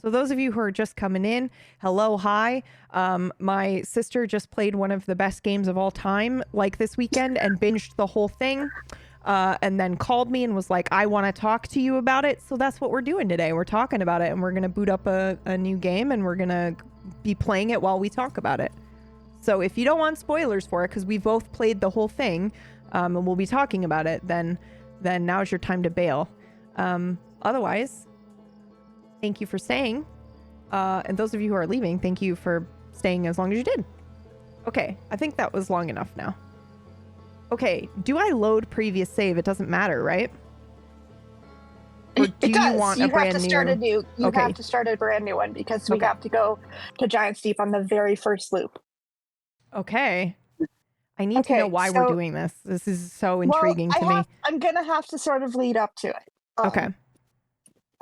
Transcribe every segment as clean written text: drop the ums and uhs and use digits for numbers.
So those of you who are just coming in, hello, hi. My sister just played one of the best games of all time, like this weekend, and binged the whole thing. And then called me and was like, I want to talk to you about it. So that's what we're doing today. We're talking about it, and we're going to boot up a new game, and we're going to be playing it while we talk about it. So if you don't want spoilers for it, because we both played the whole thing, and we'll be talking about it, then now's your time to bail. Otherwise, thank you for staying. And those of you who are leaving, thank you for staying as long as you did. Okay, I think that was long enough now. Okay, do I load previous save? It doesn't matter, right? Or do it does. you want you a brand have to new? Start a new. You Okay. have to start a brand new one because we have to go to Giant's Deep on the very first loop. Okay. I need to know why we're doing this. This is so intriguing to me. I'm gonna have to sort of lead up to it. Okay.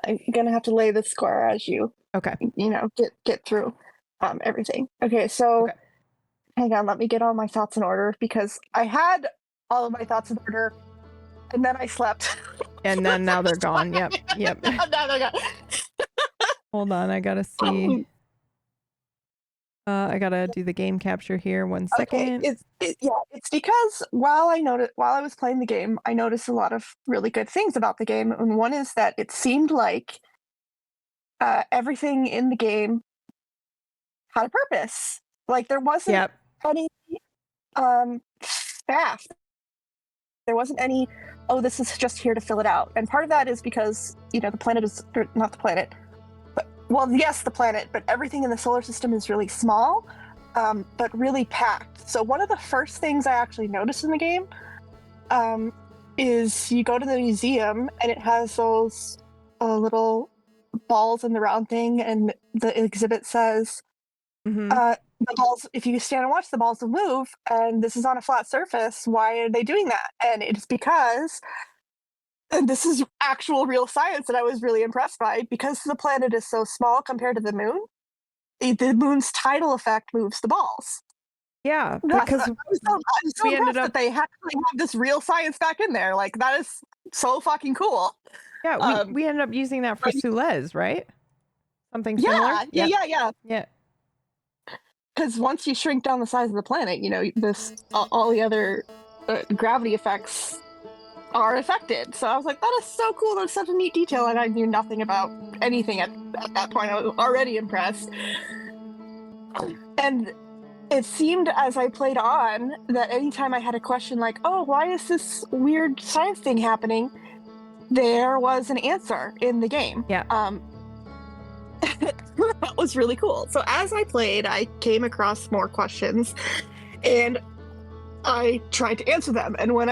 I'm gonna have to lay the score as you. Okay. Get through everything. Okay, so hang on, let me get all my thoughts in order because I had all of my thoughts in order and then I slept. And then now they're gone. Yep. Now they're gone. Hold on, I gotta see. I gotta do the game capture here. 1 second. Okay, it's because while I was playing the game, I noticed a lot of really good things about the game, and one is that it seemed like everything in the game had a purpose. Like there wasn't any staff. There wasn't any, oh, this is just here to fill it out. And part of that is because, the planet is, not the planet, but, well, yes, the planet, but everything in the solar system is really small, but really packed. So one of the first things I actually noticed in the game is you go to the museum and it has those little balls in the round thing, and the exhibit says, the balls, if you stand and watch, the balls will move, and this is on a flat surface. Why are they doing that? And it's because, and this is actual real science that I was really impressed by, because the planet is so small compared to the moon, the moon's tidal effect moves the balls. Yeah, because I'm so impressed that they actually have this real science back in there. Like, that is so fucking cool. Yeah, we ended up using that for Suez, right? Something similar? Yeah. Because once you shrink down the size of the planet, all the other gravity effects are affected. So I was like, that is so cool. That's such a neat detail. And I knew nothing about anything at that point. I was already impressed. And it seemed as I played on that anytime I had a question like, oh, why is this weird science thing happening? There was an answer in the game. Yeah. That was really cool. So as I played, I came across more questions and I tried to answer them. And when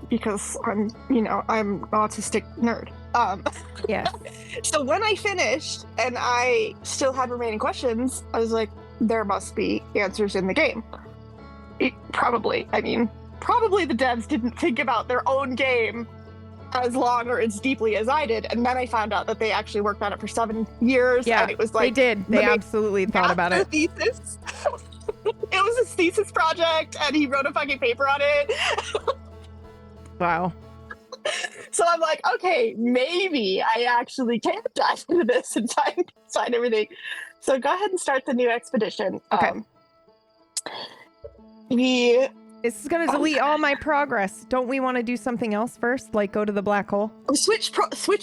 because I'm an autistic nerd. Yeah. So when I finished and I still had remaining questions, I was like, there must be answers in the game. Probably the devs didn't think about their own game as long or as deeply as I did, and then I found out that they actually worked on it for 7 years. Yeah, and it was like they did. They absolutely thought about it. Thesis. It was his thesis project, and he wrote a fucking paper on it. Wow. So I'm like, okay, maybe I actually can dive into this and find everything. So go ahead and start the new expedition. Okay. This is going to delete all my progress. Don't we want to do something else first? Like go to the black hole? Switch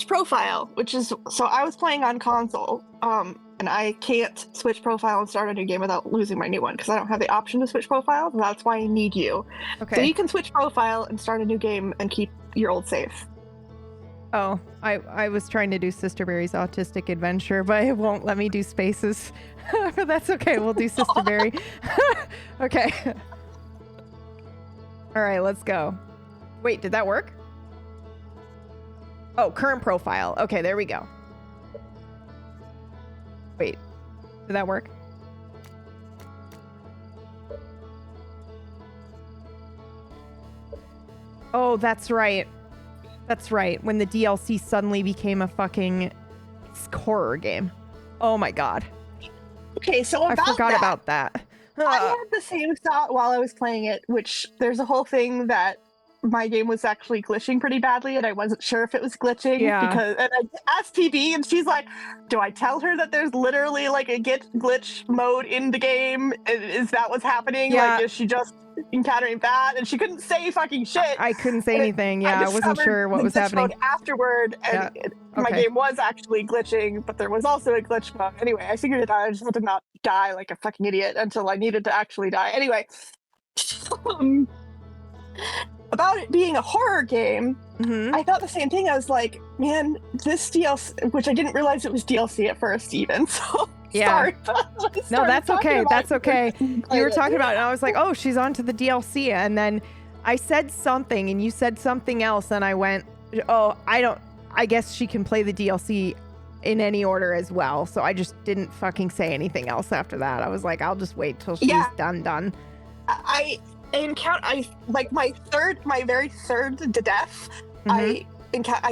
profile, which is... So I was playing on console, and I can't switch profile and start a new game without losing my new one, because I don't have the option to switch profile. That's why I need you. Okay. So you can switch profile and start a new game and keep your old save. Oh, I was trying to do Sisterberry's Autistic Adventure, but it won't let me do spaces. But that's okay. We'll do Sisterberry. Okay. All right, let's go. Wait, did that work? Oh, current profile. Okay, there we go. Wait, did that work? Oh, that's right. That's right. When the DLC suddenly became a fucking horror game. Oh my god. Okay, so I forgot about that. I had the same thought while I was playing it, which there's a whole thing that my game was actually glitching pretty badly, and I wasn't sure if it was glitching Yeah. and I asked PB, and she's like, "Do I tell her that there's literally like a glitch mode in the game? Is that what's happening? Like, Yeah. is she just encountering that?" And she couldn't say fucking shit. I couldn't say anything. Yeah, I wasn't discovered sure what the was glitch happening. mode afterward, and my Okay. game was actually glitching, but there was also a glitch mode. Anyway, I figured it out. I just had to not die like a fucking idiot until I needed to actually die. Anyway, about it being a horror game, I thought the same thing. I was like, man, this DLC, which I didn't realize it was DLC at first, even. So sorry. No, that's okay. That's okay. You were talking about it, and I was like, oh, she's on to the DLC. And then I said something, and you said something else, and I went, oh, I guess she can play the DLC in any order as well. So I just didn't fucking say anything else after that. I was like, I'll just wait till she's done. I like my very third to death. I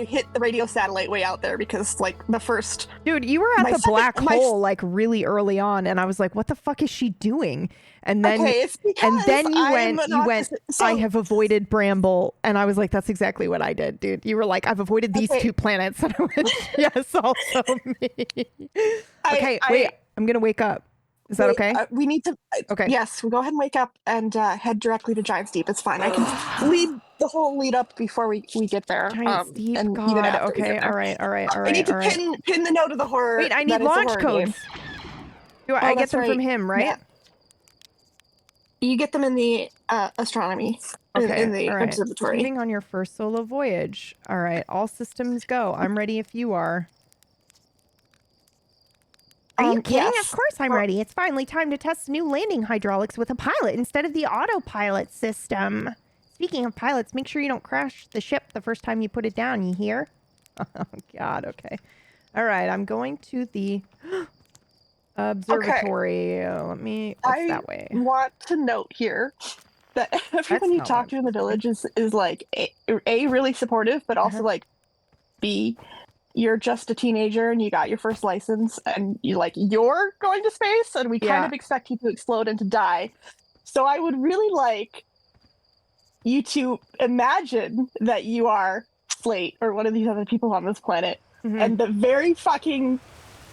hit the radio satellite way out there because like the first dude, you were at the black hole like really early on, and I was like, what the fuck is she doing? And then you went I have avoided Bramble, and I was like, that's exactly what I did, dude. You were like, I've avoided these two planets, and I went, yes, also me. Wait, I'm gonna wake up. Is that okay? We need to. Okay. Yes, we'll go ahead and wake up and head directly to Giant's Deep. It's fine. I can lead the whole lead up before we get there. Giant's Deep. And God. even after Okay. we get there. All right. I need to pin the note of the horror. Wait, I need launch codes. I get them from him, right? Yeah. You get them in the astronomy. Okay. In the observatory. Leaving on your first solo voyage. All right. All systems go. I'm ready if you are. Are you kidding? Yes. Of course I'm ready. It's finally time to test new landing hydraulics with a pilot instead of the autopilot system. Speaking of pilots, make sure you don't crash the ship the first time you put it down, you hear? Oh, God, okay. All right, I'm going to the observatory. What's that way? I want to note here that everyone you talk to in the village is like, A, really supportive, but also like, B, you're just a teenager and you got your first license and you're going to space and we kind of expect you to explode and to die. So I would really like you to imagine that you are Slate or one of these other people on this planet, and the very fucking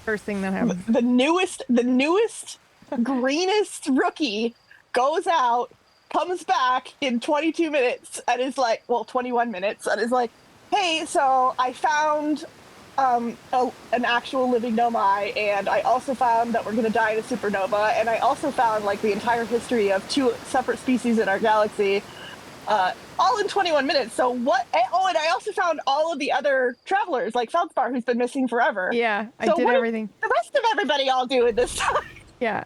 first thing that happens, the newest greenest rookie goes out, comes back in 22 minutes and is like, well, 21 minutes, and is like, hey, so I found an actual living nomai, and I also found that we're going to die in a supernova, and I also found like the entire history of 2 separate species in our galaxy, all in 21 minutes. So what? Oh, and I also found all of the other travelers, like Feldspar, who's been missing forever. Yeah, I did everything. The rest of everybody all do in this time. Yeah.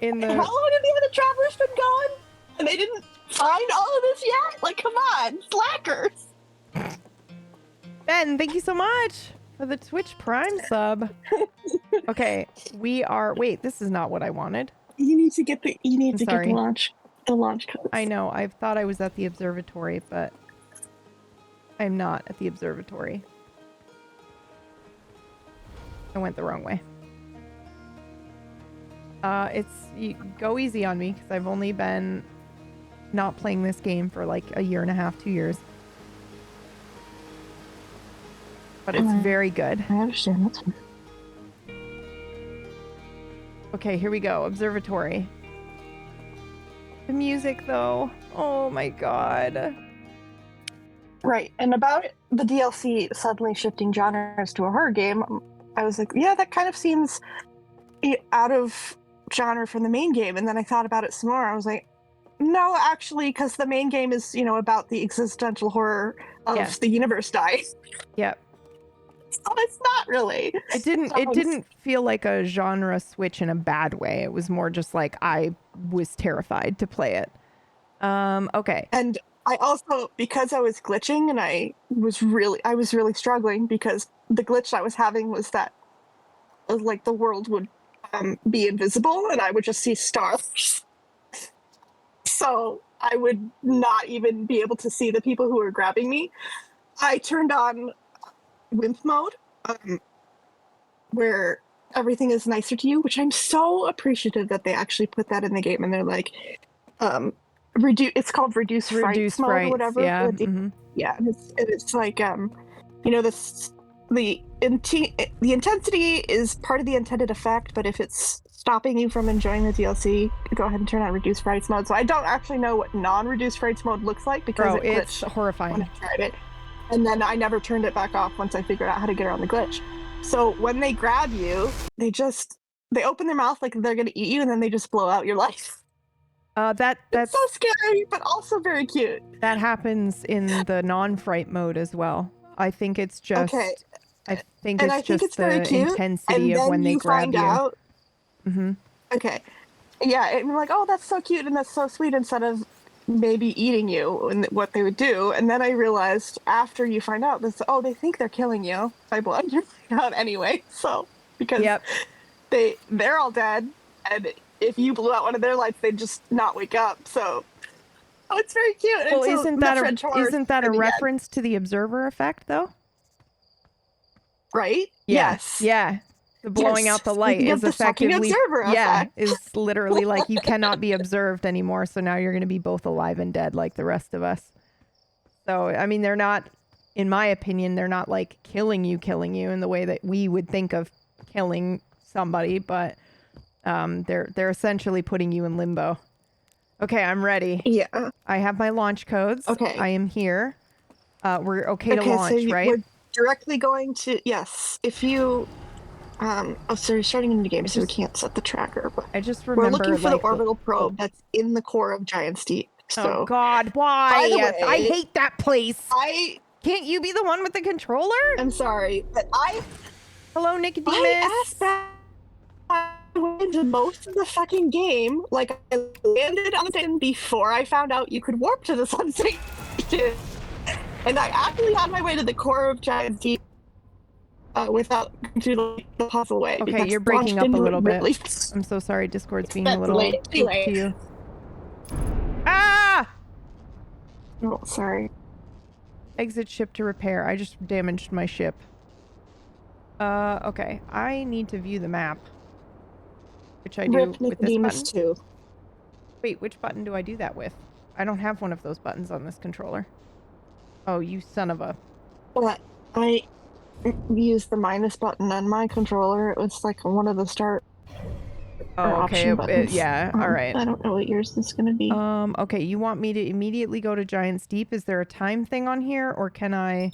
How long have the other travelers been gone? And they didn't find all of this yet? Like, come on, slackers. Ben, thank you so much for the Twitch Prime sub. Okay, wait, this is not what I wanted. You need to get the launch codes. I know. I thought I was at the observatory, but I'm not at the observatory. I went the wrong way. Go easy on me because I've only been not playing this game for like a year and a half, 2 years. But it's very good. I understand. That's fine. Okay, here we go. Observatory. The music, though. Oh my God. Right. And about the DLC suddenly shifting genres to a horror game, I was like, yeah, that kind of seems out of genre from the main game. And then I thought about it some more. I was like, no, actually, because the main game is, about the existential horror of the universe dying. Yep. So it's not really. It didn't feel like a genre switch in a bad way. It was more just like I was terrified to play it. Okay. And I also, because I was glitching and I was really struggling because the glitch I was having was that like the world would be invisible and I would just see stars. So I would not even be able to see the people who were grabbing me. I turned on WIMP mode, where everything is nicer to you, which I'm so appreciative that they actually put that in the game. And they're like, It's called reduced frights mode or whatever. Yeah. Yeah, and it's like you know, the intensity is part of the intended effect, but if it's stopping you from enjoying the DLC, go ahead and turn on reduced frights mode. So I don't actually know what non-reduced frights mode looks like because it's horrifying. When I tried it, and then I never turned it back off once I figured out how to get around the glitch. So when they grab you, they open their mouth like they're gonna eat you, and then they just blow out your life. That's so scary, but also very cute. That happens in the non-fright mode as well. I think it's just. Okay. I think it's the intensity of when they grab you. Out, Okay. Yeah, I'm like, oh, that's so cute and that's so sweet. Instead of maybe eating you, and what they would do, and then I realized after you find out this, they think they're killing you by blowing your light out anyway. So because they're all dead, and if you blew out one of their lights, they'd just not wake up. So it's very cute. Well, isn't that a reference to the observer effect, though? Right? Yeah. Yes. Yeah. The blowing out the light is effectively is literally like you cannot be observed anymore. So now you're going to be both alive and dead like the rest of us. So I mean, they're not, in my opinion, they're not like killing you in the way that we would think of killing somebody, but they're essentially putting you in limbo. Okay, I'm ready. Yeah. I have my launch codes. Okay. I am here. We're okay to launch, so right? We're directly going to, yes. If you, so you're starting a new game, so we can't set the tracker. But I just remember, we're looking for the orbital probe that's in the core of Giant Steep. So, oh God, why? By the way, I hate that place. Can't you be the one with the controller? I'm sorry, but Hello, Nicodemus. I asked that into most of the fucking game. Like, I landed on the thing before I found out you could warp to the sunset station. And I actually had my way to the core of Giant Steep without to the puzzle way. Okay, you're breaking up a little bit. I'm so sorry. Discord's being a little late to you. Ah! Oh, sorry. Exit ship to repair. I just damaged my ship. Okay. I need to view the map. Which I do with this button. Too. Wait, which button do I do that with? I don't have one of those buttons on this controller. Oh, you son of a... What? I used the minus button on my controller. It was like one of the start okay. Yeah, all right. I don't know what yours is going to be. Okay, you want me to immediately go to Giant Steep? Is there a time thing on here, or can I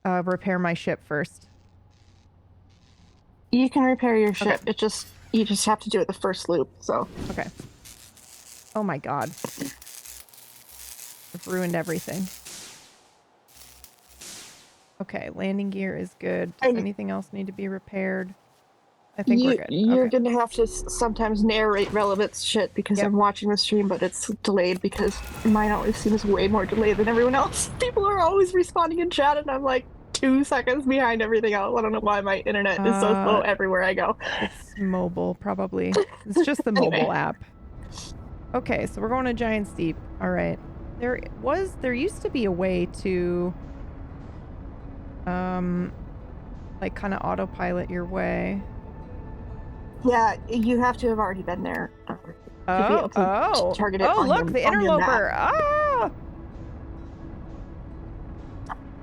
repair my ship first? You can repair your ship. Okay. You just have to do it the first loop, so. Okay. Oh my God. I've ruined everything. Okay, landing gear is good. Does anything else need to be repaired? I think we're good. You're going to have to sometimes narrate relevant shit because I'm watching the stream, but it's delayed because mine always seems way more delayed than everyone else. People are always responding in chat, and I'm like 2 seconds behind everything else. I don't know why my internet is so slow everywhere I go. It's mobile, probably. It's just the mobile app. Okay, so we're going to Giant Steep. All right. There used to be a way to like kind of autopilot your way. Yeah, you have to have already been there. Target it look, the interloper. Ah!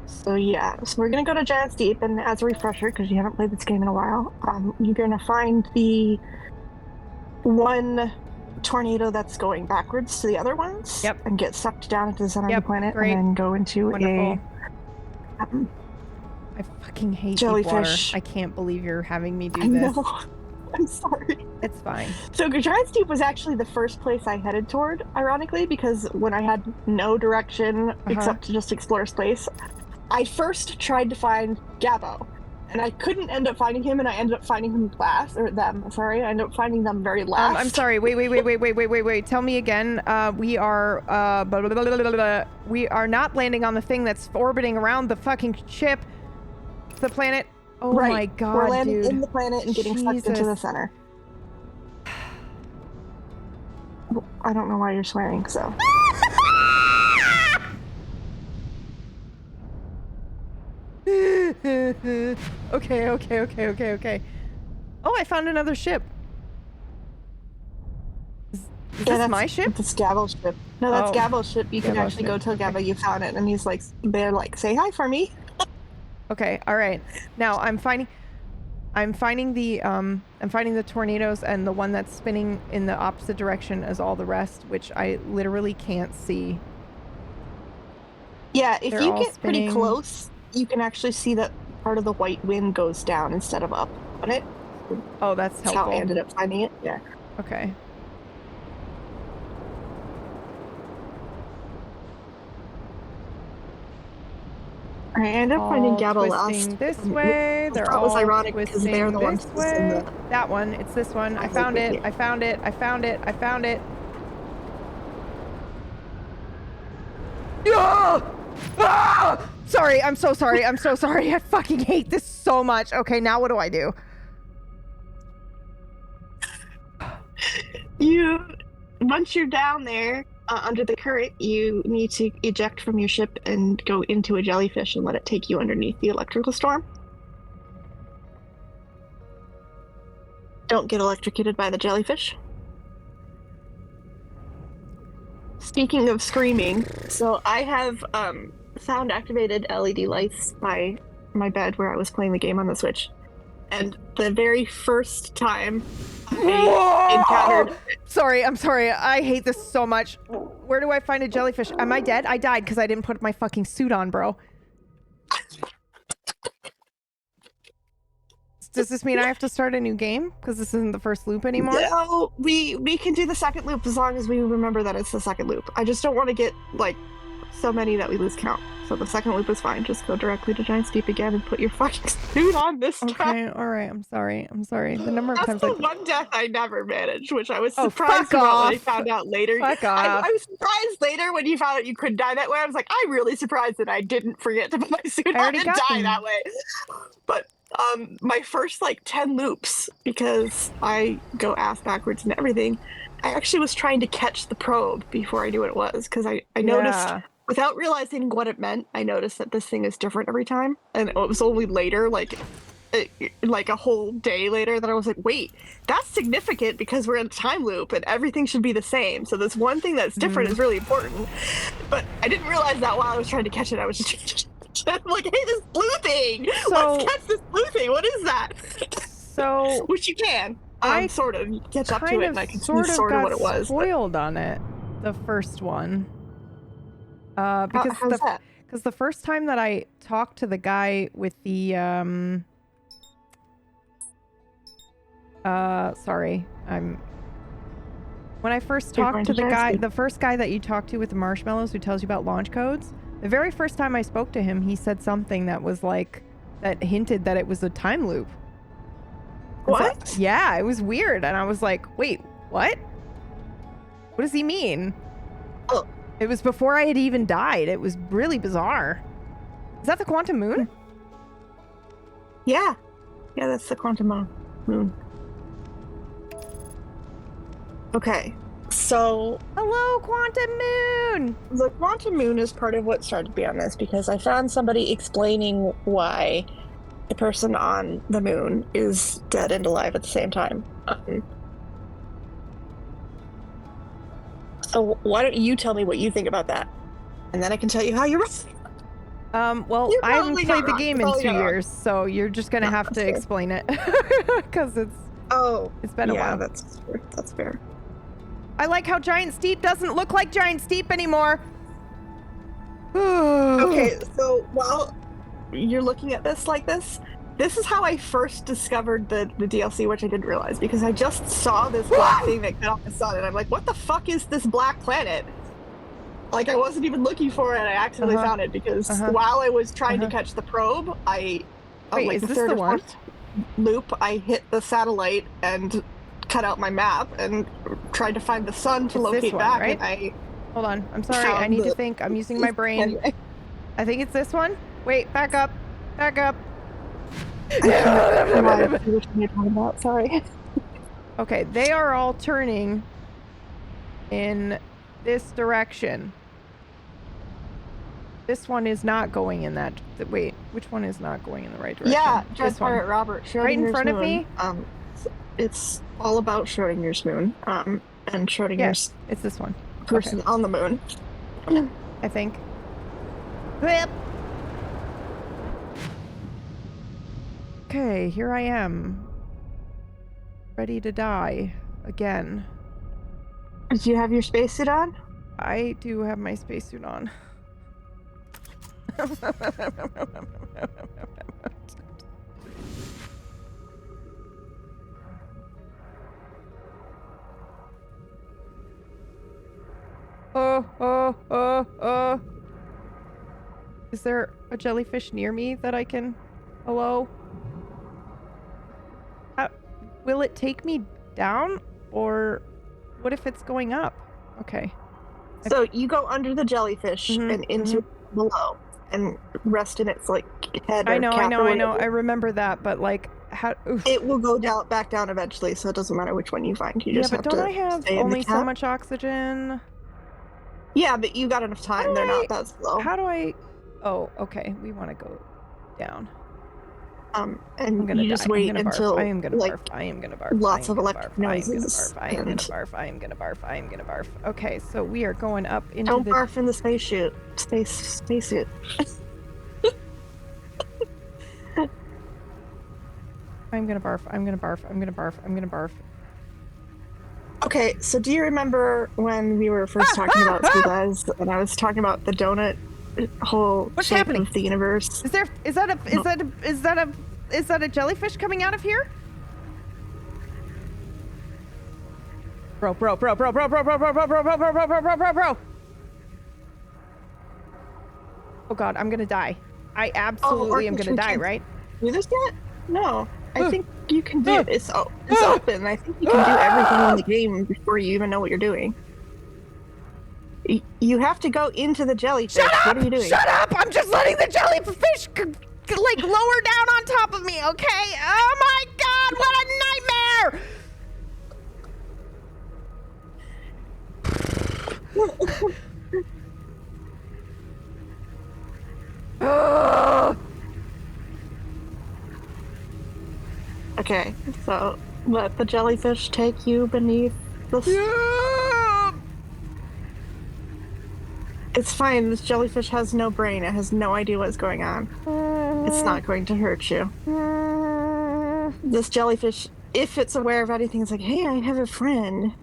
So yeah, so we're gonna go to Giant Steep, and as a refresher, because you haven't played this game in a while, you're gonna find the one tornado that's going backwards to the other ones. Yep. And get sucked down into the center of the planet, and then go into I fucking hate jellyfish. I can't believe you're having me do this. Know. I'm sorry. It's fine. So Giant Steep was actually the first place I headed toward, ironically, because when I had no direction except to just explore space, I first tried to find Gabbo, and I couldn't end up finding him, and I ended up finding him last, or them, sorry. I ended up finding them very last. I'm sorry. Wait. Tell me again. We are not landing on the thing that's orbiting around the fucking ship. The planet. Oh my God, we're landing in the planet and getting sucked into the center. I don't know why you're swearing, so. Okay. Oh, I found another ship. Is this my ship? It's Gavel's ship. No, that's Gavel's ship. You can actually go tell Gavel you found it, and he's like, they're like, say hi for me. Okay, all right. Now I'm finding the tornadoes, and the one that's spinning in the opposite direction as all the rest, which I literally can't see. Yeah, if you get pretty close, you can actually see that part of the white wind goes down instead of up on it. Oh, that's helpful. How I ended up finding it. Yeah. Okay. I ended up finding Gavel last. This way. That was ironic because they're the ones in the... That one. It's this one. I found it. I found it. I found it. I found it. Ah! Sorry. I'm so sorry. I'm so sorry. I fucking hate this so much. Okay, now what do I do? Once you're down there, under the current, you need to eject from your ship and go into a jellyfish and let it take you underneath the electrical storm. Don't get electrocuted by the jellyfish. Speaking of screaming, so I have sound activated LED lights by my bed where I was playing the game on the Switch. And the very first time I encountered... Sorry, I'm sorry. I hate this so much. Where do I find a jellyfish? Am I dead? I died because I didn't put my fucking suit on, bro. Does this mean I have to start a new game? Because this isn't the first loop anymore? No, we can do the second loop as long as we remember that it's the second loop. I just don't want to get, like, so many that we lose count. So the second loop is fine. Just go directly to Giant Steep again and put your fucking suit on this time. Okay, alright. I'm sorry. I'm sorry. The number of times That's the one death I never managed, which I was surprised about when I found out later. Fuck off. I was surprised later when you found out you could die that way. I was like, I'm really surprised that I didn't forget to put my suit on and die that way. But my first, like, 10 loops, because I go ass backwards and everything, I actually was trying to catch the probe before I knew what it was, because I noticed... Without realizing what it meant, I noticed that this thing is different every time. And it was only later, like a whole day later, that I was like, wait, that's significant because we're in a time loop and everything should be the same. So this one thing that's different is really important. But I didn't realize that while I was trying to catch it. I was just like, hey, this blue thing! Let's catch this blue thing! What is that? So... Which you can. I sort of catch up to it and I can see sort of what it was. Spoiled on it, the first one. Because the first time that I talked to the guy with the when I first talked to the first guy that you talked to with the marshmallows who tells you about launch codes, the very first time I spoke to him, he said something that was like, that hinted that it was a time loop. What? So, yeah, it was weird. And I was like, wait, what? What does he mean? Oh. It was before I had even died. It was really bizarre. Is that the quantum moon? Yeah. Yeah, that's the quantum moon. Okay. So... Hello, quantum moon! The quantum moon is part of what started me on this, because I found somebody explaining why the person on the moon is dead and alive at the same time. So why don't you tell me what you think about that? And then I can tell you how you're wrong. Well, I haven't played the game in 2 years, so you're just gonna have to explain it. Because it's been a while. Yeah, that's fair. That's fair. I like how Giant Steep doesn't look like Giant Steep anymore. Okay, so while you're looking at this like this, this is how I first discovered the DLC, which I didn't realize, because I just saw this black thing that cut off the sun, and I'm like, what the fuck is this black planet? Like, I wasn't even looking for it, and I accidentally found it, because while I was trying to catch the probe, Wait, is this the one? Loop, I hit the satellite and cut out my map and tried to find the sun to locate back, right? And hold on, I'm sorry, I need to think. I'm using my brain. I think it's this one. Wait, back up. Back up. Sorry. Okay, they are all turning in this direction. This one is not going in that... Wait, which one is not going in the right direction? Yeah, Dread Robert. Right in front of me? It's all about Schrodinger's moon. and Schrodinger's it's this one. person on the moon. I think. Whip. Okay, here I am. Ready to die. Again. Do you have your spacesuit on? I do have my spacesuit on. Oh. Is there a jellyfish near me that I can... Hello? Will it take me down? Or what if it's going up? Okay. So you go under the jellyfish and into below and rest in its like head. I know. I remember that, but like how? Oof. It will go back down eventually, so it doesn't matter which one you find. You just have to. Don't I have only so much oxygen? Yeah, but you got enough time. They're not that slow. How do I? Oh, okay. We want to go down. And you just wait until I am gonna barf. I am gonna barf. Lots of electric noises. I am gonna barf. Okay, so we are going up into Don't barf in the spacesuit. Spacesuit. I'm gonna barf. Okay, so do you remember when we were first talking about scuba and I was talking about the donut whole What's shape happening? of the universe? Is that a jellyfish coming out of here? Bro. Oh god, I'm gonna die. I absolutely am gonna die, right? Do this yet? No. I think you can do it. It's open. I think you can do everything in the game before you even know what you're doing. You have to go into the jellyfish. Shut up! What are you doing? Shut up! I'm just letting the jellyfish like lower down on top of me, okay? Oh my god, what a nightmare! Okay, so let the jellyfish take you beneath the... It's fine, this jellyfish has no brain. It has no idea what's going on. It's not going to hurt you. This jellyfish, if it's aware of anything, it's like, hey, I have a friend.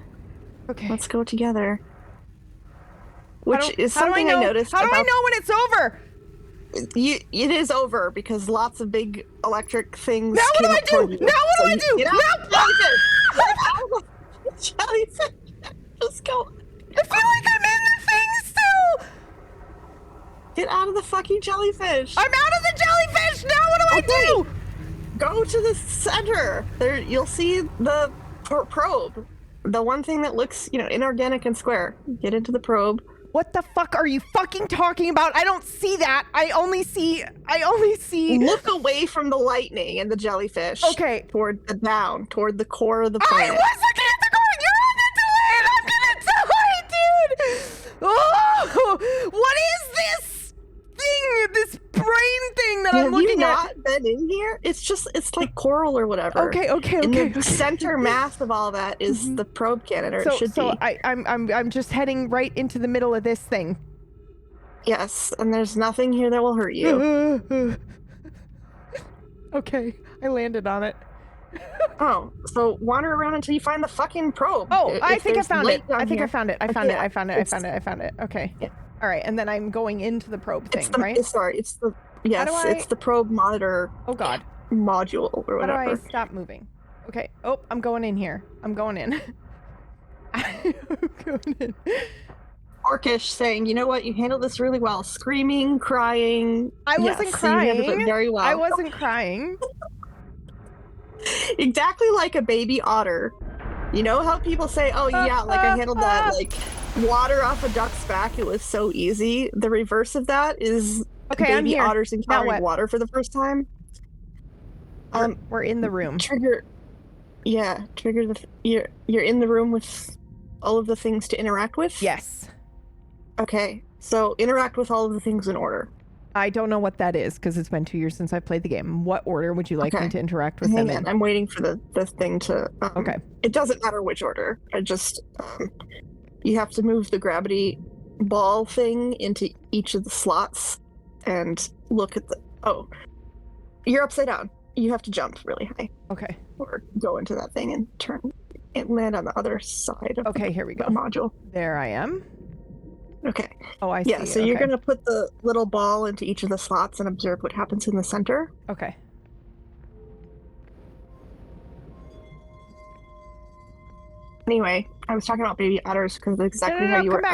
Okay. Let's go together. Which is how do something I noticed. How do I know when it's over? It is over because lots of big electric things. Now what do I do? Now what do I do? Get out of the jellyfish! Just go. I feel like I'm in the thing still. Get out of the fucking jellyfish! I'm out of the jellyfish. Now what do I do? Go to the center. There, you'll see the probe. The one thing that looks, inorganic and square. Get into the probe. What the fuck are you fucking talking about? I don't see that. I only see. Look away from the lightning and the jellyfish. Okay. Toward the core of the planet. I was looking at the core. You're on the delay, and I'm gonna die, dude. Oh, what is this thing? This brain thing that I'm looking at? Have you not been in here? It's like coral or whatever. Okay. In the center mass of all that is the probe cannon, or it should be. I'm just heading right into the middle of this thing. Yes, and there's nothing here that will hurt you. Okay, I landed on it. Oh, so wander around until you find the fucking probe. Oh, I think I found it. I found it. Okay. Yeah. All right, and then I'm going into the probe thing, right? It's the probe monitor. Oh god. Module or whatever. How do I stop moving? Okay. Oh, I'm going in here. I'm going in. Orcish saying, you know what? You handled this really well. Screaming, crying. I wasn't crying. You handled it very well. I wasn't crying. Exactly like a baby otter. You know how people say, oh yeah, like I handled that like water off a duck's back. It was so easy. The reverse of that is baby otters encountering water for the first time. We're in the room. Trigger you're in the room with all of the things to interact with? Yes. Okay, so interact with all of the things in order. I don't know what that is because it's been 2 years since I played the game. What order would you like me to interact with them in? I'm waiting for the thing to... okay. It doesn't matter which order. I just... you have to move the gravity ball thing into each of the slots and look at the... Oh. You're upside down. You have to jump really high. Okay. Or go into that thing and turn and land on the other side of here we go. The module. There I am. Okay. Oh, I see. Yeah, so you're going to put the little ball into each of the slots and observe what happens in the center. Okay. Anyway, I was talking about baby otters because that's exactly how you were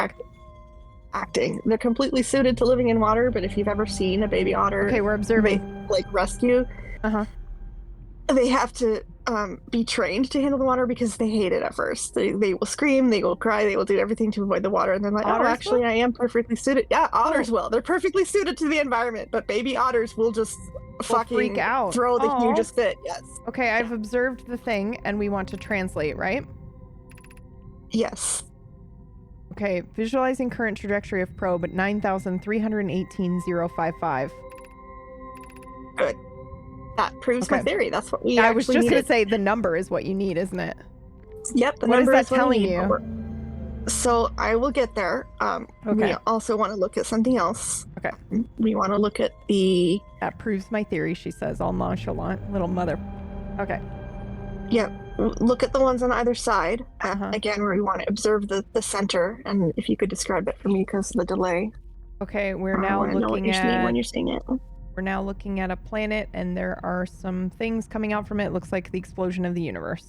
acting. They're completely suited to living in water, but if you've ever seen a baby otter... Okay, we're observing. Rescue, they have to be trained to handle the water because they hate it at first. They will scream, they will cry, they will do everything to avoid the water, and then actually I am perfectly suited. Yeah, otters will. They're perfectly suited to the environment, but baby otters will just fucking freak out. Throw the hugest fit. Yes. Okay, I've observed the thing, and we want to translate, right? Yes. Okay, visualizing current trajectory of probe at 9,318,055. Good. That proves my theory. That's what we I was just going to say the number is what you need, isn't it? Yep, the what number is that is telling you? So I will get there. We also want to look at something else. Okay. We want to look at the... That proves my theory, she says, all nonchalant. Little mother. Okay. Yep. Look at the ones on either side. Again, where we want to observe the center. And if you could describe it for me because of the delay. Okay, we're now looking at... when you're seeing it. We're now looking at a planet, and there are some things coming out from it. It looks like the explosion of the universe.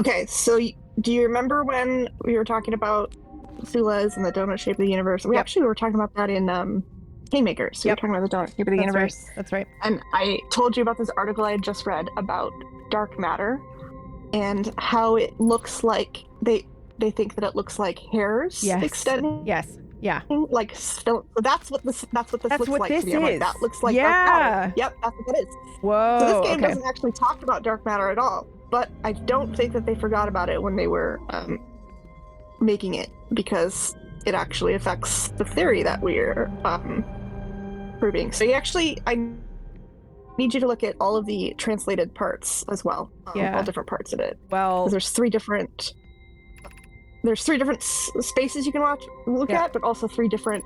Okay, so do you remember when we were talking about Thulas and the donut shape of the universe? We actually were talking about that in Kingmakers. We were talking about the donut shape of the universe. Right. That's right. And I told you about this article I had just read about dark matter and how it looks like they think that it looks like hairs extending. Yes. Yeah. Like so that's what this looks like to me. Like, that looks like dark matter. Yep, that's what it is. Whoa. So this game doesn't actually talk about dark matter at all, but I don't think that they forgot about it when they were making it, because it actually affects the theory that we're proving. So I need you to look at all of the translated parts as well. All different parts of it. Well, there's three different spaces you can look at, but also three different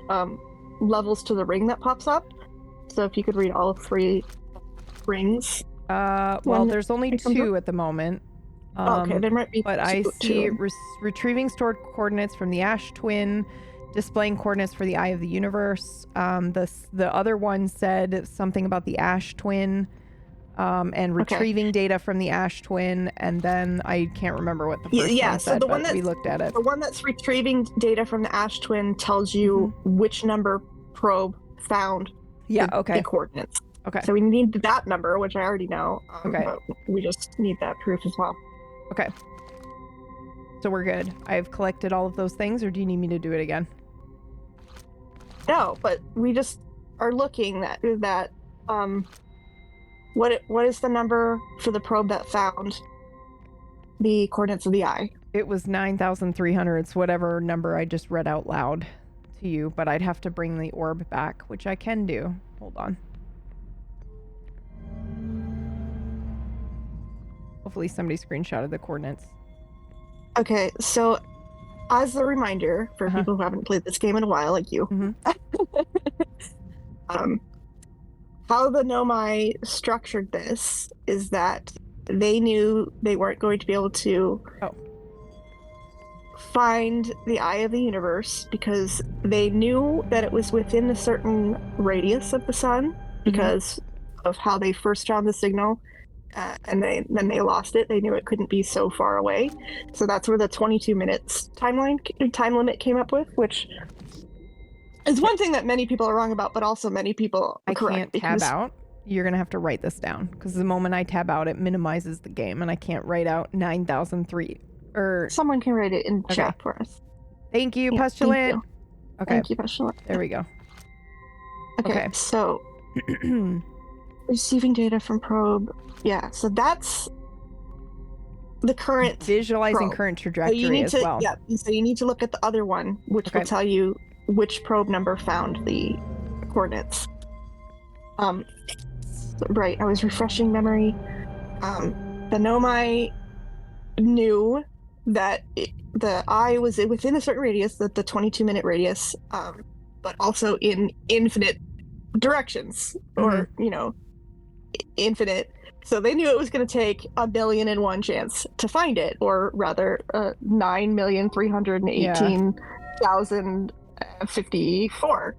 levels to the ring that pops up. So if you could read all three rings. Well, there's only two at the moment. Okay, there might be but I see retrieving stored coordinates from the ash twin, displaying coordinates for the eye of the universe. The other one said something about the ash twin. And retrieving data from the ash twin, and then I can't remember what the first one said, the one but we looked at it. The one that's retrieving data from the ash twin tells you which number probe found the coordinates. Okay. So we need that number, which I already know. But we just need that proof as well. Okay. So we're good. I've collected all of those things, or do you need me to do it again? No, but we just are looking at that. What is the number for the probe that found the coordinates of the eye? It was 9,300. It's whatever number I just read out loud to you, but I'd have to bring the orb back, which I can do. Hold on. Hopefully somebody screenshotted the coordinates. Okay, so as a reminder for people who haven't played this game in a while, like you, how the Nomai structured this is that they knew they weren't going to be able to find the eye of the universe because they knew that it was within a certain radius of the sun because of how they first found the signal, and then they lost it. They knew it couldn't be so far away. So that's where the 22 minutes time limit came up with, which is one thing that many people are wrong about, but also many people are correct. I can't tab out. You're going to have to write this down, because the moment I tab out, it minimizes the game, and I can't write out 9,003. Someone can write it in chat for us. Thank you, Pestilent. Thank you. Okay. Thank you, Pestilent. There we go. Okay. So receiving data from probe. Yeah, so that's the current visualizing current trajectory as well. Yeah, so you need to look at the other one, which will tell you which probe number found the coordinates. Right, I was refreshing memory. The Nomai knew that the eye was within a certain radius, the 22-minute radius, but also in infinite directions, or, infinite. So they knew it was going to take 1,000,001 chance to find it, or rather 9,318,054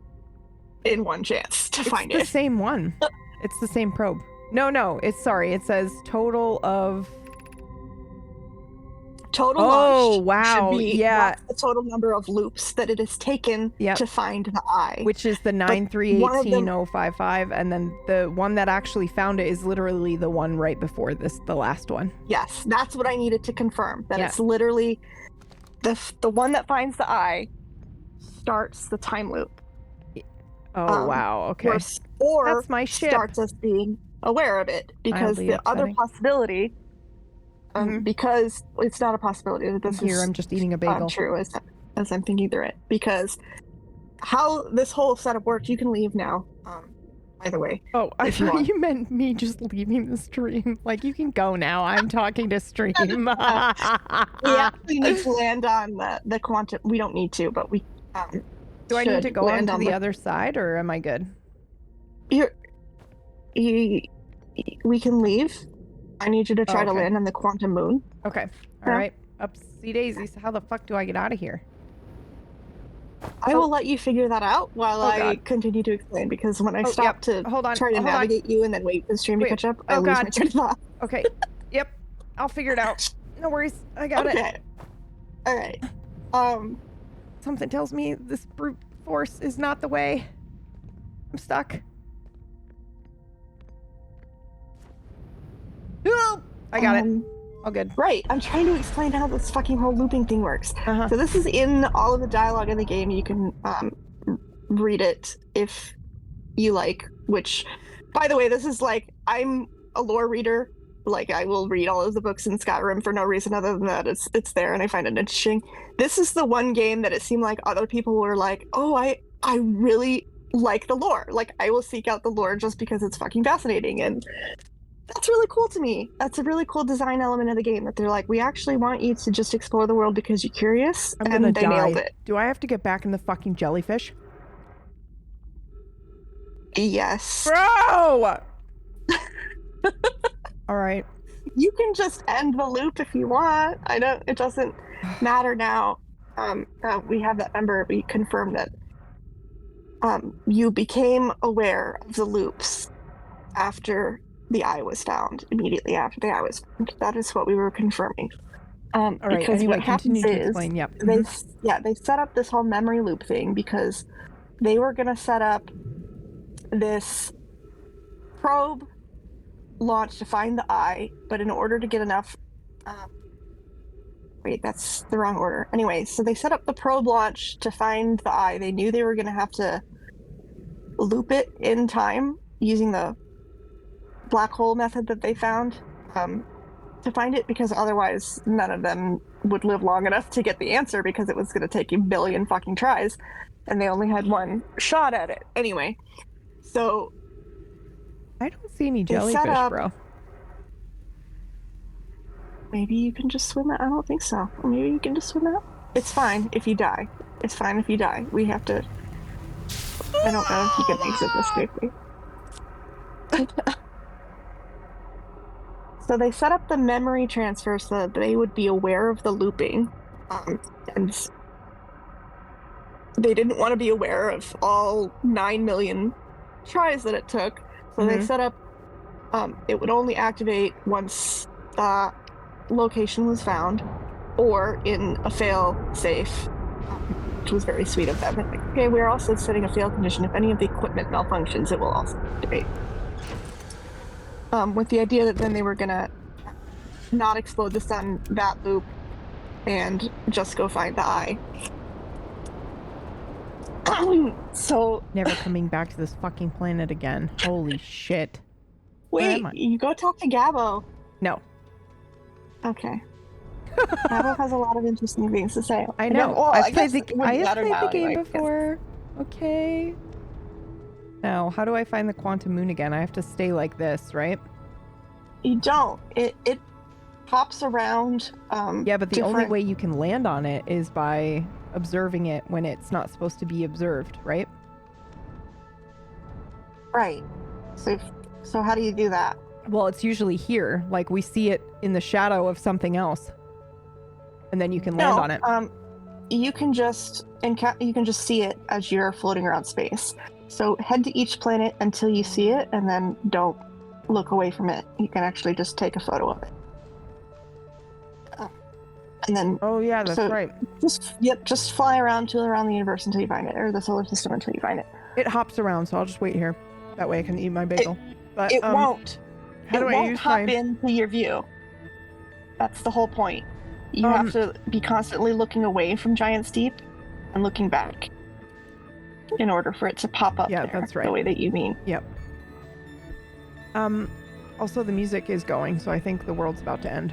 in one chance to find it. It's the same one. It's the same probe. No, it says total of... Total oh, launch wow. should be yeah. the total number of loops that it has taken to find the eye. Which is the 9318055, and then the one that actually found it is literally the one right before this, the last one. Yes, that's what I needed to confirm. That it's literally the one that finds the eye starts the time loop. Oh, wow. Okay. Or that's my ship. Starts us being aware of it, because the other possibility... because it's not a possibility that this I'm just eating a bagel. True as I'm thinking through it. Because how this whole setup works, you can leave now. By the way. Oh, I thought you meant me just leaving the stream. Like, you can go now. I'm talking to stream. We actually need to land on the quantum. We don't need to, but we. Do I need to go on to the other side, or am I good? We can leave. I need you to try to land on the quantum moon. Okay. All right. Upsy daisies. How the fuck do I get out of here? I will let you figure that out while I continue to explain, because when I stop to try to navigate you and then wait for the stream to catch up, I lose my train of thought. Okay. Yep. I'll figure it out. No worries. I got it. All right. Something tells me this brute force is not the way. I'm stuck. I got it. All good. Right. I'm trying to explain how this fucking whole looping thing works. So this is in all of the dialogue in the game. You can read it if you like, which, by the way, this is like, I'm a lore reader. Like, I will read all of the books in Skyrim for no reason other than that it's there and I find it interesting. This is the one game that it seemed like other people were like, oh, I really like the lore. Like, I will seek out the lore just because it's fucking fascinating. And that's really cool to me. That's a really cool design element of the game, that they're like, we actually want you to just explore the world because you're curious. And they nailed it. Do I have to get back in the fucking jellyfish? Yes. Bro! All right. You can just end the loop if you want. It doesn't matter now. We have that number. We confirmed that you became aware of the loops after the eye was found, immediately after the eye was found. That is what we were confirming. All right. Because anyway, what happens is, they set up this whole memory loop thing because they were going to set up this probe launch to find the eye, but in order to get enough... wait, that's the wrong order. Anyway, so they set up the probe launch to find the eye. They knew they were going to have to loop it in time using the black hole method that they found to find it, because otherwise none of them would live long enough to get the answer, because it was going to take a billion fucking tries and they only had one shot at it. Anyway, so I don't see any jellyfish, bro. Maybe you can just swim out. I don't think so. Or maybe you can just swim out. It's fine if you die. It's fine if you die. We have to... I don't know if you can exit this quickly. So they set up the memory transfer so that they would be aware of the looping. And they didn't want to be aware of all 9 million tries that it took. So they set up... it would only activate once the location was found, or in a fail-safe, which was very sweet of them. Like, okay, we're also setting a fail condition. If any of the equipment malfunctions, it will also activate. With the idea that then they were gonna not explode the sun that loop and just go find the eye. So never coming back to this fucking planet again. Holy shit. Wait, you go talk to Gabo. No. Okay. Gabo has a lot of interesting things to say. I know. I've played the game before. Okay. Now, how do I find the quantum moon again? I have to stay like this, right? You don't. It hops around. Yeah, but the only way you can land on it is by observing it when it's not supposed to be observed, right? Right. So how do you do that? Well, it's usually here. Like, we see it in the shadow of something else. And then you can land on it. You can just see it as you're floating around space. So head to each planet until you see it, and then don't look away from it. You can actually just take a photo of it. And then oh yeah, that's right. Just fly around the universe until you find it, or the solar system until you find it. It hops around, so I'll just wait here. That way I can eat my bagel. But it won't. How do it I won't use hop into your view. That's the whole point. You have to be constantly looking away from Giant's Deep and looking back in order for it to pop up. Yeah, there, that's right. The way that you mean. Yep. Also, the music is going, so I think the world's about to end.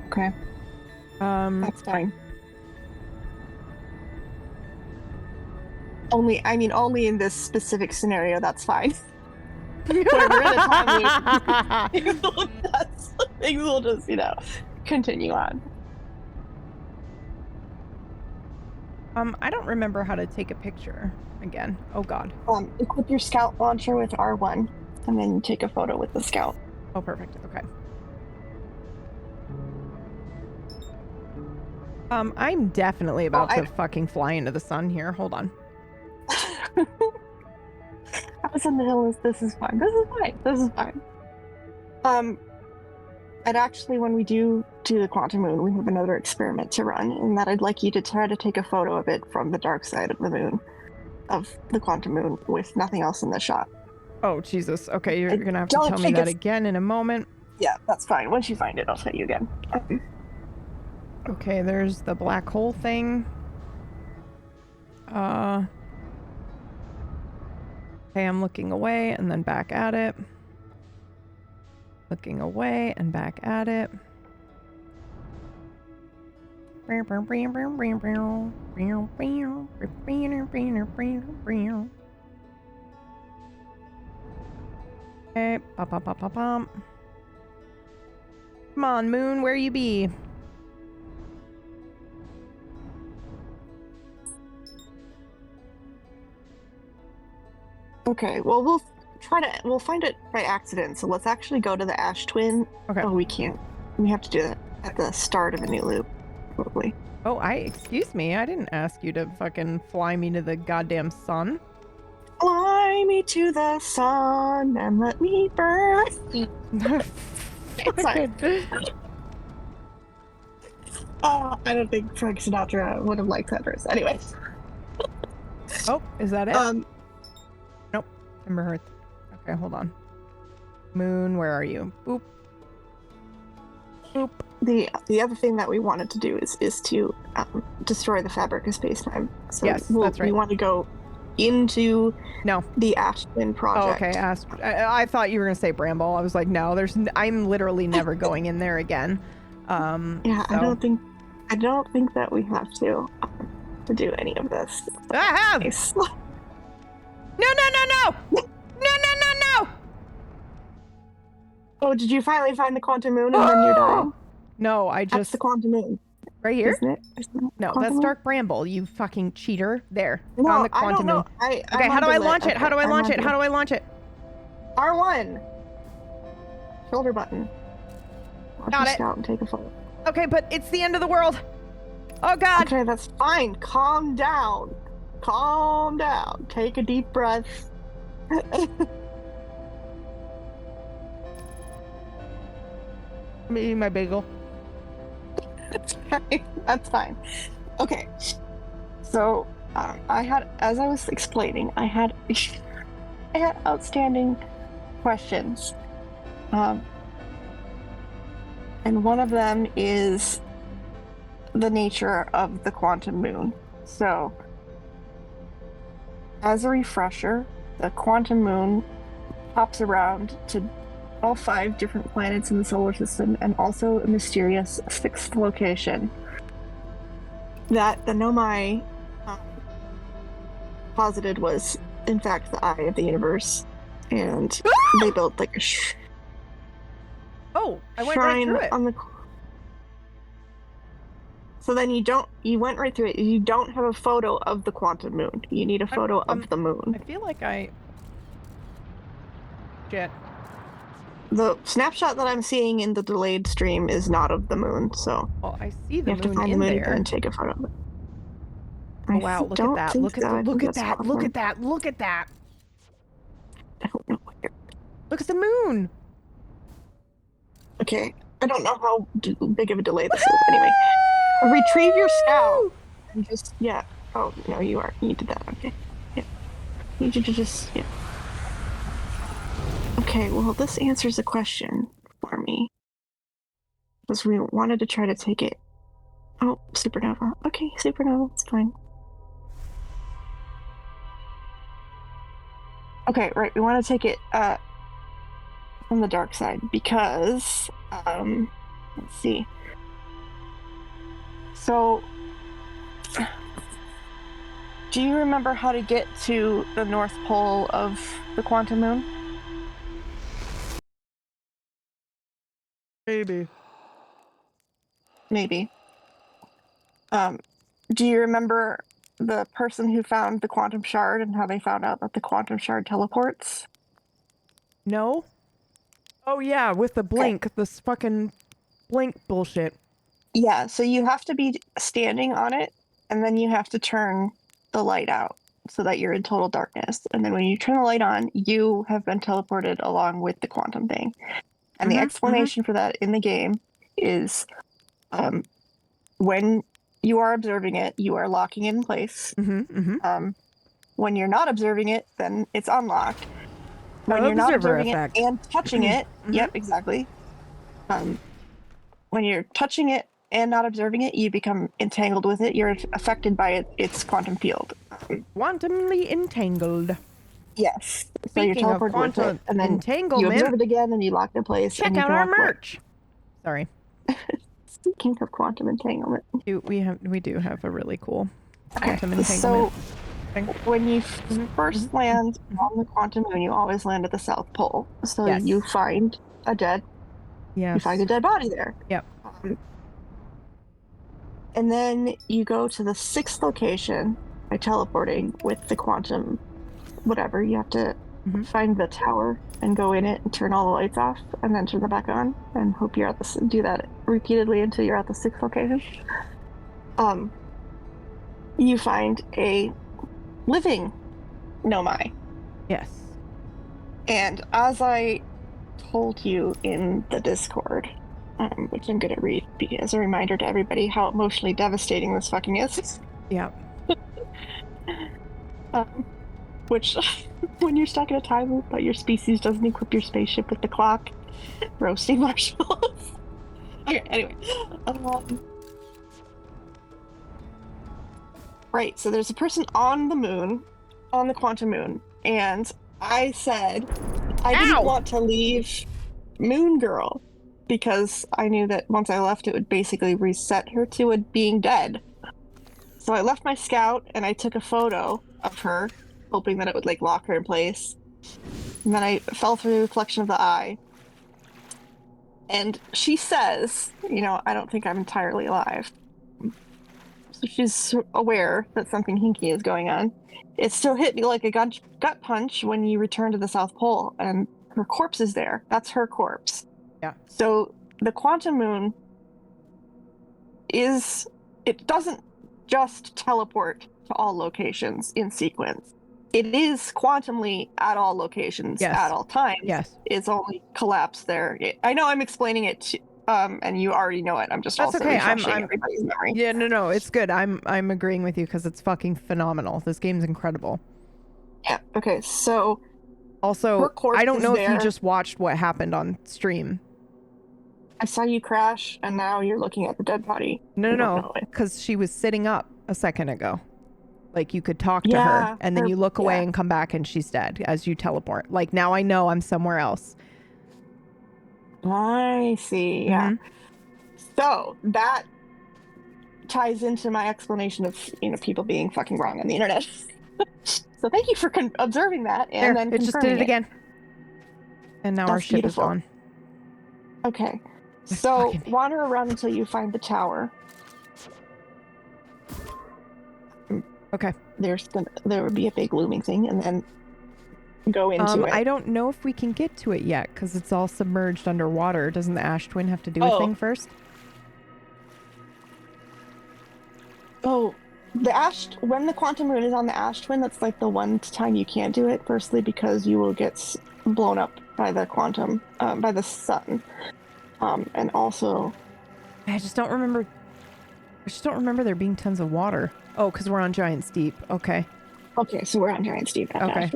Okay. That's fine. Only in this specific scenario, that's fine. When we're in a time loop, things will just, continue on. I don't remember how to take a picture again. Oh God. Equip your scout launcher with R1, and then take a photo with the scout. Oh, perfect. Okay. I'm definitely about to fucking fly into the sun here. Hold on. House on the Hill this is fine. This is fine. And actually, when we do the quantum moon, we have another experiment to run, in that I'd like you to try to take a photo of it from the dark side of the moon, of the quantum moon, with nothing else in the shot. Oh, Jesus. Okay, you're gonna have to tell me that again in a moment. Yeah, that's fine. Once you find it, I'll tell you again. Okay, there's the black hole thing. Okay, I'm looking away and then back at it. Looking away and back at it. Okay, pop. Come on, moon, where you be? Okay, well, we'll find it by accident, so let's actually go to the Ash Twin. Okay. Oh, we can't. We have to do that at the start of a new loop, probably. Oh, excuse me, I didn't ask you to fucking fly me to the goddamn sun. Fly me to the sun and let me burn. Sorry. Oh, I don't think Frank Sinatra would have liked that verse. Anyway. Oh, is that it? Nope. Timber Hearth. Okay, hold on. Moon, where are you? Boop. Boop. The other thing that we wanted to do is to destroy the fabric of space-time. So yes, that's right. We want to go into the Ash Twin project. Oh, okay. I thought you were gonna say Bramble. I was like, no, I'm literally never going in there again. Yeah, so. I don't think that we have to do any of this. I have. Nice. No. Oh, did you finally find the quantum moon and then you're dying? No, That's the quantum moon. Right here? Isn't it? No, that's moon? Dark Bramble, you fucking cheater. There. No, found the quantum moon. Okay, how do I launch it? How do I launch it? R1. Shoulder button. Got it. Scout and take a photo. Okay, but it's the end of the world. Oh God. Okay, that's fine. Calm down. Take a deep breath. I'm eating my bagel. That's fine. Okay. So, as I was explaining, I had outstanding questions. And one of them is the nature of the quantum moon. So, as a refresher, the quantum moon pops around to all 5 different planets in the solar system, and also a mysterious 6th location that the Nomai posited was, in fact, the eye of the universe. And they built like a Oh, I went shrine right through it. on the... So then you went right through it. You don't have a photo of the quantum moon. You need a photo of the moon. I feel like Shit. The snapshot that I'm seeing in the delayed stream is not of the moon, so... Well, I see the moon in there. You have to find the moon and take a photo of it. Oh, wow, look at that. Look at that. Look at that. Look at that. Look at that. I don't know where. Look at the moon. Okay. I don't know how big of a delay this is. Anyway. Retrieve your scout. And just, yeah. Oh, no, you did that. Okay. Yeah. You need you to just, yeah. Okay, well, this answers a question for me. Because we wanted to try to take it. Oh, supernova. Okay, supernova. It's fine. Okay, right. We want to take it from the dark side because, let's see. So, do you remember how to get to the North Pole of the quantum moon? Maybe. Do you remember the person who found the quantum shard and how they found out that the quantum shard teleports? No. Oh, yeah, with the blink. Okay. This fucking blink bullshit. Yeah, so you have to be standing on it, and then you have to turn the light out so that you're in total darkness. And then when you turn the light on, you have been teleported along with the quantum thing. And the explanation for that in the game is when you are observing it, you are locking it in place. When you're not observing it, then it's unlocked. When you're not observing it and touching it, yep, exactly. When you're touching it and not observing it, you become entangled with it. You're affected by its quantum field. Quantumly entangled. Yes. So you're teleported with it, and then you observe it again, and you lock it in place. Check out our merch. Sorry. Speaking of quantum entanglement, we do have a really cool quantum entanglement. So when you first land on the quantum moon, you always land at the South Pole. So you find a dead. Yes. You find a dead body there. Yep. And then you go to the 6th location by teleporting with the quantum whatever. You have to find the tower and go in it and turn all the lights off and then turn them back on and hope you're at the... Do that repeatedly until you're at the 6th location. You find a living Nomai. Yes. And as I told you in the Discord, which I'm going to read as a reminder to everybody how emotionally devastating this fucking is. Yeah. Which, when you're stuck in a time loop, but your species doesn't equip your spaceship with the clock, roasting marshmallows. Okay, anyway. Right, so there's a person on the moon, on the quantum moon, and I said I didn't want to leave Moon Girl because I knew that once I left it would basically reset her to being dead. So I left my scout and I took a photo of her, hoping that it would like lock her in place. And then I fell through the reflection of the eye. And she says, I don't think I'm entirely alive. So she's aware that something hinky is going on. It still hit me like a gut punch when you return to the South Pole, and her corpse is there. That's her corpse. Yeah. So the quantum moon it doesn't just teleport to all locations in sequence. It is quantumly at all locations at all times. Yes. It's only collapsed there. I know I'm explaining it and you already know it. I'm just refreshing everybody's memory. Yeah, no, it's good. I'm agreeing with you because it's fucking phenomenal. This game's incredible. Yeah. Okay. So. Also, I don't know if you just watched what happened on stream. I saw you crash, and now you're looking at the dead body. No, because she was sitting up a second ago. Like, you could talk to her, and then you look away and come back, and she's dead as you teleport. Like, now I know I'm somewhere else. I see, yeah. So, that ties into my explanation of, people being fucking wrong on the internet. So thank you for observing that and then it just did it again. And now our ship beautiful. is gone. Okay. So wander around until you find the tower. Okay. There would be a big looming thing, and then go into it. I don't know if we can get to it yet because it's all submerged underwater. Doesn't the ash twin have to do a thing first? Oh, when the quantum rune is on the ash twin, that's like the one time you can't do it. Firstly, because you will get blown up by the quantum, by the sun, and also, I just don't remember there being tons of water. Oh, because we're on Giant Steep. Okay. Okay, so we're on Giant Steep. Okay.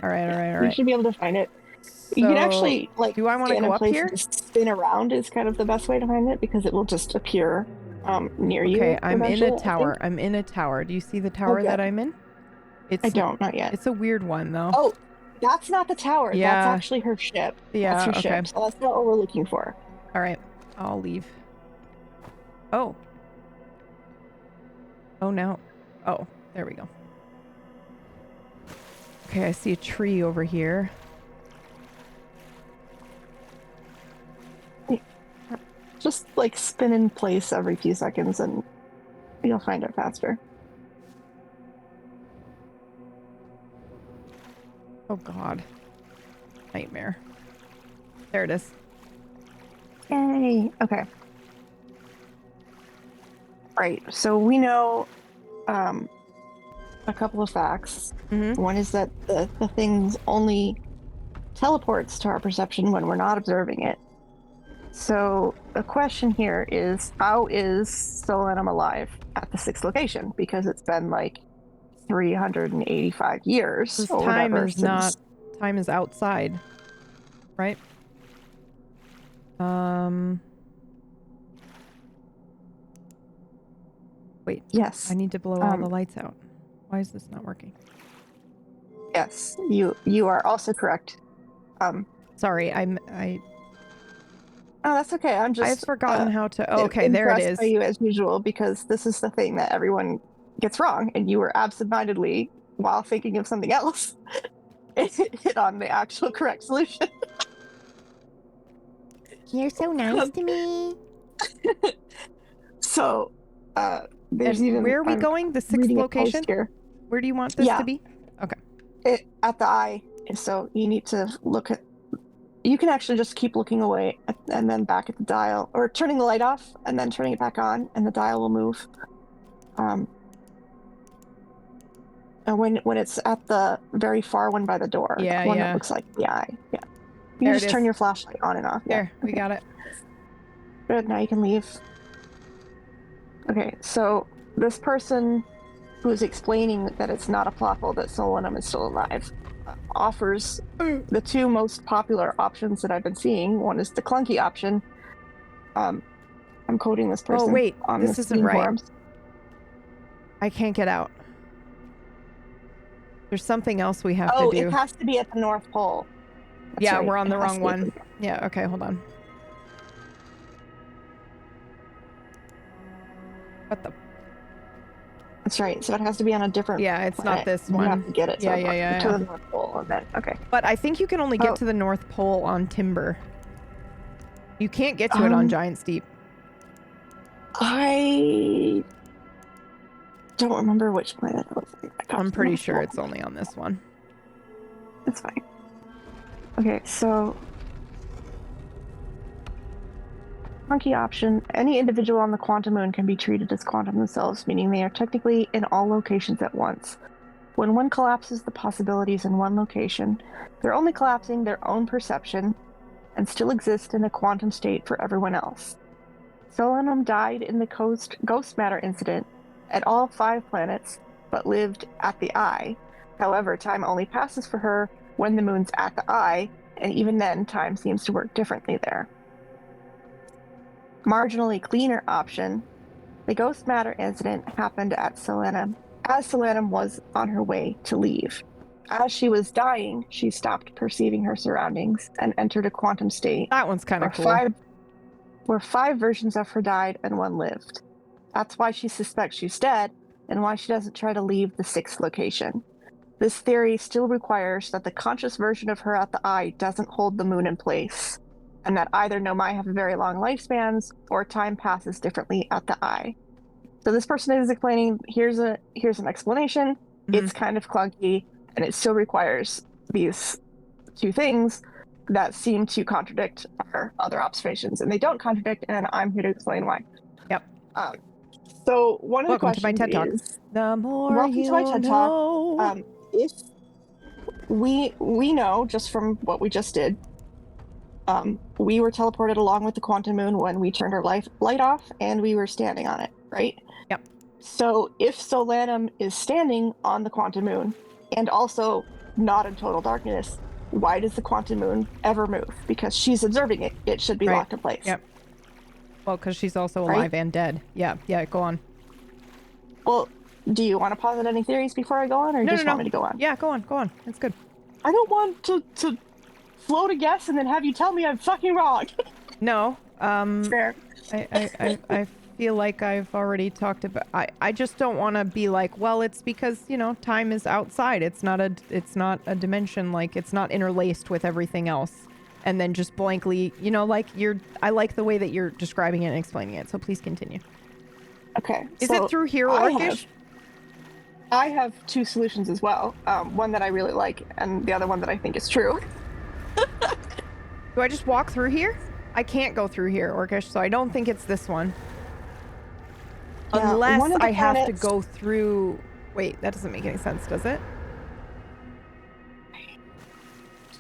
All right. You should be able to find it. So, you can actually do I want to go up here? Just spin around is kind of the best way to find it because it will just appear near you. Okay, I'm in a tower. Do you see the tower that I'm in? I don't, not yet. It's a weird one though. Oh, that's not the tower. Yeah. That's actually her ship. Yeah, that's her ship. So that's not what we're looking for. All right, I'll leave. Oh. Oh no. Oh, there we go. Okay, I see a tree over here. Just like spin in place every few seconds and you'll find it faster. Oh god. Nightmare. There it is. Yay. Okay. Right. So we know a couple of facts. Mm-hmm. One is that the thing only teleports to our perception when we're not observing it. So the question here is, how is Solanum alive at the 6th location? Because it's been like 385 years. This or time whatever, is not. Time is outside, right? Wait. Yes. I need to blow all the lights out. Why is this not working? Yes, you are also correct. Sorry, Oh, that's okay. I've forgotten how to. Oh, okay, there it is. By you as usual, because this is the thing that everyone gets wrong, and you were absentmindedly, while thinking of something else, hit on the actual correct solution. You're so nice to me. So, there's even. Where are we going? The 6th location? Here. Where do you want this to be? Okay. At the eye. So you need to look at. You can actually just keep looking away and then back at the dial, or turning the light off and then turning it back on, and the dial will move. And when it's at the very far one by the door, yeah, the one that looks like the eye. Yeah. You can just turn your flashlight on and off. There, we got it. Good. Now you can leave. Okay, so this person who is explaining that it's not a plot hole, that Solanum is still alive, offers the two most popular options that I've been seeing. One is the clunky option. I'm quoting this person. Oh wait, on this isn't right. Forums. I can't get out. There's something else we have to do. Oh, it has to be at the North Pole. That's yeah, right. we're on the wrong one. Yeah, okay, hold on. What the? That's right. So it has to be on a different. Yeah, it's not this one. You have to get it. Yeah. To the North Pole, and then okay. But I think you can only get to the North Pole on Timber. You can't get to it on Giant Steep. I don't remember which planet it was. I'm pretty sure it's only on this one. That's fine. Okay, so monkey option. Any individual on the quantum moon can be treated as quantum themselves, meaning they are technically in all locations at once. When one collapses the possibilities in one location, they're only collapsing their own perception and still exist in a quantum state for everyone else. Solanum died in the ghost matter incident at all 5 planets, but lived at the eye. However, time only passes for her when the moon's at the eye, and even then, time seems to work differently there. Marginally cleaner option. The ghost matter incident happened at Solanum, as Solanum was on her way to leave. As she was dying, she stopped perceiving her surroundings and entered a quantum state. That one's kind of cool. Where 5 versions of her died and 1 lived. That's why she suspects she's dead, and why she doesn't try to leave the 6th location. this theory still requires that the conscious version of her at the eye doesn't hold the moon in place, and that either Nomai have very long lifespans or time passes differently at the eye. So this person is explaining, here's an explanation. It's kind of clunky, and it still requires these two things that seem to contradict our other observations, and they don't contradict, and I'm here to explain why. Yep. So one of welcome the questions to my TED Talk. is, The more welcome you to my TED know. Talk. If we know just from what we just did, we were teleported along with the quantum moon when we turned our light off, and we were standing on it, right? Yep. So if Solanum is standing on the quantum moon and also not in total darkness, why does the quantum moon ever move? Because she's observing it. It should be locked in place. Yep. Well, because she's also alive and dead. Yeah. Yeah. Go on. Well, do you want to posit any theories before I go on, or want me to go on? Yeah, go on. Go on. That's good. I don't want to float a guess and then have you tell me I'm fucking wrong. No. Fair. I feel like I've already talked about. I just don't want to be like, well, it's because time is outside. It's not a dimension. Like it's not interlaced with everything else. And then just blankly, I like the way that you're describing it and explaining it. So please continue. Okay. Is it through here, Orcish? I have two solutions as well. One that I really like, and the other one that I think is true. Do I just walk through here? I can't go through here, Orcish, so I don't think it's this one. Yeah, unless I have to go through... Wait, that doesn't make any sense, does it?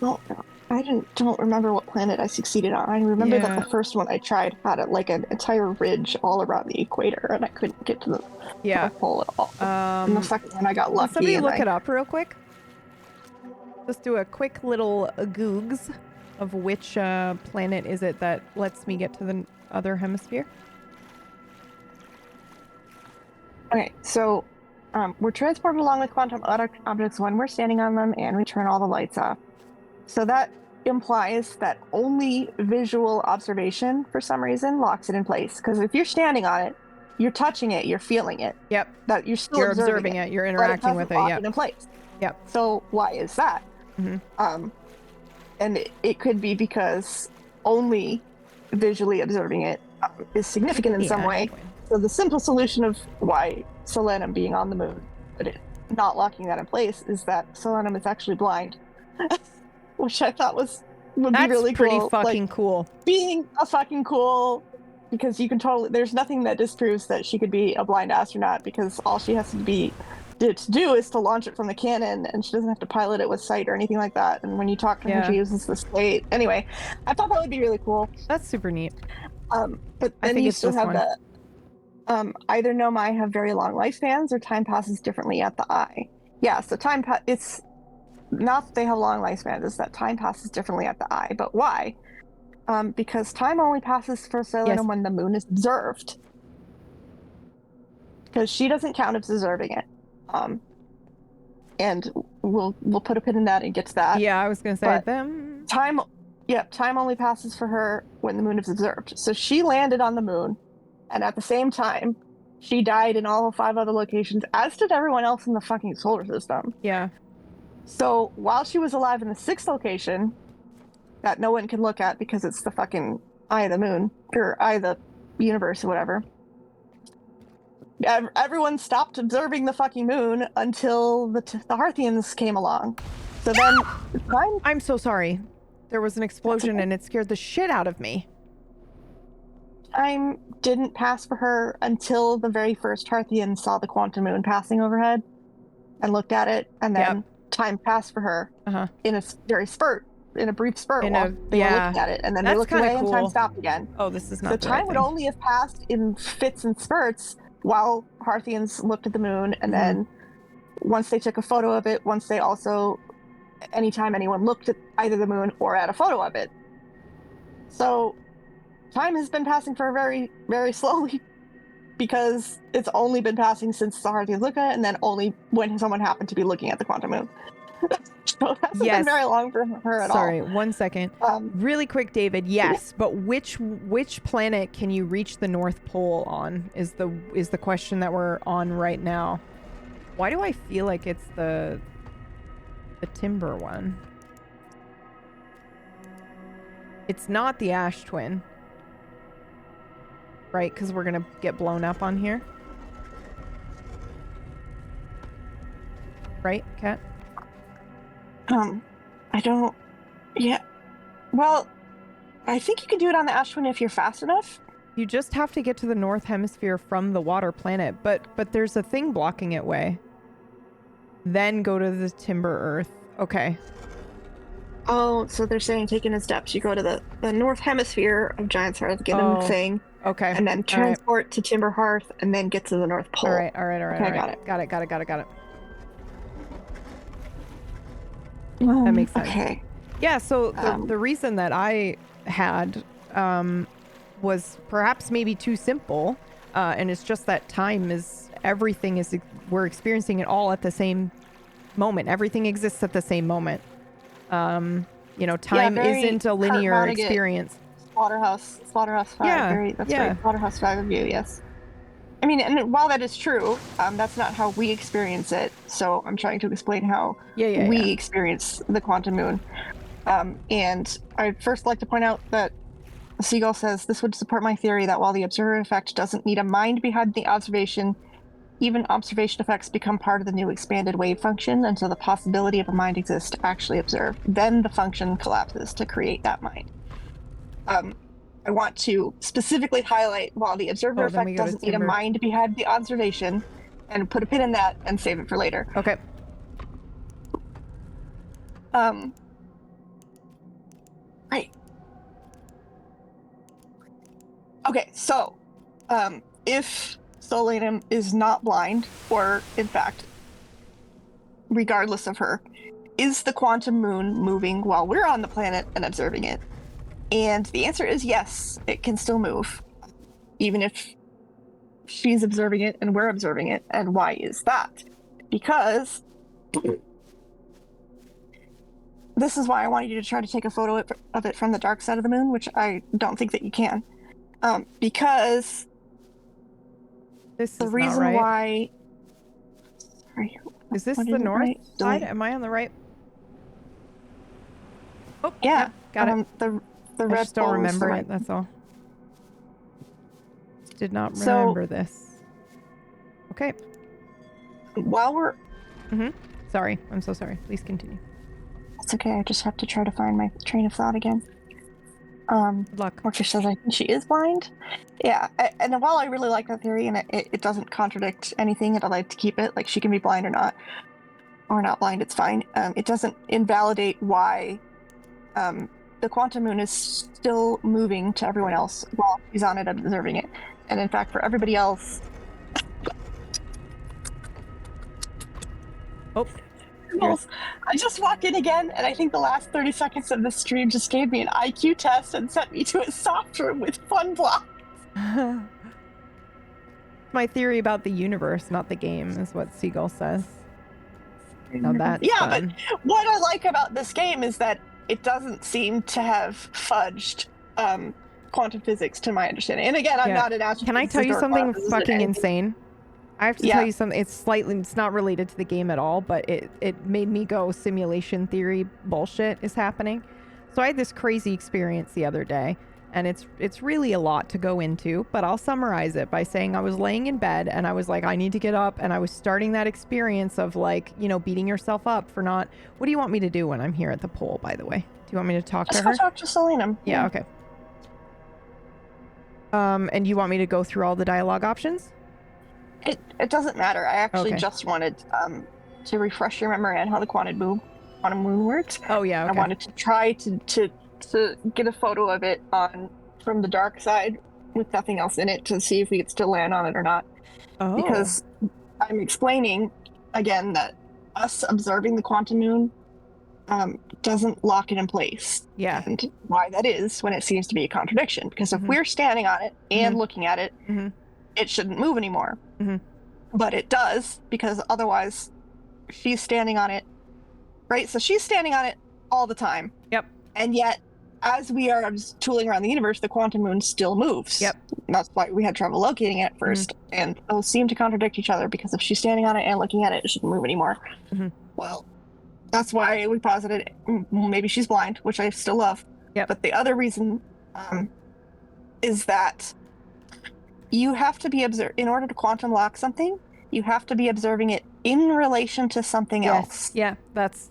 Well, I don't remember what planet I succeeded on. I remember that the first one I tried had an entire ridge all around the equator, and I couldn't get to the North Pole at all. And the second one I got lucky. Can somebody look it up real quick? Just do a quick little googs of which planet is it that lets me get to the other hemisphere. Okay, so we're transported along with quantum objects when we're standing on them, and we turn all the lights off. So that implies that only visual observation, for some reason, locks it in place. Because if you're standing on it, you're touching it, you're feeling it. Yep. That you're still observing it. You're interacting with it. Lock it in place. Yep. So why is that? And it could be because only visually observing it is significant in some way. So the simple solution of why Solanum being on the moon, but not locking that in place, is that Solanum is actually blind. Which I thought would be really cool. That's pretty fucking cool. Being a fucking cool, because you can there's nothing that disproves that she could be a blind astronaut, because all she has to do is to launch it from the cannon, and she doesn't have to pilot it with sight or anything like that. And when you talk to her, she uses the slate. Anyway, I thought that would be really cool. That's super neat. But then you still have the either Nomai have very long lifespans or time passes differently at the eye. Yeah, so it's not that they have long lifespans, it's that time passes differently at the eye. But why? Because time only passes for Solanum when the moon is observed. Because she doesn't count as observing it. And we'll put a pin in that and get to that. Yeah, I was gonna say them. Time only passes for her when the moon is observed. So she landed on the moon, and at the same time, she died in all 5 other locations, as did everyone else in the fucking solar system. Yeah. So while she was alive in the 6th location, that no one can look at because it's the fucking eye of the moon, or eye of the universe or whatever, everyone stopped observing the fucking moon until the Harthians came along. So then I'm so sorry. There was an explosion and it scared the shit out of me. Time didn't pass for her until the very first Harthians saw the quantum moon passing overhead and looked at it, and then time passed for her in a brief spurt while they were looking at it, and then they looked away and time stopped again. Oh, this is not the time would only have passed in fits and spurts while Harthians looked at the moon, and then once they took a photo of it, anytime anyone looked at either the moon or at a photo of it. So time has been passing for very, very slowly, because it's only been passing since the Harthians looked at it, and then only when someone happened to be looking at the quantum moon. So it hasn't been very long for her at all. Sorry, 1 second. Really quick, David. Yes, but which planet can you reach the North Pole on is the question that we're on right now. Why do I feel like it's the the timber one. It's not the ash twin. Right, because we're going to get blown up on here. Right, Kat? I don't... Yeah. Well, I think you can do it on the ash twin if you're fast enough. You just have to get to the north hemisphere from the water planet, but there's a thing blocking it way. Then go to the timber earth. Okay. Oh, so they're saying taking the steps. You go to the north hemisphere of Giant's Hearth, get a thing. Okay. And then transport to Timber Hearth, and then get to the North Pole. All right. Okay, got it. Got it. That makes sense. Okay. Yeah, so the reason that I had was perhaps maybe too simple, and it's just that time is, everything is, we're experiencing it all at the same moment. Everything exists at the same moment. Time isn't a linear experience. Slaughterhouse 5. Very Slaughterhouse 5 of you, yes. I mean, and while that is true, that's not how we experience it. So I'm trying to explain how we experience the quantum moon. And I'd first like to point out that Seagull says, this would support my theory that while the observer effect doesn't need a mind behind the observation, even observation effects become part of the new expanded wave function, and so the possibility of a mind exists to actually observe. Then the function collapses to create that mind. I want to specifically highlight, while the observer effect doesn't need a mind behind the observation, and put a pin in that and save it for later. Okay. Right. Okay, so, if Solanum is not blind, or in fact, regardless of her, is the quantum moon moving while we're on the planet and observing it? And the answer is yes, it can still move, even if she's observing it and we're observing it. And why is that? Because this is why I wanted you to try to take a photo of it from the dark side of the moon, which I don't think that you can. Because the reason why... Sorry. Is this the north side? Am I on the right? Oh, yeah. Got it. The red I just don't remember it, that's all. Did not remember this. Okay. While we're... Sorry. I'm so sorry. Please continue. It's okay. I just have to try to find my train of thought again. Good luck. Orchard says I think she is blind. Yeah, and while I really like that theory, and it doesn't contradict anything, and I like to keep it, like she can be blind or not blind, it's fine. It doesn't invalidate why the quantum moon is still moving to everyone else while she's on it observing it. And in fact, for everybody else... Oh. I just walked in again, and I think the last 30 seconds of the stream just gave me an IQ test and sent me to a soft room with fun blocks. My theory about the universe, not the game, is what Seagull says. Now that's fun. But what I like about this game is that it doesn't seem to have fudged quantum physics, to my understanding. And again, I'm not an astrophysicist. Can I tell you something fucking insane? I have to tell you something. It's not related to the game at all, but it made me go, simulation theory bullshit is happening. So I had this crazy experience the other day, and it's really a lot to go into, but I'll summarize it by saying I was laying in bed and I was like, I need to get up, and I was starting that experience of like, beating yourself up for not... What do you want me to do when I'm here at the pole, by the way? Do you want me to talk to her? Just go talk to Selena. Yeah, okay. And you want me to go through all the dialogue options? It doesn't matter. I actually just wanted to refresh your memory on how the quantum moon works. Oh yeah, okay. I wanted to try to get a photo of it from the dark side with nothing else in it to see if we could still land on it or not. Oh. Because I'm explaining again that us observing the quantum moon doesn't lock it in place. Yeah. And why that is when it seems to be a contradiction. Because if we're standing on it and looking at it, it shouldn't move anymore. But it does, because otherwise she's standing on it, right? So she's standing on it all the time. Yep. And yet, as we are tooling around the universe, the quantum moon still moves. Yep. That's why we had trouble locating it at first. And those seem to contradict each other, because if she's standing on it and looking at it, it shouldn't move anymore. Well, That's why we posited maybe she's blind, which I still love. Yep. But the other reason is that you have to be in order to quantum lock something, you have to be observing it in relation to something Yes. else. Yeah. That's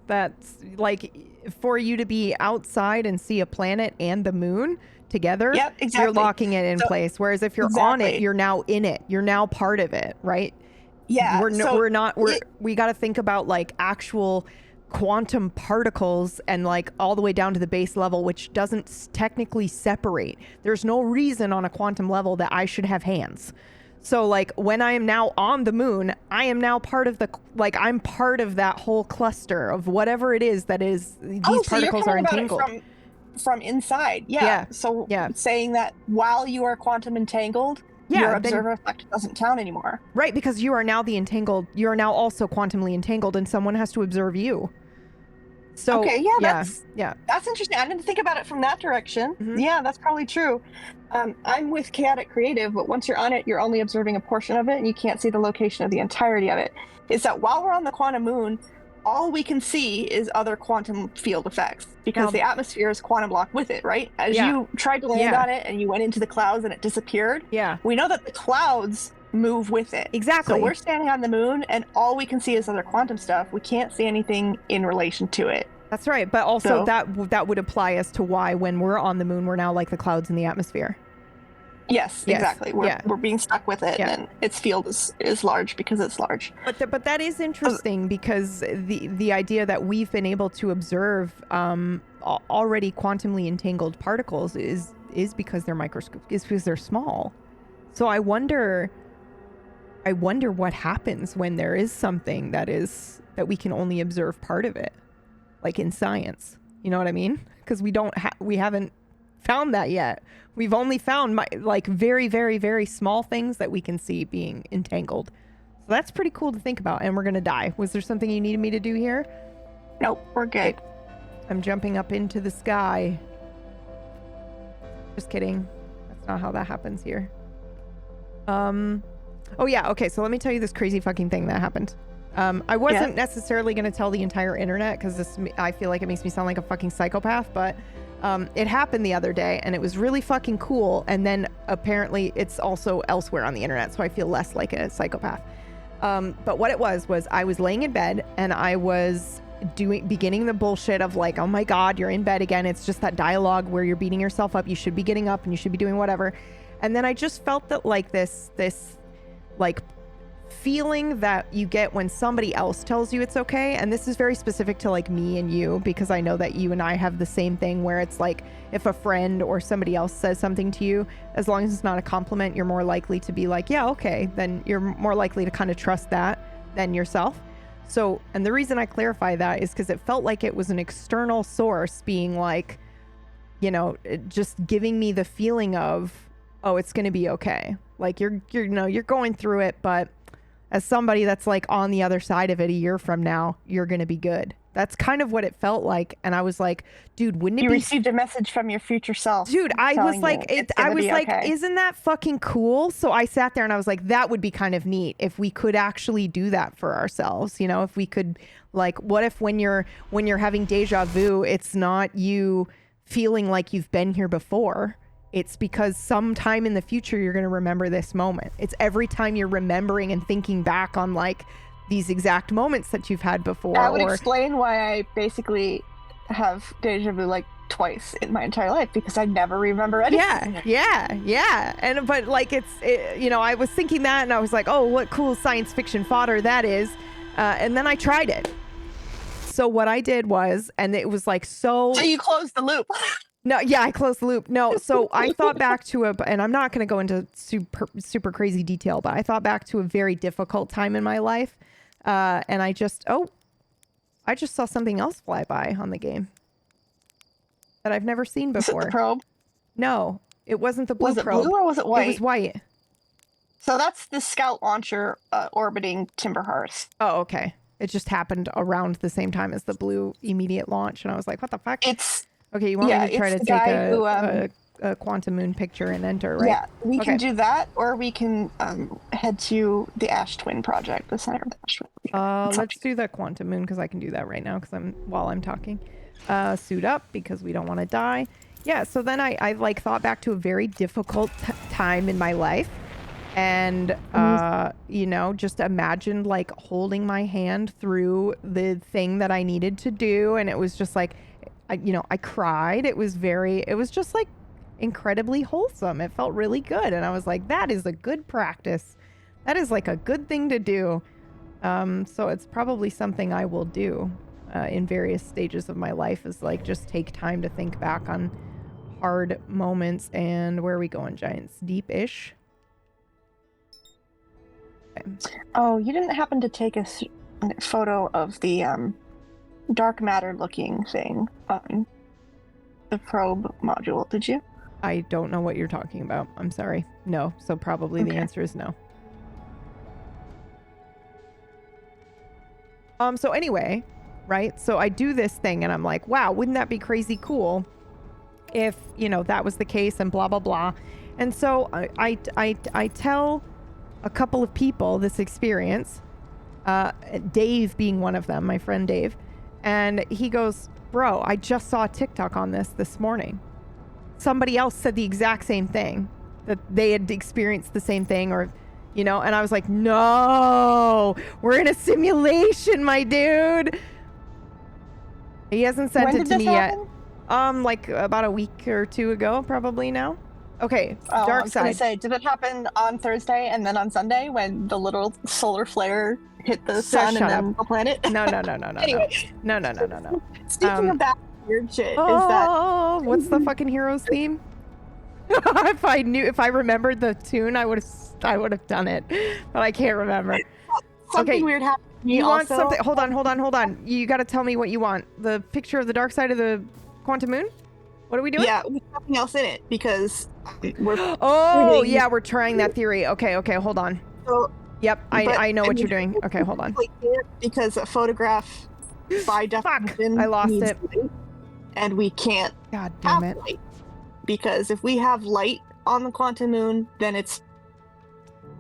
like for you to be outside and see a planet and the moon together. Yep, exactly. You're locking it in place. Whereas if you're on it, you're now in it. You're now part of it, right? Yeah. We got to think about like actual quantum particles and like all the way down to the base level, which doesn't technically separate. There's no reason on a quantum level that I should have hands. So like when I am now on the moon, I am now part of I'm part of that whole cluster of whatever it is that is these particles are entangled. From inside. Yeah. So saying that while you are quantum entangled, your observer effect doesn't count anymore. Right, because you are now you are now also quantumly entangled and someone has to observe you. So okay, that's interesting. I didn't think about it from that direction. Mm-hmm. Yeah, that's probably true. I'm with Chaotic Creative, but once you're on it, you're only observing a portion of it and you can't see the location of the entirety of it. Is that while we're on the quantum moon, all we can see is other quantum field effects because the atmosphere is quantum locked with it, right? As you tried to land on it and you went into the clouds and it disappeared, we know that the clouds move with it. Exactly. So we're standing on the moon and all we can see is other quantum stuff. We can't see anything in relation to it. That's right. But also that would apply as to why when we're on the moon, we're now like the clouds in the atmosphere. Yes, exactly. We're being stuck with it, and its field is large because it's large. But that is interesting because the idea that we've been able to observe already quantumly entangled particles is because they're because they're small. So I wonder what happens when there is something that we can only observe part of it, like in science. You know what I mean? Because we haven't found that yet. We've only found like very, very, very small things that we can see being entangled. So that's pretty cool to think about. And we're going to die. Was there something you needed me to do here? Nope, we're good. Okay. I'm jumping up into the sky. Just kidding. That's not how that happens here. Oh yeah. Okay. So let me tell you this crazy fucking thing that happened. I wasn't necessarily going to tell the entire internet because I feel like it makes me sound like a fucking psychopath, but it happened the other day and it was really fucking cool. And then apparently it's also elsewhere on the internet. So I feel less like a psychopath. But what it was I was laying in bed and I was beginning the bullshit of like, oh my God, you're in bed again. It's just that dialogue where you're beating yourself up. You should be getting up and you should be doing whatever. And then I just felt that like this like feeling that you get when somebody else tells you it's okay. And this is very specific to like me and you, because I know that you and I have the same thing where it's like if a friend or somebody else says something to you, as long as it's not a compliment, you're more likely to be like, yeah, okay. Then you're more likely to kind of trust that than yourself. So, and the reason I clarify that is because it felt like it was an external source being like, you know, just giving me the feeling of, oh, it's going to be okay. Like you're going through it, but as somebody that's like on the other side of it a year from now, you're going to be good. That's kind of what it felt like. And I was like, dude, wouldn't it be... You received a message from your future self. Dude, I was like, isn't that fucking cool? So I sat there and I was like, that would be kind of neat if we could actually do that for ourselves. You know, if we could, like, what if when you're having deja vu, it's not you feeling like you've been here before. It's because sometime in the future, you're going to remember this moment. It's every time you're remembering and thinking back on like these exact moments that you've had before. That would explain why I basically have deja vu like twice in my entire life, because I never remember anything. Yeah. And, but like, you know, I was thinking that and I was like, oh, what cool science fiction fodder that is. And then I tried it. So what I did was, and it was like, so you closed the loop. No, yeah, I closed the loop. No, so I thought back to and I'm not going to go into super crazy detail, but I thought back to a very difficult time in my life. And I just saw something else fly by on the game that I've never seen before. Was it the probe? No, it wasn't the blue probe. Was it blue or was it white? It was white. So that's the scout launcher orbiting Timberhearth. Oh, okay. It just happened around the same time as the blue immediate launch. And I was like, what the fuck? It's... Okay, you want me to try to take a a quantum moon picture and enter, right? Yeah, we can do that, or we can head to the Ash Twin project, the center of the Ash Twin. Let's do the quantum moon because I can do that right now because while I'm talking. Suit up because we don't want to die. Yeah, so then I like thought back to a very difficult time in my life. And, you know, just imagined like holding my hand through the thing that I needed to do. And it was just like, I cried. It was just like incredibly wholesome. It felt really good. And I was like, that is a good practice. That is like a good thing to do. So it's probably something I will do in various stages of my life, is like just take time to think back on hard moments. And where are we going, Giants? Deep-ish? Okay. Oh, you didn't happen to take a photo of the dark matter looking thing on the probe module, did you? I don't know what you're talking about. I'm sorry. No. So probably the answer is no. So anyway, right? So I do this thing and I'm like, wow, wouldn't that be crazy cool if, you know, that was the case and blah, blah, blah. And so I tell a couple of people this experience, Dave being one of them, my friend Dave. And he goes, bro, I just saw a TikTok on this morning. Somebody else said the exact same thing, that they had experienced the same thing, or, you know, and I was like, no, we're in a simulation, my dude. He hasn't sent it to me yet. Like about a week or two ago, probably now. Okay, dark side. I was gonna say, did it happen on Thursday and then on Sunday when the little solar flare hit the sun and then the planet? No. Anyway. No. Speaking of that weird shit, what's the fucking Heroes theme? If I remembered the tune, I would have done it, but I can't remember. Something weird happened to me. You want something? Hold on. You got to tell me what you want. The picture of the dark side of the quantum moon? What are we doing? Yeah, with nothing else in it because we're. We're trying that theory. Okay, hold on. So, yep, I know what you're doing. Okay, hold on. Because a photograph, by definition, I lost it. Light, and we can't. God damn it! Light, because if we have light on the quantum moon, then it's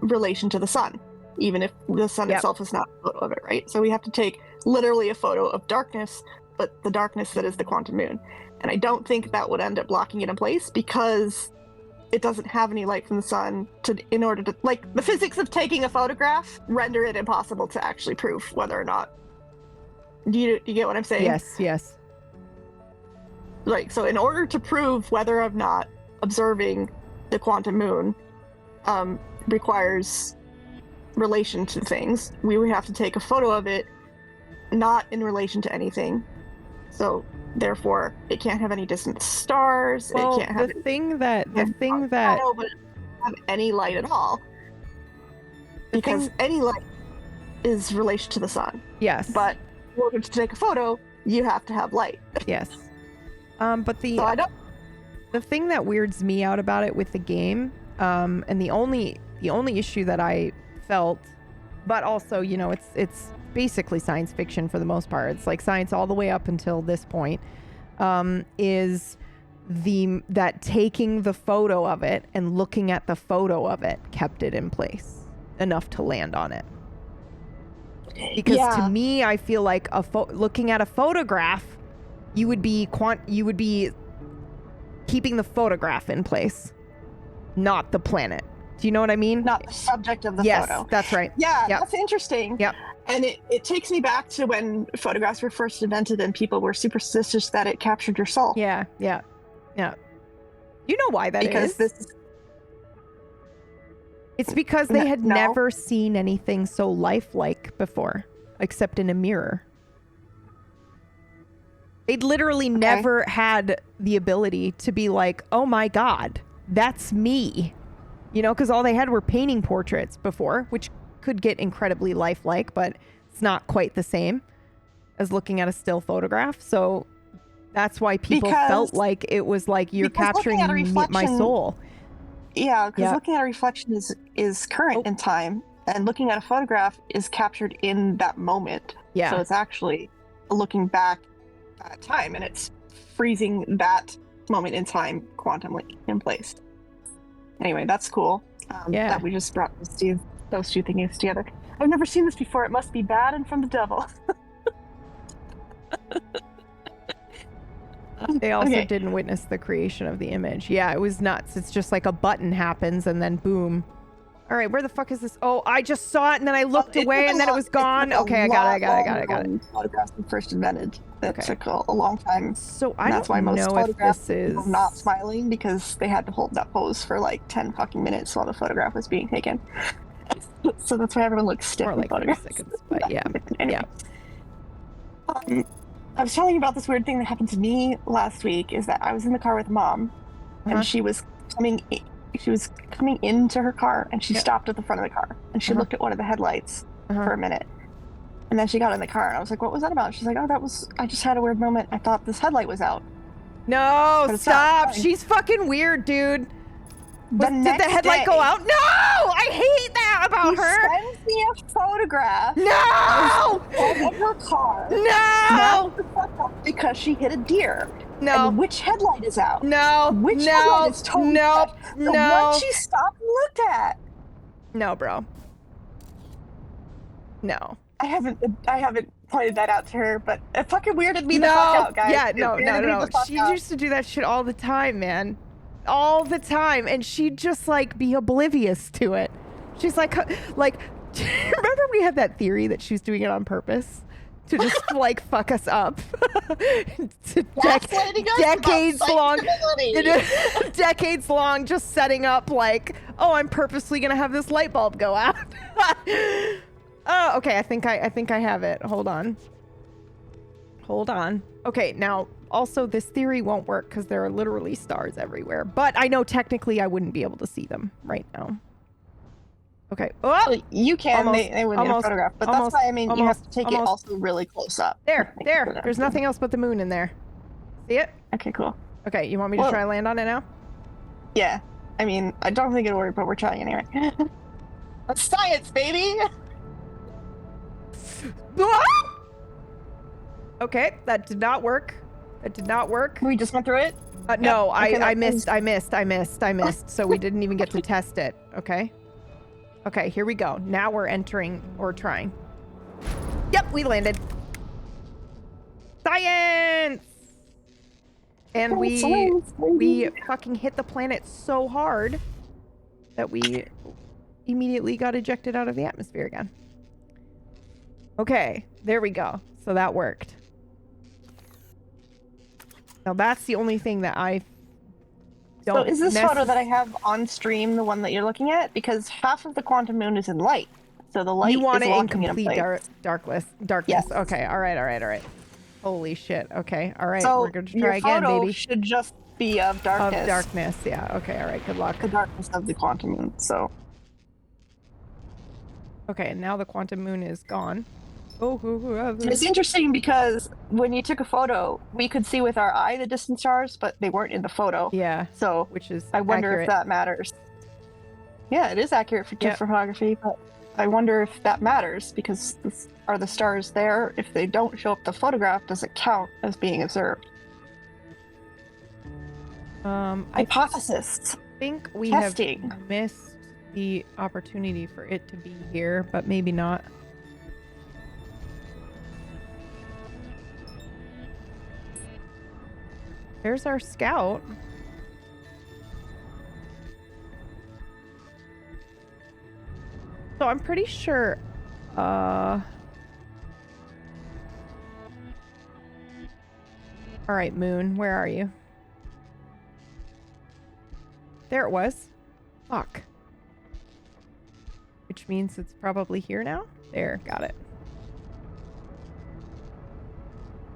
relation to the sun, even if the sun itself is not a photo of it, right? So we have to take literally a photo of darkness, but the darkness that is the quantum moon. And I don't think that would end up locking it in place because it doesn't have any light from the sun in order to, like, the physics of taking a photograph render it impossible to actually prove whether or not. Do you get what I'm saying? Yes. Right, so in order to prove whether or not observing the quantum moon requires relation to things, we would have to take a photo of it not in relation to anything. So therefore, it can't have any distant stars. Well, it can't have the thing that but it doesn't have any light at all, because any light is relation to the sun. Yes. But in order to take a photo, you have to have light. Yes. But the thing that weirds me out about it with the game, and the only issue that I felt, but also, you know, it's basically science fiction for the most part. It's like science all the way up until this point, is that taking the photo of it and looking at the photo of it kept it in place enough to land on it. Because to me, I feel like looking at a photograph, you would be keeping the photograph in place, not the planet. Do you know what I mean? Not the subject of the photo. Yes, that's right. Yeah, that's interesting. Yep. And it takes me back to when photographs were first invented and people were superstitious that it captured your soul. Yeah. You know why that is? It's because they had never seen anything so lifelike before, except in a mirror. They'd literally never had the ability to be like, oh my God, that's me. You know, because all they had were painting portraits before, which could get incredibly lifelike, but it's not quite the same as looking at a still photograph. So that's why people felt like it was like you're capturing my soul. Yeah, because looking at a reflection is current in time, and looking at a photograph is captured in that moment. So it's actually looking back at time, and it's freezing that moment in time quantumly in place. Anyway, that's cool. That we just brought those two things together. I've never seen this before. It must be bad and from the devil. They also didn't witness the creation of the image. Yeah, it was nuts. It's just like a button happens and then boom. All right, where the fuck is this? Oh, I just saw it and then I looked away and then it was gone. Okay, I got it. Photographs were first invented. That took a long time. So I don't know if this is not smiling because they had to hold that pose for like 10 fucking minutes while the photograph was being taken. So that's why everyone looks stiff. Or like 30 seconds, but yeah. Anyway. Yeah. I was telling you about this weird thing that happened to me last week. Is that I was in the car with Mom, and she was coming into her car, and she stopped at the front of the car, and she looked at one of the headlights for a minute, and then she got in the car, and I was like, "What was that about?" She's like, "Oh, I just had a weird moment. I thought this headlight was out." No, stop! She's fucking weird, dude. Did the headlight go out? No! I hate that about her! She sends me a photograph of her car. No! Because she hit a deer. No. And which headlight is out? No. Which headlight is totally out? The one she stopped and looked at. No, bro. No. I haven't pointed that out to her, but it fucking weirded me the fuck out, guys. Yeah, no. She used to do that shit all the time, man. All the time, and she'd just like be oblivious to it. She's like remember we had that theory that she was doing it on purpose to just like fuck us up. Decades long, just setting up like, oh, I'm purposely gonna have this light bulb go out. Oh, okay. I think I have it. Hold on. Okay, now. Also, this theory won't work because there are literally stars everywhere. But I know technically I wouldn't be able to see them right now. Okay. Oh! Well, you can. They wouldn't get a photograph. But that's why, I mean, you have to take it also really close up. There. There's nothing else but the moon in there. See it? Okay, cool. Okay, you want me to try land on it now? Yeah. I mean, I don't think it'll work, but we're trying anyway. That's science, baby! Okay, that did not work. We just went through it? No, I missed. So we didn't even get to test it. Okay, here we go. Now we're entering or trying. Yep, we landed. Science! And we fucking hit the planet so hard that we immediately got ejected out of the atmosphere again. Okay, there we go. So that worked. Now that's the only thing that I don't. So is this photo that I have on stream the one that you're looking at? Because half of the quantum moon is in light, so the light you want is it in locking complete darkness. Yes. Okay. All right. Holy shit. Okay. All right. So we're going to try again, photo baby. Should just be of darkness. Of darkness. Yeah. Okay. All right. Good luck. The darkness of the quantum moon. So. Okay. And now the quantum moon is gone. It's interesting because when you took a photo, we could see with our eye the distant stars, but they weren't in the photo. Yeah. So, which is I wonder accurate. if that matters. Yeah, it is accurate for photography, but I wonder if that matters because are the stars there? If they don't show up the photograph, does it count as being observed? Hypothesis. I think we have missed the opportunity for it to be here, but maybe not. There's our scout. So I'm pretty sure, all right, moon, where are you? There it was. Fuck. Which means it's probably here now? There, got it.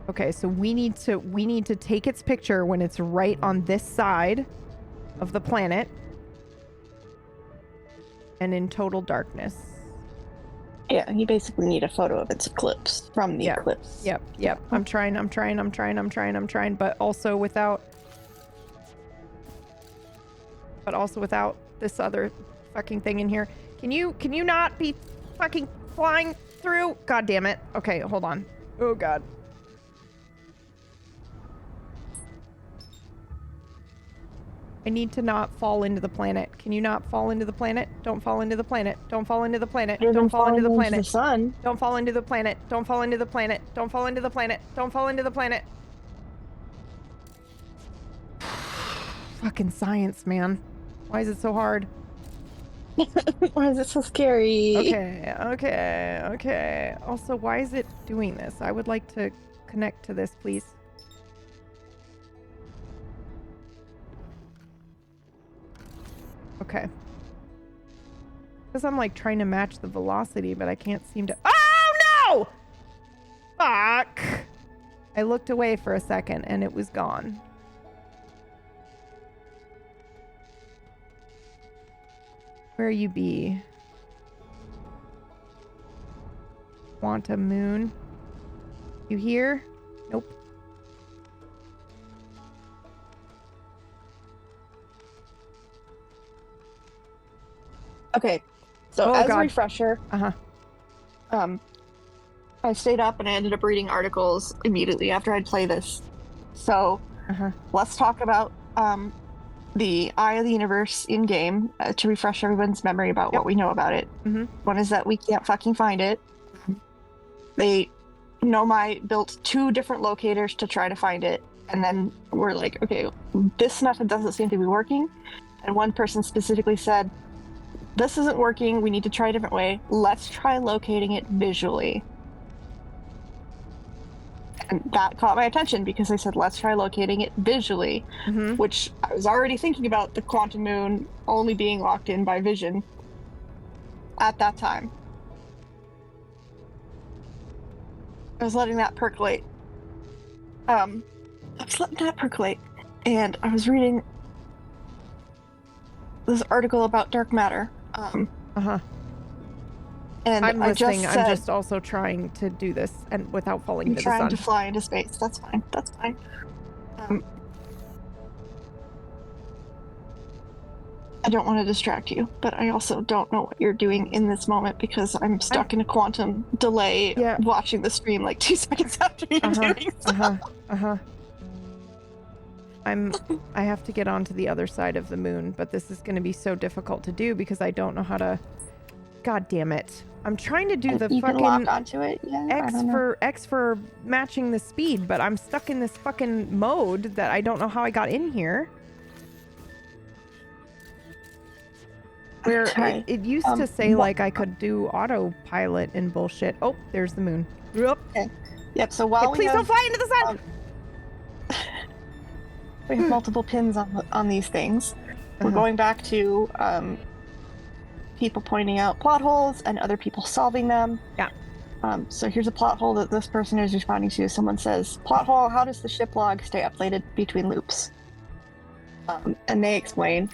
Okay, so we need to take its picture when it's right on this side of the planet and in total darkness. Yeah, you basically need a photo of its eclipse from the eclipse. Yep. I'm trying, but also without this other fucking thing in here. Can you not be fucking flying through? God damn it. Okay, hold on. Oh god. I need to not fall into the planet. Can you not fall into the planet? Don't fall into the planet. Don't fall into the planet. Don't fall into the planet. The sun. Don't fall into the planet. Don't fall into the planet. Don't fall into the planet. Don't fall into the planet. Fucking science, man. Why is it so hard? Why is it so scary? Okay. Also, why is it doing this? I would like to connect to this, please. Okay. Because I'm like trying to match the velocity, but I can't seem to. Oh no! Fuck! I looked away for a second and it was gone. Where you be? Quantum moon. You here? Nope. Okay, so as a refresher, I stayed up and I ended up reading articles immediately after I'd play this. So let's talk about the Eye of the Universe in game to refresh everyone's memory about what we know about it. One is that we can't fucking find it. They, Nomai built 2 different locators to try to find it, and then we're like, okay, this method doesn't seem to be working. And one person specifically said, this isn't working, we need to try a different way. Let's try locating it visually. And that caught my attention because I said, let's try locating it visually, which I was already thinking about the quantum moon only being locked in by vision at that time. I was letting that percolate. And I was reading this article about dark matter. And I'm listening. I'm just also trying to do this and without falling into the sun. Trying to fly into space. That's fine. I don't want to distract you, but I also don't know what you're doing in this moment because I'm stuck in a quantum delay watching the stream like 2 seconds after you're doing so. I have to get onto the other side of the moon, but this is going to be so difficult to do because I don't know how to. God damn it! I'm trying to do the you fucking can lock onto it. Yeah, X for matching the speed, but I'm stuck in this fucking mode that I don't know how I got in here. Where it used to say like I could do autopilot and bullshit. Oh, there's the moon. Yep. Okay. Yep. So while please don't fly into the sun. We have multiple pins on these things. We're going back to people pointing out plot holes and other people solving them. Yeah. So here's a plot hole that this person is responding to. Someone says, plot hole, how does the ship log stay updated between loops? And they explain,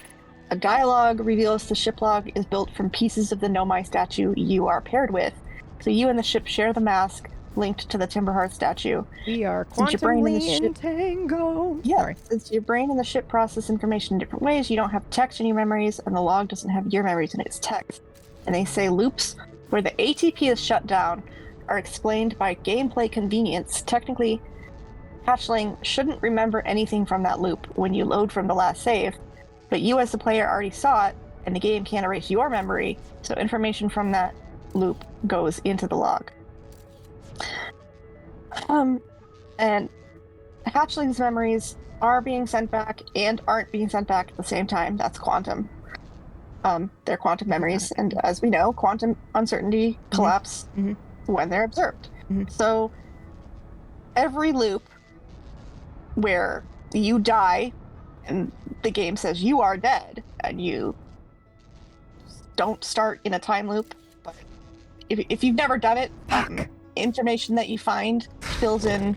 a dialogue reveals the ship log is built from pieces of the Nomai statue you are paired with. So you and the ship share the mask linked to the Timberhearth statue. We are quantumly entangled. Yeah, sorry. Since your brain and the ship process information in different ways, you don't have text in your memories, and the log doesn't have your memories in its text. And they say loops where the ATP is shut down are explained by gameplay convenience. Technically, Hatchling shouldn't remember anything from that loop when you load from the last save, but you as the player already saw it, and the game can't erase your memory, so information from that loop goes into the log. And Hatchling's memories are being sent back and aren't being sent back at the same time. That's quantum. They're quantum memories, and as we know, quantum uncertainty collapse when they're observed. So every loop where you die and the game says you are dead and you don't start in a time loop, but if you've never done it, information that you find fills in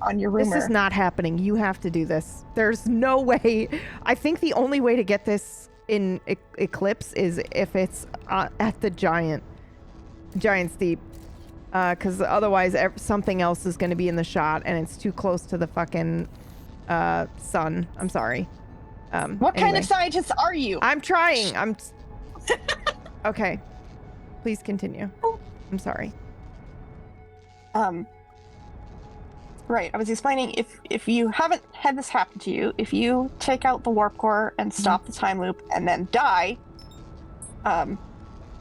on your rumor. This is not happening. You have to do this. There's no way. I think the only way to get this in Eclipse is if it's at the Giant Steep, because otherwise something else is going to be in the shot and it's too close to the fucking sun. I'm sorry. What kind of scientist are you? I'm trying. Okay. Please continue. I'm sorry. Right. I was explaining if you haven't had this happen to you, if you take out the warp core and stop the time loop and then die,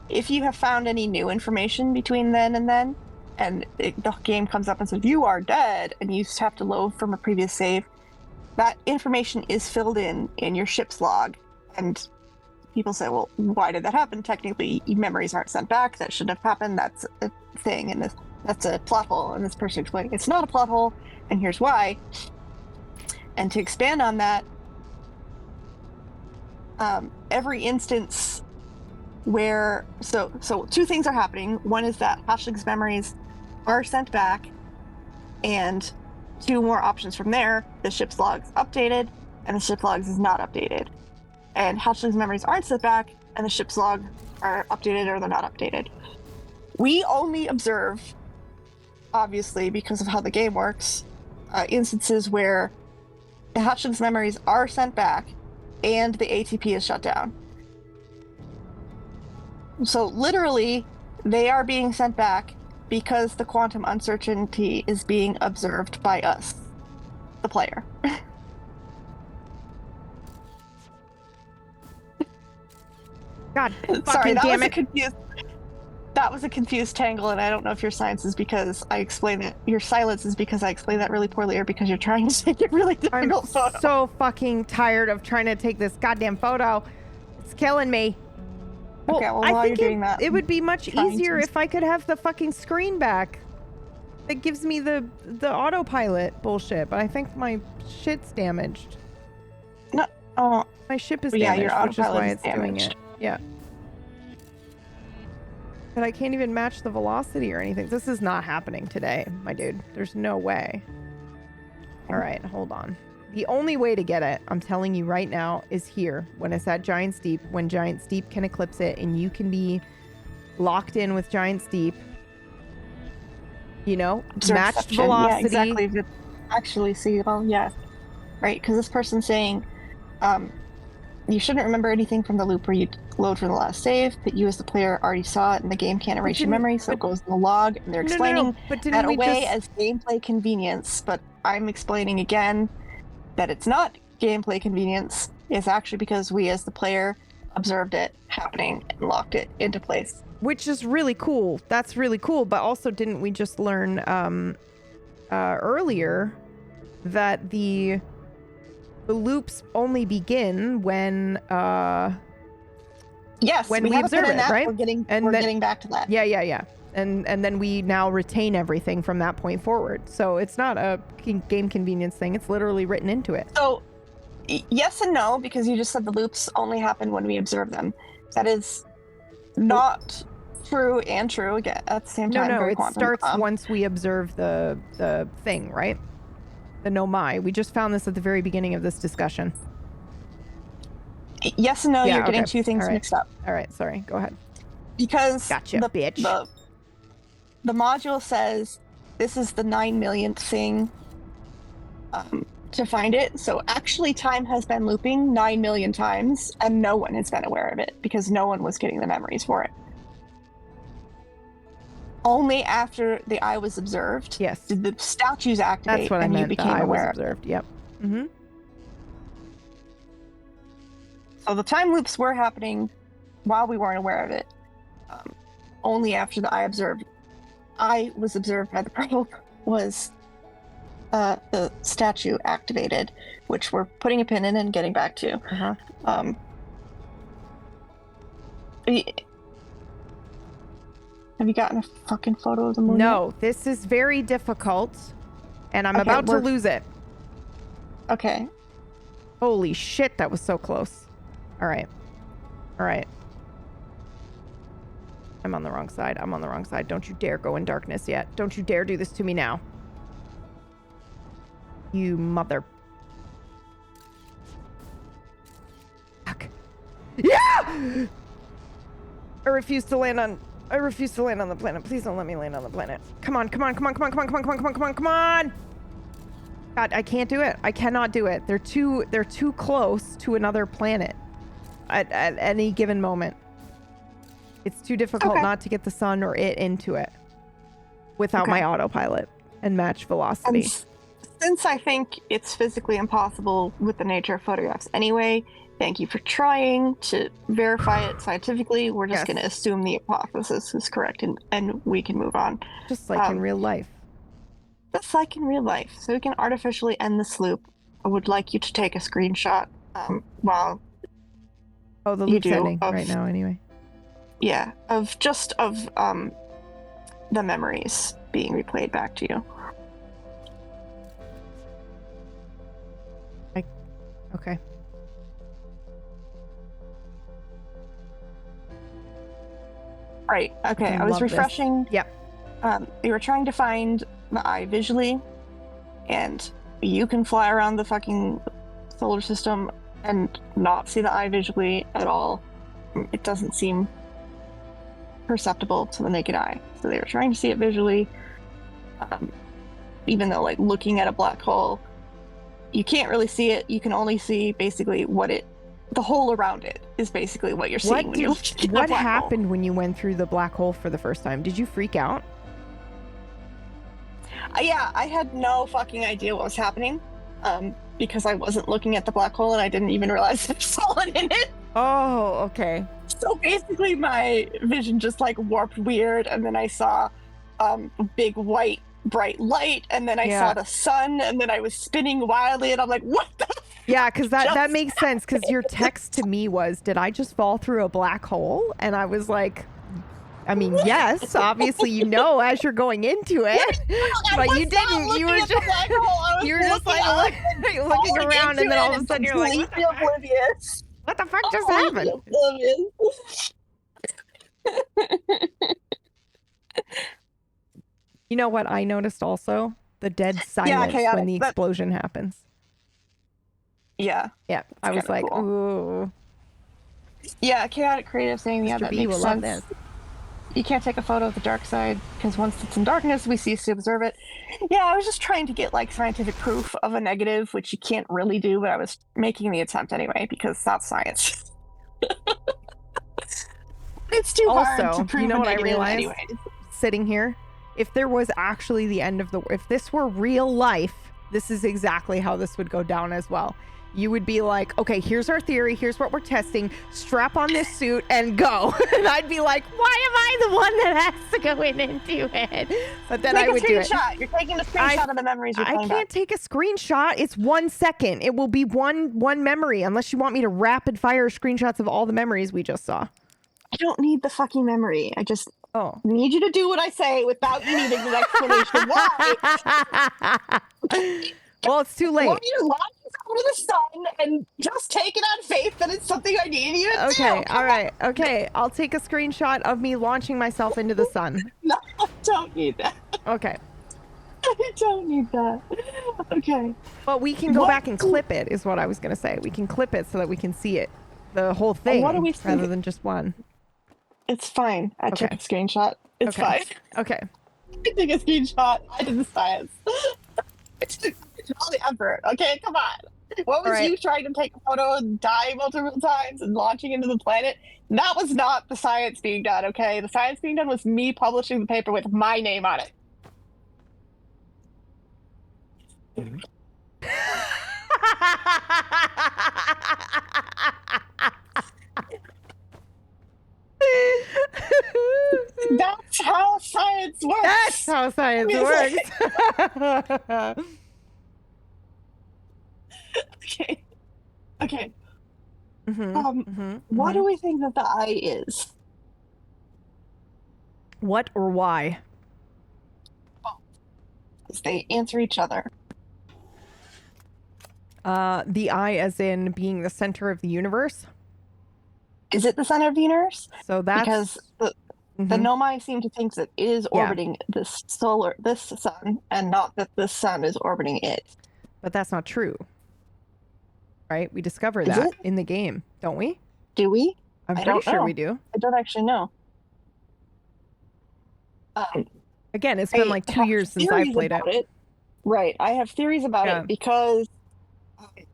if you have found any new information between then and then, and the game comes up and says you are dead, and you have to load from a previous save, that information is filled in your ship's log. And people say, well, why did that happen? Technically, memories aren't sent back. That shouldn't have happened. That's a thing, and that's a plot hole. And this person explaining it's not a plot hole, and here's why. And to expand on that, every instance where so two things are happening. One is that Hatchling's memories are sent back, and two more options from there: the ship's log's updated, and the ship's logs is not updated. And Hatchling's memories aren't sent back, and the ship's log are updated or they're not updated. We only observe, obviously, because of how the game works, instances where the Hatchling's memories are sent back and the ATP is shut down. So literally, they are being sent back because the quantum uncertainty is being observed by us, the player. God Sorry, damn it. That was a confused tangle, and I don't know if your silence is because I explained it that really poorly, or because you're trying to take a really difficult photo. I'm so fucking tired of trying to take this goddamn photo. It's killing me. Okay, well, while you're doing that, it would be much easier if I could have the fucking screen back. It gives me the autopilot bullshit, but I think my shit's damaged. No, oh, my ship is yeah, damaged, your autopilot which is why is it's damaged. doing it. Yeah. But I can't even match the velocity or anything. This is not happening today, my dude. There's no way. All right, hold on. The only way to get it, I'm telling you right now, is here. When it's at Giant Steep, when Giant Steep can eclipse it, and you can be locked in with Giant Steep. You know, matched velocity. Yeah, exactly. But actually, see, well, yeah, right. Because this person's saying, you shouldn't remember anything from the loop where you load from the last save, but you as the player already saw it, and the game can't erase your memory, so it goes in the log. And they're explaining that away as gameplay convenience, but I'm explaining again that it's not gameplay convenience. It's actually because we as the player observed it happening and locked it into place. Which is really cool. That's really cool. But also, didn't we just learn earlier that the loops only begin when yes, when we observe it, right? We're getting back to that. Yeah. And then we now retain everything from that point forward. So it's not a game convenience thing. It's literally written into it. So yes and no, because you just said the loops only happen when we observe them. That is not true and true again at the same time. No, it starts once we observe the thing, right? The Nomai. We just found this at the very beginning of this discussion. Yes and no, you're getting two things mixed up. All right, sorry. Go ahead. Because gotcha, bitch. The module says this is the 9 millionth thing to find it. So actually time has been looping 9 million times, and no one has been aware of it because no one was getting the memories for it. Only after the eye was observed did the statues activate. That's what I meant. You became aware. Observed. Yep. Mm-hmm. So the time loops were happening while we weren't aware of it. Only after the eye was observed by the probe was the statue activated, which we're putting a pin in and getting back to. Uh-huh. Have you gotten a fucking photo of the moon? No, this is very difficult, and I'm about to lose it. Okay. Holy shit, that was so close. All right. I'm on the wrong side. Don't you dare go in darkness yet. Don't you dare do this to me now. You mother... Fuck. Yeah! I refuse to land on the planet. Please don't let me land on the planet. Come on. God, I can't do it. I cannot do it. They're too close to another planet at any given moment. It's too difficult not to get the sun or it into it without my autopilot and match velocity. Since I think it's physically impossible with the nature of photographs anyway, thank you for trying to verify it scientifically. We're just going to assume the hypothesis is correct, and we can move on. Just like in real life. Just like in real life. So we can artificially end this loop. I would like you to take a screenshot while the loop's ending right now anyway. Yeah, of the memories being replayed back to you. Okay. Right. Okay. I was refreshing. This. Yep. We were trying to find the eye visually, and you can fly around the fucking solar system and not see the eye visually at all. It doesn't seem perceptible to the naked eye. So they were trying to see it visually, even though, like, looking at a black hole, you can't really see it. You can only see basically the hole around it is basically what you're seeing when you look at a black hole. What happened when you went through the black hole for the first time? Did you freak out? Yeah, I had no fucking idea what was happening, because I wasn't looking at the black hole and I didn't even realize I'd fallen in it. Oh, okay. So basically my vision just like warped weird, and then I saw big white bright light, and then I saw the sun, and then I was spinning wildly, and I'm like, what the Yeah, because that makes sense, because your text to me was, did I just fall through a black hole? And I was like, I mean, yes, obviously, as you're going into it, but you didn't. You were just like looking around, and then all of a sudden you're like, oblivious. What the fuck just happened? You know what I noticed also? The dead silence when the explosion happens. Yeah. Yeah. I was like, cool. Ooh. Yeah, chaotic creative saying, Mr. that B makes will sense. Love this. You can't take a photo of the dark side, because once it's in darkness, we cease to observe it. Yeah, I was just trying to get like scientific proof of a negative, which you can't really do, but I was making the attempt anyway, because that's science. It's too hard to prove. You know what I realized? Anyways. Sitting here, if there was actually the end of if this were real life, this is exactly how this would go down as well. You would be like, okay, here's our theory, here's what we're testing, strap on this suit and go. And I'd be like, why am I the one that has to go into it? But then I would do it. You're taking a screenshot of the memories you're playing I can't take a screenshot. It's 1 second. It will be one memory, unless you want me to rapid fire screenshots of all the memories we just saw. I don't need the fucking memory. I just need you to do what I say without needing an explanation. Why? Well, it's too late. Want me to launch out of the sun and just take it on faith that it's something I need you to do? Okay, all right. Okay, I'll take a screenshot of me launching myself into the sun. No, I don't need that. Okay. I don't need that. Okay. But we can go back and clip it, is what I was going to say. We can clip it so that we can see it. The whole thing, rather than just one. It's fine. I took a screenshot. It's fine. Okay. I took a screenshot. I did the science. It's all the effort. Okay, come on. What was you trying to take a photo and die multiple times and launching into the planet? That was not the science being done, okay? The science being done was me publishing the paper with my name on it. That's how science works. That's how science works. Okay. What do we think that the eye is? What or why? They answer each other. The eye as in being the center of the universe? Is it the center of the universe? So that's... Because the Nomai seem to think that it is orbiting this sun, and not that the sun is orbiting it. But that's not true. Right? We discover that in the game, don't we? Do we? I'm pretty sure we do. I don't actually know. Again, it's been like 2 years since I played it. Right. I have theories about it because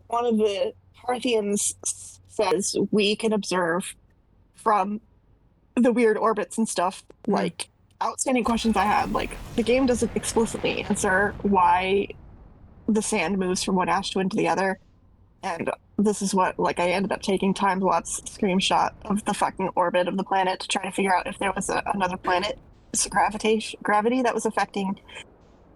one of the Parthians says we can observe from the weird orbits and stuff, like outstanding questions I had. Like, the game doesn't explicitly answer why the sand moves from one ash twin to the other. And this is what, like, I ended up taking time-lapse screenshot of the fucking orbit of the planet to try to figure out if there was another planet, gravity that was affecting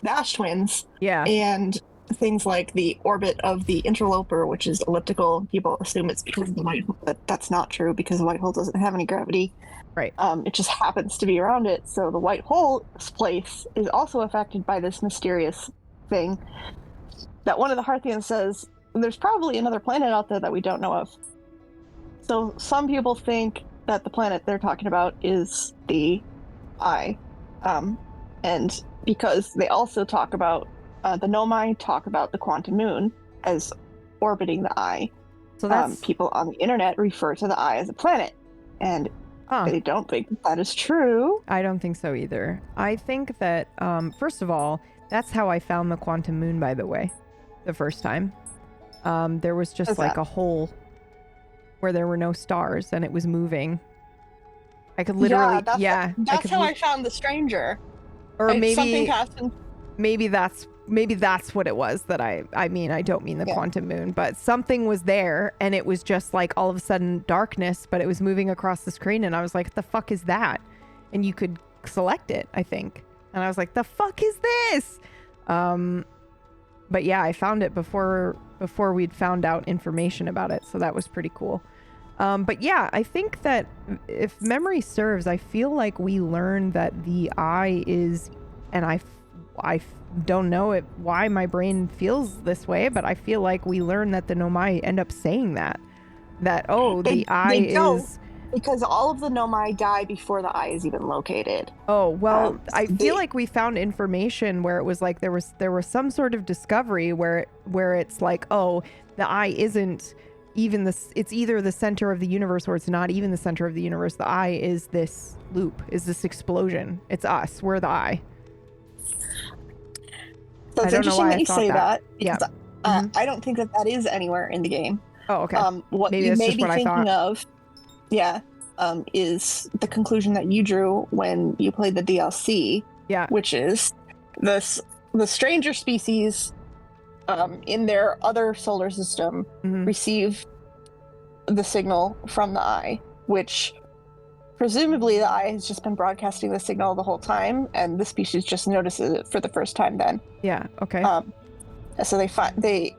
the ash twins. Yeah. And things like the orbit of the interloper, which is elliptical. People assume it's because of the white hole, but that's not true because the white hole doesn't have any gravity. Right. It just happens to be around it. So the white hole's place is also affected by this mysterious thing that one of the Harthians says there's probably another planet out there that we don't know of. So some people think that the planet they're talking about is the Eye. And because they also talk about the Nomai talk about the quantum moon as orbiting the Eye. So that's people on the internet refer to the Eye as a planet. And I don't think that is true. I don't think so either. I think that, first of all, that's how I found the quantum moon, by the way, the first time. There was just like a hole where there were no stars and it was moving. I could literally, that's how I found the stranger. Or maybe something happened. Maybe that's what it was that I mean, I don't mean the quantum moon, but something was there and it was just like all of a sudden darkness, but it was moving across the screen and I was like, what the fuck is that? And you could select it, I think. And I was like, the fuck is this? But yeah, I found it before we'd found out information about it. So that was pretty cool. But yeah, I think that if memory serves, I feel like we learned that the Eye is, and I don't know why my brain feels this way, but I feel like we learned that the Nomai end up saying that the Eye is... Because all of the Nomai die before the Eye is even located. Oh, well, I feel like we found information where it was like there was some sort of discovery where it's like, oh, the Eye isn't even it's either the center of the universe or it's not even the center of the universe. The Eye is this loop, is this explosion. It's us. We're the Eye. So it's interesting that you say that. Yeah. I don't think that is anywhere in the game. Oh, okay. What Maybe you that's may just be what thinking I thought. of, is the conclusion that you drew when you played the DLC. Yeah. Which is the stranger species in their other solar system receive the signal from the Eye, which presumably the Eye has just been broadcasting the signal the whole time, and the species just notices it for the first time then. Yeah, okay. So they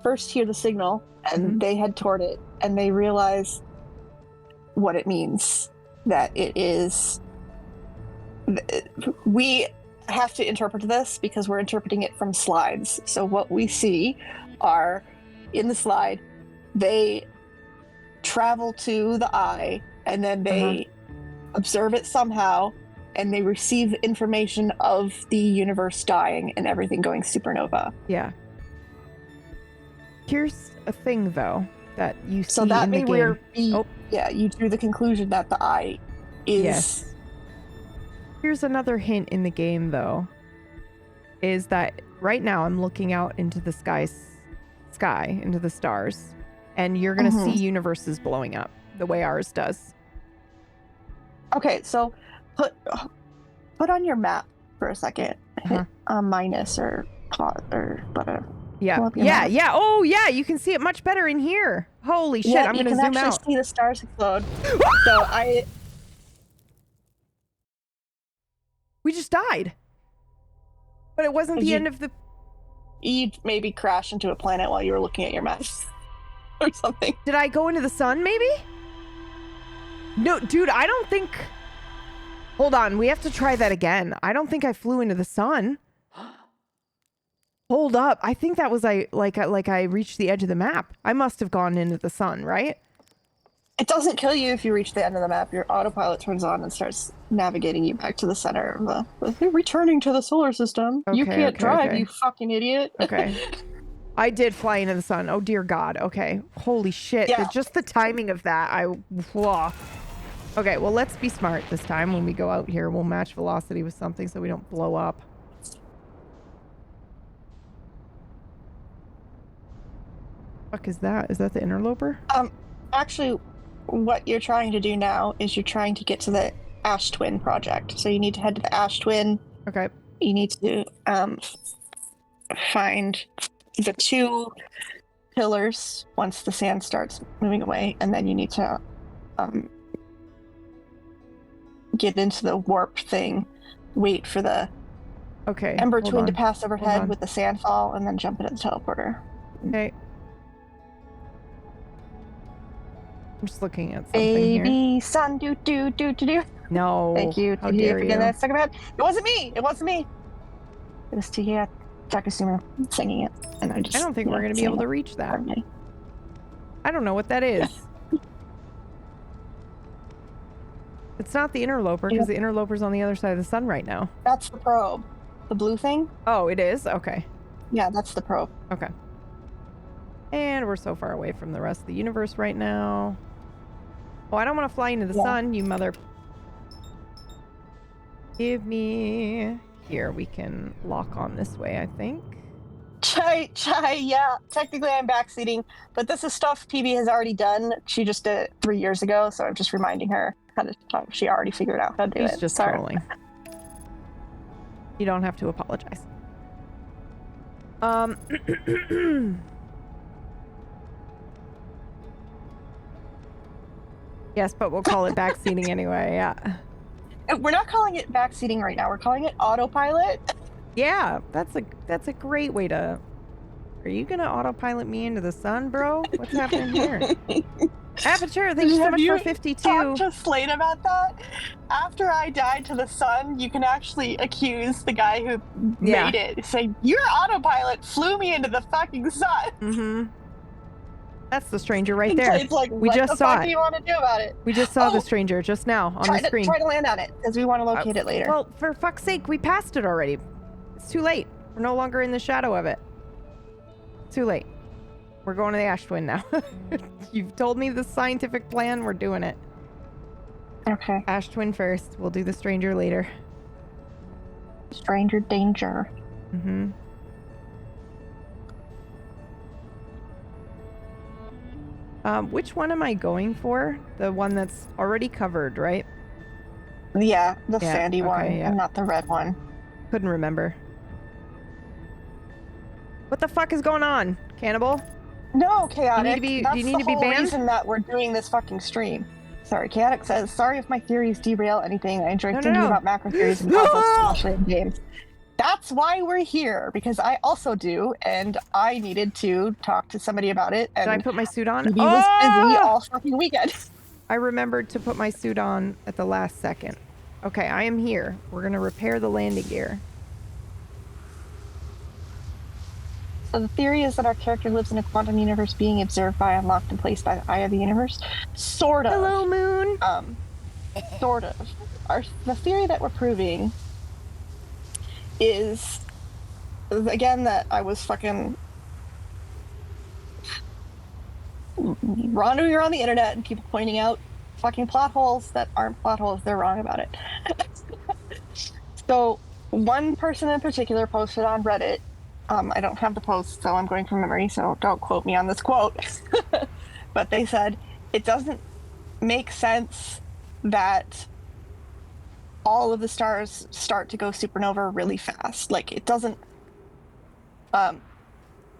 first hear the signal, and they head toward it, and they realize what it means. That it is... We have to interpret this because we're interpreting it from slides. So what we see are, in the slide, they travel to the Eye, and then they observe it somehow, and they receive information of the universe dying and everything going supernova. Yeah. Here's a thing, though, that you see so that in may the game. You drew the conclusion that the Eye is... Yes. Here's another hint in the game, though, is that right now I'm looking out into the sky, into the stars, and you're going to see universes blowing up the way ours does. Okay, so put on your map for a second. Hit minus or pause or whatever. Yeah, yeah. Oh, yeah, you can see it much better in here. Holy shit, I'm going to zoom out. You can actually see the stars explode. So We just died. But it wasn't the end of the... You'd maybe crash into a planet while you were looking at your map. Or something. Did I go into the sun, maybe? No, dude, I don't think... Hold on, we have to try that again. I don't think I flew into the sun. Hold up. I think that was like I reached the edge of the map. I must have gone into the sun, right? It doesn't kill you if you reach the end of the map. Your autopilot turns on and starts navigating you back to the center of the returning to the solar system. Okay, you can't drive, you fucking idiot. Okay. I did fly into the sun. Oh, dear God. Okay. Holy shit. Yeah. Just the timing of that. Okay, well, let's be smart this time when we go out here. We'll match velocity with something so we don't blow up. Fuck is that? Is that the interloper? Actually, what you're trying to do now is you're trying to get to the Ash Twin project. So you need to head to the Ash Twin. Okay. You need to find the 2 pillars once the sand starts moving away, and then you need to get into the warp thing, wait for the ember twin to pass overhead with the sandfall, and then jump into the teleporter. Okay. I'm just looking at something here. Baby sun, do. No. Thank you. How dare you? That second bad. It wasn't me. It was Takasuma singing it, and I don't think we're going to be able to reach that. I don't know what that is. It's not the interloper, because the interloper's on the other side of the sun right now. That's the probe. The blue thing? Oh, it is? Okay. Yeah, that's the probe. Okay. And we're so far away from the rest of the universe right now. Oh, I don't want to fly into the sun, you mother... Give me... Here, we can lock on this way, I think. Chai, yeah. Technically, I'm backseating, but this is stuff PB has already done. She just did it 3 years ago, so I'm just reminding her how she already figured out how to do it. She's just trolling. You don't have to apologize. Yes, but we'll call it backseating anyway, yeah. We're not calling it backseating right now. We're calling it autopilot. Yeah, that's a great way to... Are you gonna autopilot me into the sun, bro? What's happening here? Aperture, thank you so much for 52. Talk to Slate about that. After I died to the sun, you can actually accuse the guy who made it. Say, your autopilot flew me into the fucking sun. Mm-hmm. That's the stranger right there. It's like, we just saw it. What do you want to do about it? We just saw the stranger just now on the screen. Try to land on it, because we want to locate it later. Well, for fuck's sake, we passed it already. It's too late. We're no longer in the shadow of it. Too late. We're going to the Ash Twin now. You've told me the scientific plan. We're doing it. Okay. Ash Twin first. We'll do the stranger later. Stranger danger. Mm-hmm. Which one am I going for? The one that's already covered, right? Yeah, the sandy one, and not the red one. Couldn't remember. What the fuck is going on, Cannibal? No, Chaotic. Do you need to be banned? That's the reason that we're doing this fucking stream. Sorry, Chaotic says, sorry if my theories derail anything. I enjoy thinking about macro theories and concepts, especially in games. That's why we're here, because I also do, and I needed to talk to somebody about it. And did I put my suit on? He was busy all fucking weekend. I remembered to put my suit on at the last second. Okay, I am here. We're going to repair the landing gear. So the theory is that our character lives in a quantum universe being observed by, unlocked, and placed by the eye of the universe. Sort of. Hello, Moon. Sort of. The theory that we're proving is, again, that I was fucking wandering around the internet and people pointing out fucking plot holes that aren't plot holes. They're wrong about it. So one person in particular posted on Reddit. I don't have the post, so I'm going from memory, so don't quote me on this quote. But they said, it doesn't make sense that all of the stars start to go supernova really fast. Like, it doesn't...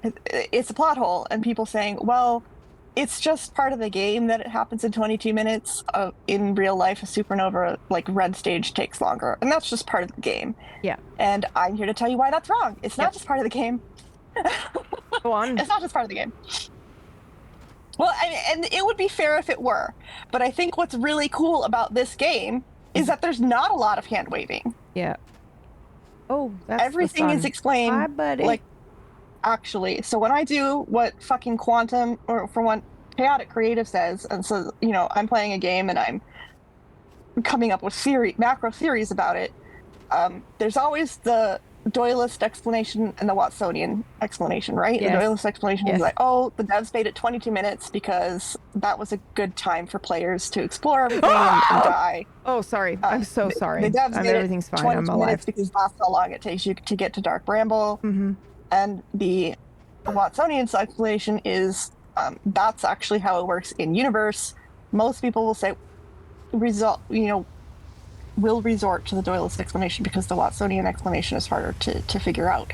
it's a plot hole, and people saying, well, it's just part of the game that it happens in 22 minutes. In real life, a supernova, like, red stage takes longer, and that's just part of the game. Yeah. And I'm here to tell you why that's wrong. It's not just part of the game. Go on. It's not just part of the game. Well, and it would be fair if it were, but I think what's really cool about this game is that there's not a lot of hand waving. Yeah. Oh, that's everything is explained. Hi, buddy. Like, actually, so when I do what fucking Quantum, or for what Chaotic Creative says, and so, you know, I'm playing a game and I'm coming up with macro theories about it, there's always the Doylist explanation and the Watsonian explanation, right? Yes. The Doylist explanation is like, oh, the devs made it 22 minutes because that was a good time for players to explore everything and die. Oh, sorry. I'm so sorry. The devs made everything's it fine. I'm alive. Because that's how long it takes you to get to Dark Bramble. Mm-hmm. And the Watsonian explanation is that's actually how it works in universe. Most people will say, will resort to the Doylist explanation because the Watsonian explanation is harder to figure out.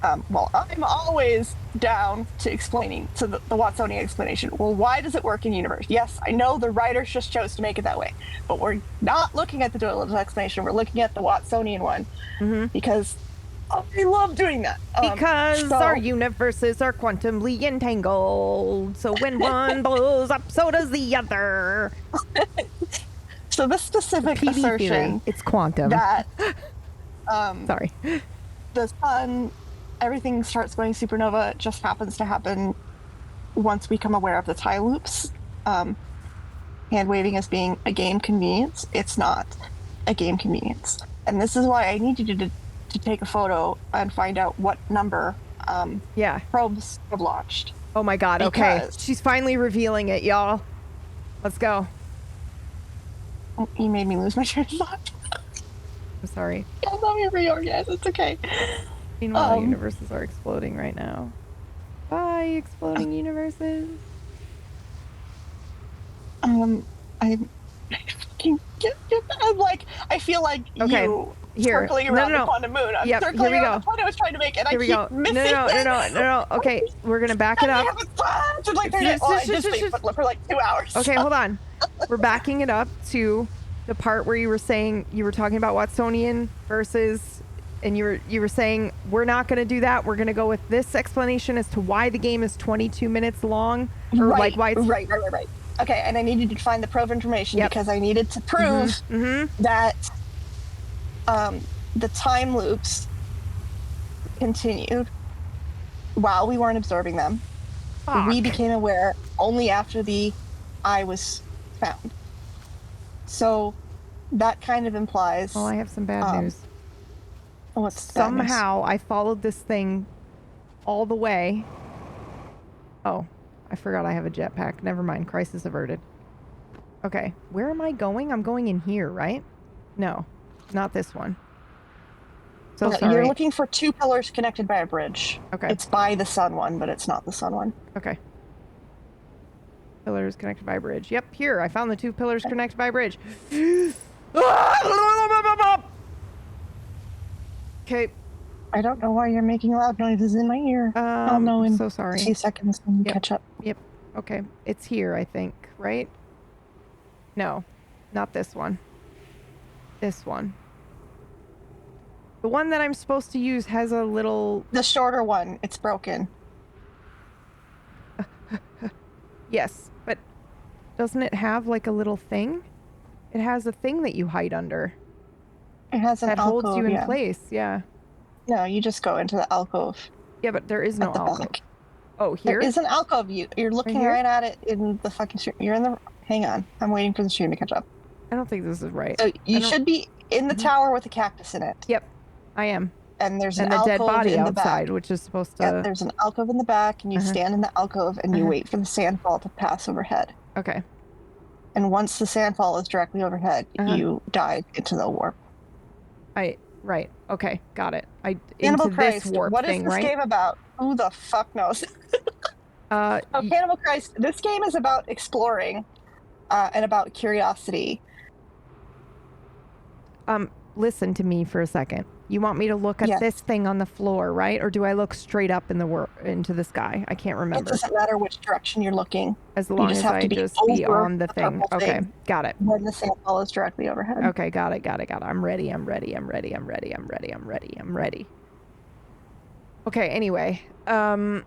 well, I'm always down to explaining to the Watsonian explanation. Well, why does it work in universe? Yes, I know the writers just chose to make it that way, but we're not looking at the dualist explanation. We're looking at the Watsonian one because I love doing that. Because our universes are quantumly entangled. So when one blows up, so does the other. So this specific PD assertion, theory. It's quantum. that sorry, the sun, everything starts going supernova. It just happens to happen once we become aware of the tie loops. Hand waving as being a game convenience. It's not a game convenience, and this is why I need you to take a photo and find out what number probes have launched. Oh my god, okay. She's finally revealing it, y'all. Let's go. Oh, you made me lose my train of thought. I'm sorry. Let me reorganize. It's okay. Meanwhile, universes are exploding right now. Bye, exploding universes. I'm like, I feel like you circling around the quantum moon. I'm circling around the point I was trying to make, and I keep missing it. No. Okay, we're gonna back it up. I just for like 2 hours. Okay, hold on. We're backing it up to the part where you were saying, you were talking about Watsonian versus, and you were saying we're not going to do that. We're going to go with this explanation as to why the game is 22 minutes long, or like why it's right. Okay, and I needed to find the probe information because I needed to prove that the time loops continued while we weren't absorbing them. Fuck. We became aware only after the eye was found. So that kind of implies... Well, I have some bad news. What's Somehow I followed this thing all the way. Oh, I forgot I have a jetpack. Never mind. Crisis averted. Okay, where am I going? I'm going in here, right? No, not this one. So sorry. You're looking for 2 pillars connected by a bridge. Okay. It's by the sun one, but it's not the sun one. Okay. Pillars connected by a bridge. Yep, here. I found the 2 pillars connected by a bridge. Okay. I don't know why you're making loud noises in my ear. I'll know in so sorry. a few seconds when you catch up. Yep. Okay. It's here, I think, right? No, not this one. This one. The one that I'm supposed to use has a little... The shorter one. It's broken. Yes, but doesn't it have like a little thing? It has a thing that you hide under. It has an alcove, holds you in place, yeah. No, you just go into the alcove. Yeah, but there is no alcove. Back. Oh, here? There is an alcove. You're looking right at it in the fucking stream. You're in the... Hang on. I'm waiting for the stream to catch up. I don't think this is right. So you should be in the tower with a cactus in it. Yep, I am. And there's an alcove dead body in the outside, back. which is supposed to... Yeah, there's an alcove in the back, and you stand in the alcove, and you wait for the sandfall to pass overhead. Okay. And once the sandfall is directly overhead, you dive into the warp. Right. Okay, got it. Cannibal into Christ, this warp what is thing, this right? game about? Who the fuck knows? Cannibal Christ, this game is about exploring and about curiosity. Listen to me for a second. You want me to look at this thing on the floor, right? Or do I look straight up in into the sky? I can't remember. It doesn't matter which direction you're looking. As long as I just be on the thing. Okay, got it. When the sandfall is directly overhead. Okay, got it. I'm ready. Okay, anyway. I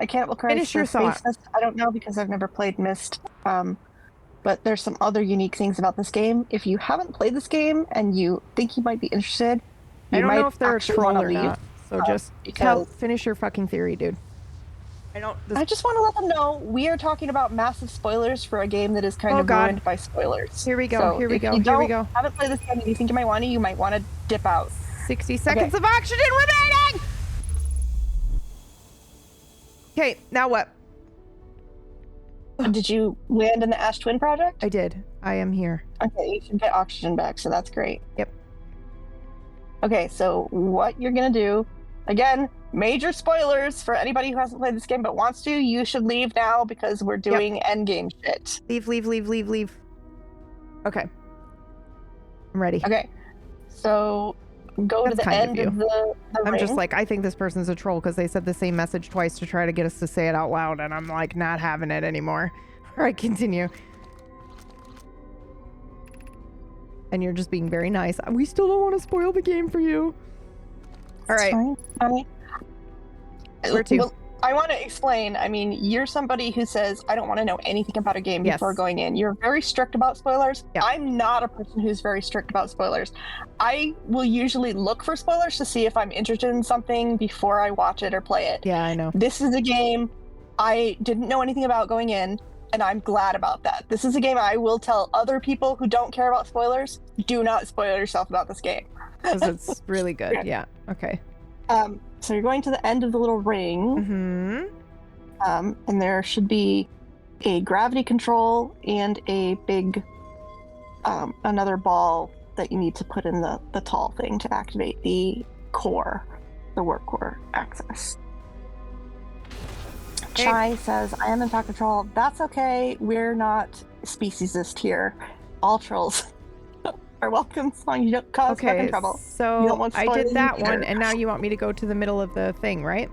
Cannibal Christ. Finish your thought. I don't know because I've never played Myst. But there's some other unique things about this game. If you haven't played this game and you think you might be interested, I don't know if they're a troll or not. So just finish your fucking theory, dude. I just want to let them know we are talking about massive spoilers for a game that is kind of ruined by spoilers. Here we go. So here we go. If you haven't played this game and you think you might want to dip out. 60 seconds of oxygen remaining! Okay, now what? Did you land in the Ash Twin project? I did. I am here. Okay, you should get oxygen back, so that's great. Yep. Okay, so what you're gonna do, again, major spoilers for anybody who hasn't played this game but wants to, you should leave now because we're doing endgame shit. Leave. Okay. I'm ready. Okay, so go to That's the kind of end you. of the I'm ring. just like, I think this person's a troll because they said the same message twice to try to get us to say it out loud, and I'm like, not having it anymore. All right, continue. And you're just being very nice. We still don't want to spoil the game for you. All right. Fine. Where to? Well, I want to explain. I mean, you're somebody who says, I don't want to know anything about a game before going in. You're very strict about spoilers. Yeah. I'm not a person who's very strict about spoilers. I will usually look for spoilers to see if I'm interested in something before I watch it or play it. Yeah, I know. This is a game I didn't know anything about going in, and I'm glad about that. This is a game I will tell other people who don't care about spoilers, do not spoil yourself about this game. Because it's really good. Yeah. Okay. So you're going to the end of the little ring. And there should be a gravity control and a big another ball that you need to put in the tall thing to activate the core, the work core access. Hey. Chai says, I am impact control. That's okay. We're not speciesist here. All trolls are welcome as long as you don't cause fucking trouble. So I did that one, and now you want me to go to the middle of the thing, right?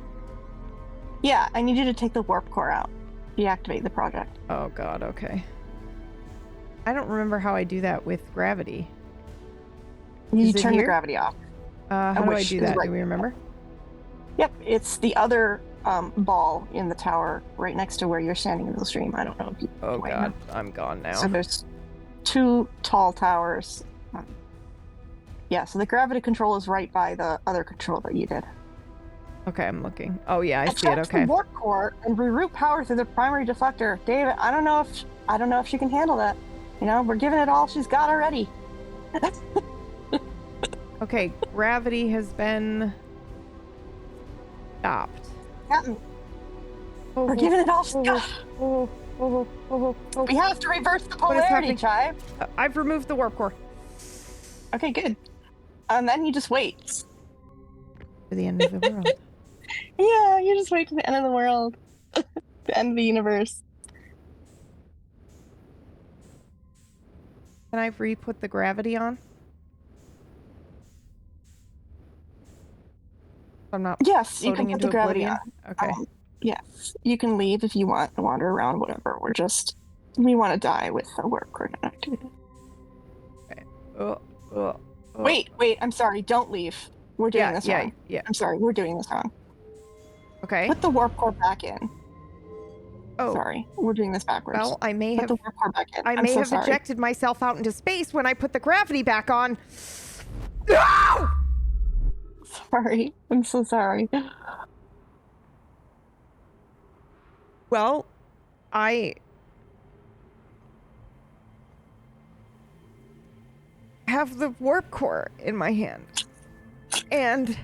Yeah, I need you to take the warp core out. Deactivate the project. Oh god, okay. I don't remember how I do that with gravity. You turn the gravity off. How do I do that? Do we remember? Yep, it's the other ball in the tower right next to where you're standing in the stream. I don't know if you... Oh god, I'm gone now. So there's 2 tall towers. Yeah, so the gravity control is right by the other control that you did. Okay, I'm looking. Oh yeah, I see it. Okay. The warp core and reroute power through the primary deflector. David, I don't know if she can handle that. You know, we're giving it all she's got already. Okay, gravity has been stopped. Captain, we're giving it all she's got. We have to reverse the polarity, Chai. I've removed the warp core. Okay, good. And then you just wait. To the end of the world. Yeah, you just wait to the end of the world. The end of the universe. Can I re-put the gravity on? I'm not Yes, you can put the gravity on. Okay. Yes, you can leave if you want to wander around, whatever. We want to die with the work we're not activated. Okay. Wait, I'm sorry, don't leave. We're doing this wrong. Yeah. I'm sorry, we're doing this wrong. Okay. Put the warp core back in. Oh. Sorry, we're doing this backwards. Well, I may have... Put the warp core back in. I may have ejected myself out into space when I put the gravity back on. No! Sorry, I'm so sorry. Well, I have the warp core in my hand. And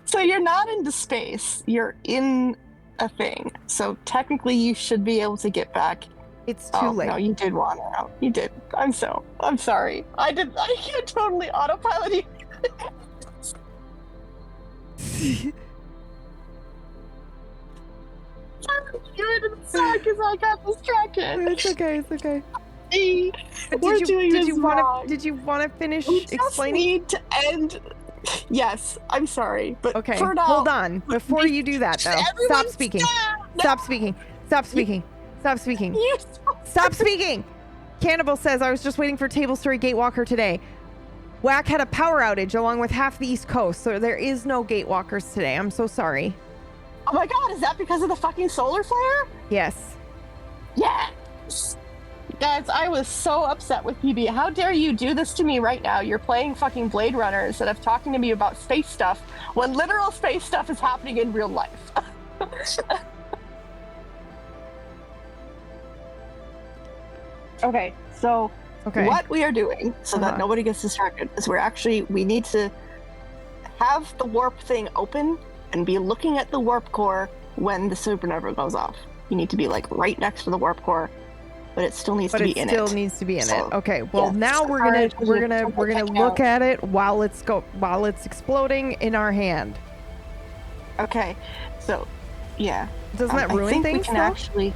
so you're not into space, you're in a thing. So technically you should be able to get back. It's too late. No, you did wander out. You did. I'm sorry. I can't totally autopilot you. You're in the side because I got distracted. It's okay. Did you want to finish explaining? We just need to end. Yes, I'm sorry, but okay. For now, hold on. Before you do that, though, stop speaking. Stop speaking. Cannibal says, I was just waiting for Table Story Gatewalker today. Whack had a power outage along with half the East Coast, so there is no Gatewalkers today. I'm so sorry. Oh my god, is that because of the fucking solar flare? Yes. Yes! Guys, I was so upset with PB. How dare you do this to me right now? You're playing fucking Blade Runner instead of talking to me about space stuff when literal space stuff is happening in real life. Okay, so what we are doing so that nobody gets distracted is we need to have the warp thing open and be looking at the warp core when the supernova goes off. You need to be like right next to the warp core, but it still needs to be in it. It still needs to be in it. Okay. Well, now we're gonna look at it while it's exploding in our hand. Okay. So, yeah. Doesn't that ruin things? We can actually.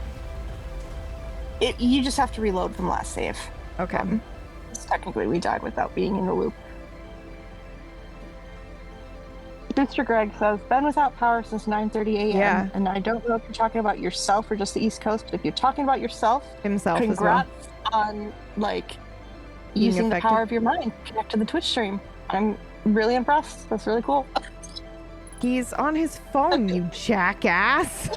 You just have to reload from last save. Okay. Technically, we died without being in the loop. Mr. Greg says, been without power since 9:30 a.m. Yeah. And I don't know if you're talking about yourself or just the East Coast, but if you're talking about yourself, Himself congrats as on like Being using the effective. power of your mind to connect to the Twitch stream. I'm really impressed. That's really cool. He's on his phone, you jackass.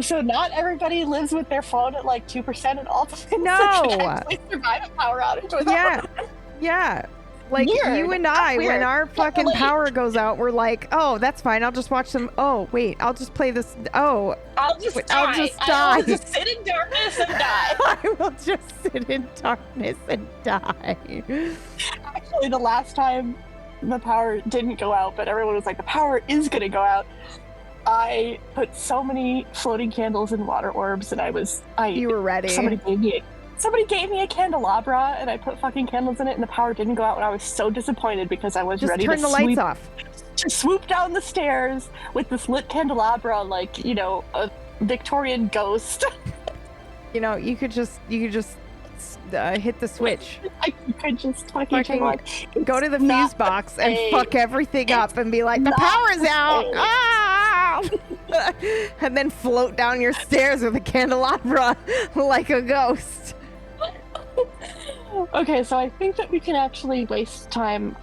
So not everybody lives with their phone at like 2% at all times. No. So can actually survive a power outage without Yeah. Yeah. Like Weird. you and That's I, when weird. our fucking relate. power goes out, we're like, oh, that's fine. I'll just watch some. Oh, wait, I'll just play this. Oh, I'll just die. I'll just die. I'll just sit in darkness and die. I will just sit in darkness and die. Actually, the last time the power didn't go out, but everyone was like, the power is going to go out, I put so many floating candles in water orbs, and You were ready. Somebody gave me a candelabra, and I put fucking candles in it, and the power didn't go out, and I was so disappointed because I was just ready turn to the lights off. To swoop down the stairs with this lit candelabra, like, you know, a Victorian ghost. You know, you could just hit the switch. I could just fucking like, go to the fuse box and fuck everything up and be like, the power's out. Ah! And then float down your stairs with a candelabra like a ghost. Okay, so I think that we can actually waste time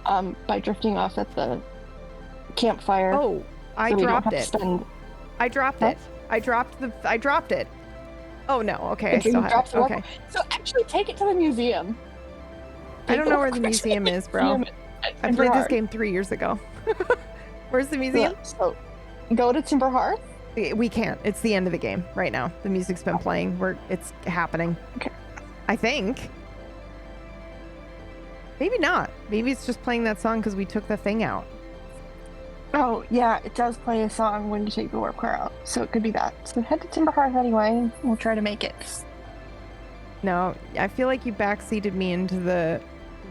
by drifting off at the campfire. Oh, I dropped it. I dropped Huh? it. I dropped it. Oh no, okay, I Okay, still you have dropped it. the Okay. So actually take it to the museum. I don't know where the museum is, bro. I played this game 3 years ago. Where's the museum? Yeah, so go to Timber Hearth. We can't. It's the end of the game right now. The music's been playing. It's happening. Okay. I think. Maybe not. Maybe it's just playing that song because we took the thing out. Oh, yeah, it does play a song when you take the warp core out. So it could be that. So head to Timber Hearth anyway. We'll try to make it. No, I feel like you backseated me into the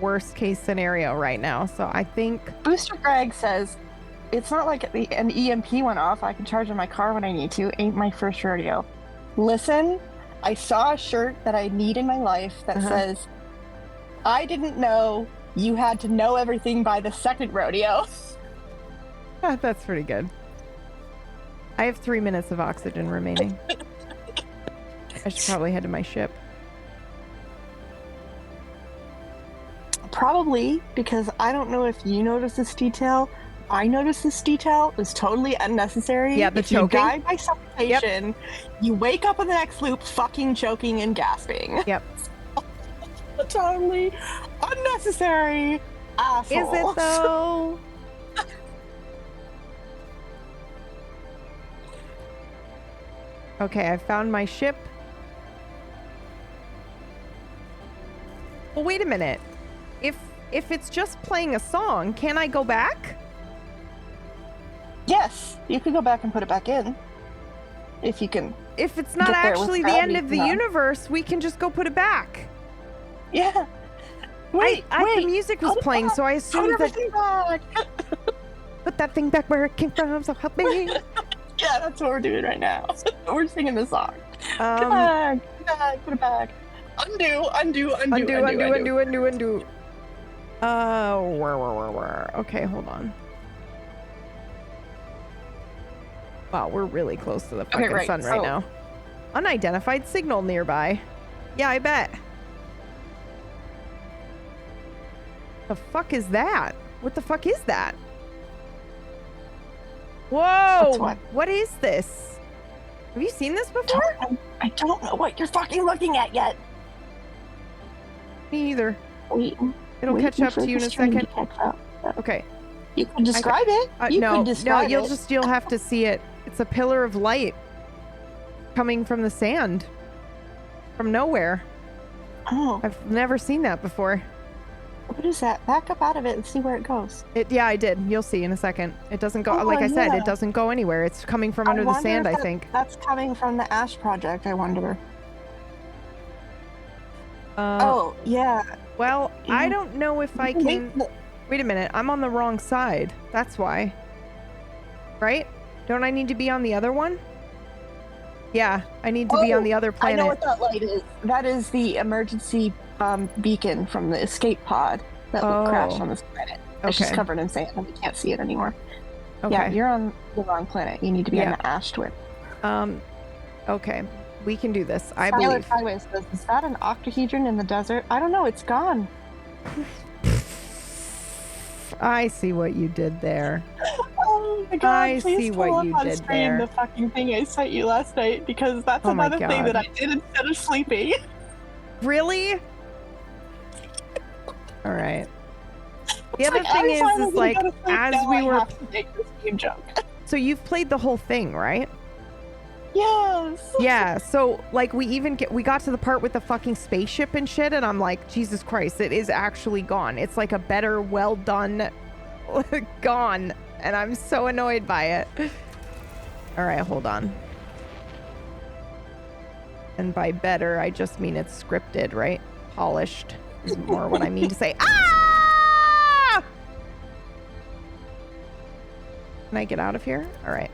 worst case scenario right now. So I think... Booster Greg says, it's not like an EMP went off. I can charge in my car when I need to. Ain't my first rodeo. Listen, I saw a shirt that I need in my life that says, I didn't know you had to know everything by the second rodeo. That's pretty good. I have 3 minutes of oxygen remaining. I should probably head to my ship. Probably, because I don't know if you noticed this detail. I noticed this detail. It was totally unnecessary. Yeah, the if choking. You die by suffocation, you wake up in the next loop fucking choking and gasping. Yep. Totally unnecessary. Assholes. Is it though? Okay, I found my ship. Well, wait a minute. If it's just playing a song, can I go back? Yes, you could go back and put it back in. If you can. If it's not actually the end of the universe, we can just go put it back. Yeah. Wait, the music was playing, so I assumed that. Put that thing back where it came from, so help me. Yeah, that's what we're doing right now. We're singing the song. Come on, put it back. Undo. Okay, hold on. Wow, we're really close to the fucking sun right now. Unidentified signal nearby. Yeah, I bet. The fuck is that? What the fuck is that? Whoa! What is this? Have you seen this before? I don't know what you're fucking looking at yet. Me either. It'll catch up to you in a second. Okay. You can describe it. No, you'll have to see it. It's a pillar of light coming from the sand. From nowhere. Oh. I've never seen that before. What is that? Back up out of it and see where it goes. Yeah, I did. You'll see in a second. It doesn't go, like I said, it doesn't go anywhere. It's coming from under the sand, I think. That's coming from the Ash Project, I wonder. Oh, yeah. Well, I don't know if I can... Wait a minute. I'm on the wrong side. That's why. Right? Don't I need to be on the other one? Yeah, I need to be on the other planet. I know what that light is. That is the emergency beacon from the escape pod that crashed on this planet. It's just Okay. covered in sand and we can't see it anymore. Okay. Yeah, you're on the wrong planet. You need to be on the ash twin. Okay. We can do this. I Skylar believe. Sideways says, is that an octahedron in the desert? I don't know. It's gone. I see what you did there. Oh my god, I please see pull what up you on did screen there. the fucking thing I sent you last night, because that's Oh my another thing that God. I did instead of sleeping. Really? All right. The It's other like, thing every time is I'm gonna like, go to sleep, as now we I were, have to make this game joke. so you've played the whole thing, right? Yes. Yeah. So like we got to the part with the fucking spaceship and shit, and I'm like, Jesus Christ, it is actually gone. It's like a better, well done, gone, and I'm so annoyed by it. All right, hold on. And by better, I just mean it's scripted, right? Polished is more what I mean to say. Ah! Can I get out of here? All right.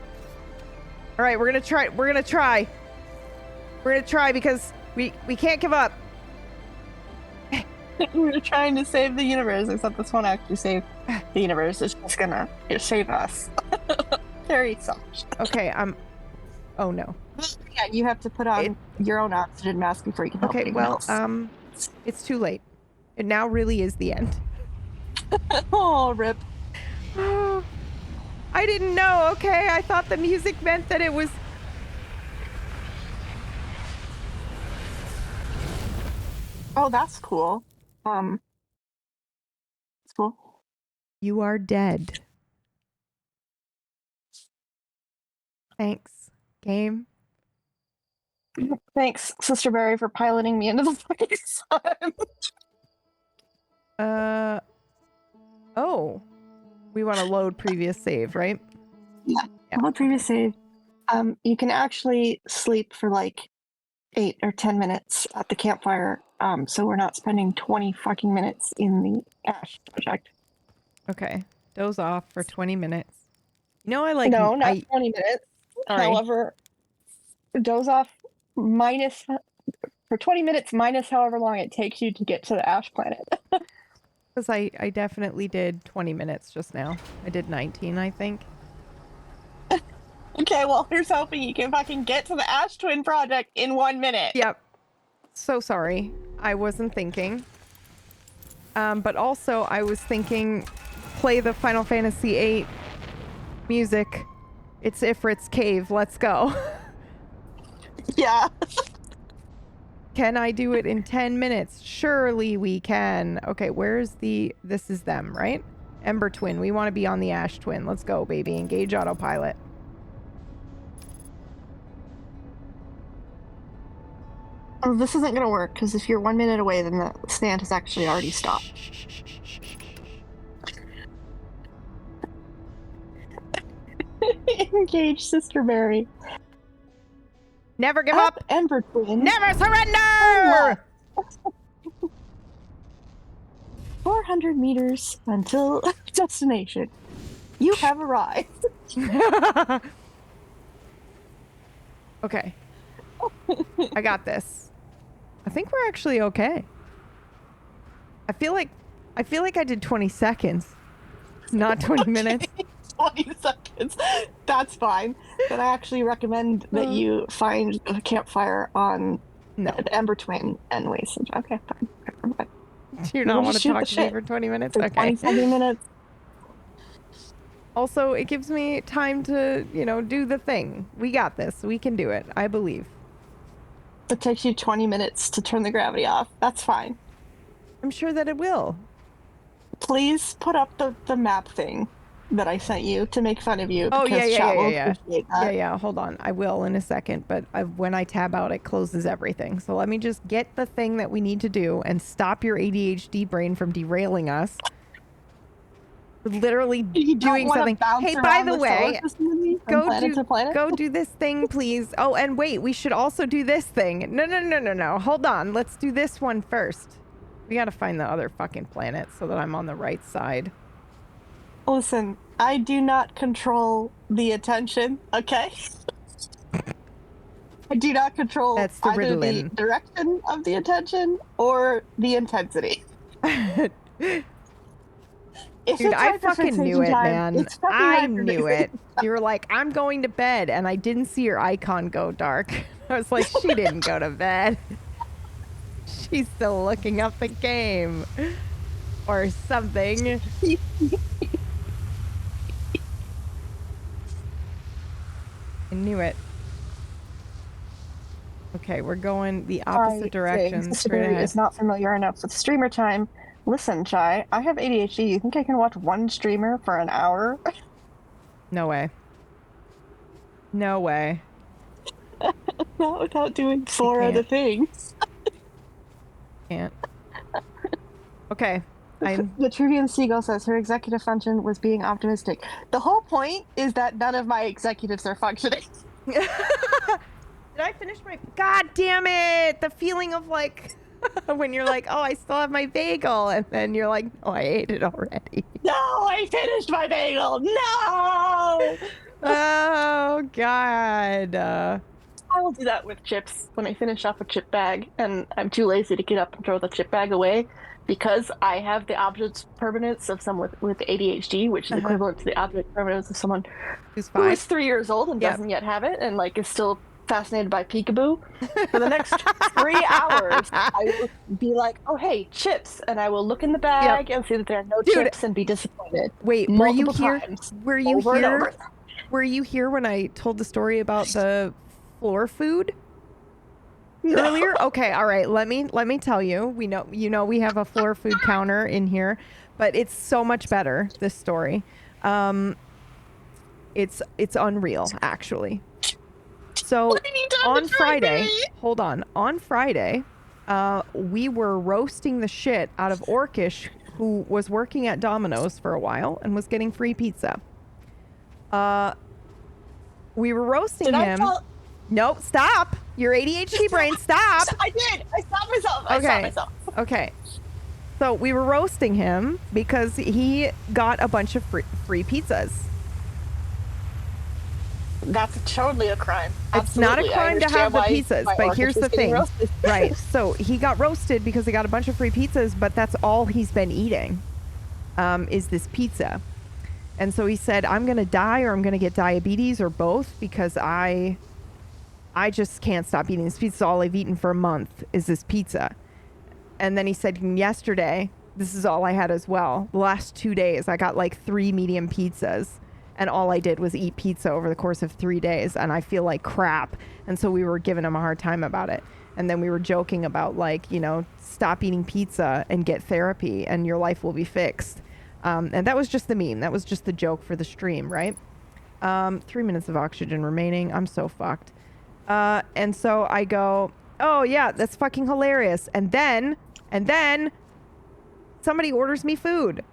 All right, we're gonna try. We're gonna try because we can't give up. We're trying to save the universe, except this won't actually save the universe. It's just gonna save us. Very soft. Okay, oh no. Yeah, you have to put on your own oxygen mask before you can help anyone else. It's too late. It now really is the end. Oh, rip. I didn't know. Okay, I thought the music meant that it was. Oh, that's cool. That's cool. You are dead. Thanks, game. Thanks, Sisterberry, for piloting me into the fucking sun. Oh. We want to load previous save, right? Yeah. Load previous save. You can actually sleep for like 8 or 10 minutes at the campfire. So we're not spending 20 fucking minutes in the Ash project. Okay. Doze off for 20 minutes. No, I like. No, not 20 minutes. Sorry. However, doze off minus for 20 minutes minus however long it takes you to get to the Ash planet. Because I definitely did 20 minutes just now. I did 19, I think. Okay, well, here's hoping you can fucking get to the Ash Twin project in 1 minute. Yep. So sorry. I wasn't thinking. But also, I was thinking, play the Final Fantasy VIII music. It's Ifrit's Cave. Let's go. Yeah. Can I do it in 10 minutes? Surely we can. Okay, where's this is them, right? Ember Twin. We want to be on the Ash Twin. Let's go, baby. Engage autopilot. Oh, this isn't going to work, because if you're 1 minute away, then the stand has actually already stopped. Engage Sisterberry. Never give up. Ember Twin. Never surrender! 400 meters until destination. You have arrived. Okay. I got this. I think we're actually okay. I feel like I did 20 seconds, not 20 minutes. 20 seconds. That's fine. But I actually recommend that you find a campfire on the Ember Twin and waste some. Okay, fine. Do you not want to talk to me for 20 minutes? For okay. 20 minutes. Also, it gives me time to, do the thing. We got this. We can do it. I believe. It takes you 20 minutes to turn the gravity off. That's fine. I'm sure that it will. Please put up the map thing that I sent you to make fun of you. Oh, because chat will appreciate that. Yeah. Hold on. I will in a second, but when I tab out, it closes everything. So let me just get the thing that we need to do and stop your ADHD brain from derailing us. Literally doing something. Hey, by the way, go do this thing, please. Oh, and wait, we should also do this thing. No. Hold on. Let's do this one first. We got to find the other fucking planet so that I'm on the right side. Listen, I do not control the attention, okay? I do not control either the direction of the attention or the intensity. Dude, I fucking knew it, time. man. I knew it. You were like, I'm going to bed, and I didn't see your icon go dark. I was like, she didn't go to bed. She's still looking up the game. Or something. I knew it. Okay, we're going the opposite direction. Sisterberry is not familiar enough with streamer time. Listen, Chai, I have ADHD. You think I can watch one streamer for an hour? No way. No way. Not without doing 4 other things. Can't. Okay. The Trivium Seagull says her executive function was being optimistic. The whole point is that none of my executives are functioning. Did I finish my... God damn it! The feeling of like... when you're like, oh, I still have my bagel. And then you're like, oh, I ate it already. No, I finished my bagel. No! Oh, God. I will do that with chips when I finish off a chip bag and I'm too lazy to get up and throw the chip bag away because I have the object permanence of someone with ADHD, which is equivalent to the object permanence of someone who is 3 years old and doesn't yet have it and like is still fascinated by peekaboo. For the next 3 hours, I will be like, oh, hey, chips. And I will look in the bag and see that there are no chips and be disappointed. Wait, were you here? Were you here? Were you here when I told the story about the floor food earlier? Okay, all right. Let me tell you. We know we have a floor food counter in here, but it's so much better, this story. It's unreal, actually. So on Friday, hold on Friday, we were roasting the shit out of Orcish, who was working at Domino's for a while and was getting free pizza. We were roasting him. Nope, stop. Your ADHD brain, stop. I did. I stopped myself. Okay. I stopped myself. Okay. So we were roasting him because he got a bunch of free pizzas. That's totally a crime. It's not a crime to have the pizzas, but here's the thing. Right. So he got roasted because he got a bunch of free pizzas, but that's all he's been eating, is this pizza. And so he said, I'm going to die or I'm going to get diabetes or both because I just can't stop eating this pizza. All I've eaten for a month is this pizza. And then he said, yesterday, this is all I had as well. The last 2 days, I got like 3 medium pizzas. And all I did was eat pizza over the course of 3 days. And I feel like crap. And so we were giving him a hard time about it. And then we were joking about like, stop eating pizza and get therapy and your life will be fixed. And that was just the meme. That was just the joke for the stream, right? 3 minutes of oxygen remaining. I'm so fucked. And so I go, oh yeah, that's fucking hilarious. And then somebody orders me food.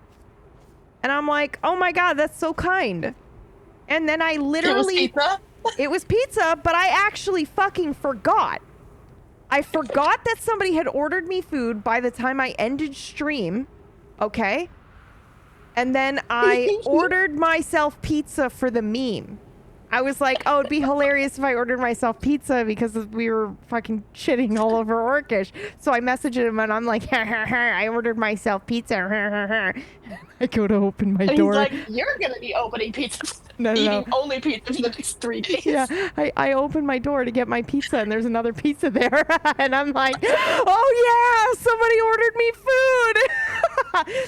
And I'm like, oh my God, that's so kind. And then I literally... It was pizza? It was pizza, but I actually fucking forgot. I forgot that somebody had ordered me food by the time I ended stream. Okay? And then I ordered myself pizza for the meme. I was like, oh, it'd be hilarious if I ordered myself pizza because we were fucking shitting all over Orcish. So I messaged him and I'm like, I ordered myself pizza. I go to open my door. He's like, you're going to be opening pizza. Eating only pizza for the next 3 days. Yeah, I open my door to get my pizza and there's another pizza there. And I'm like, oh yeah, somebody ordered me food.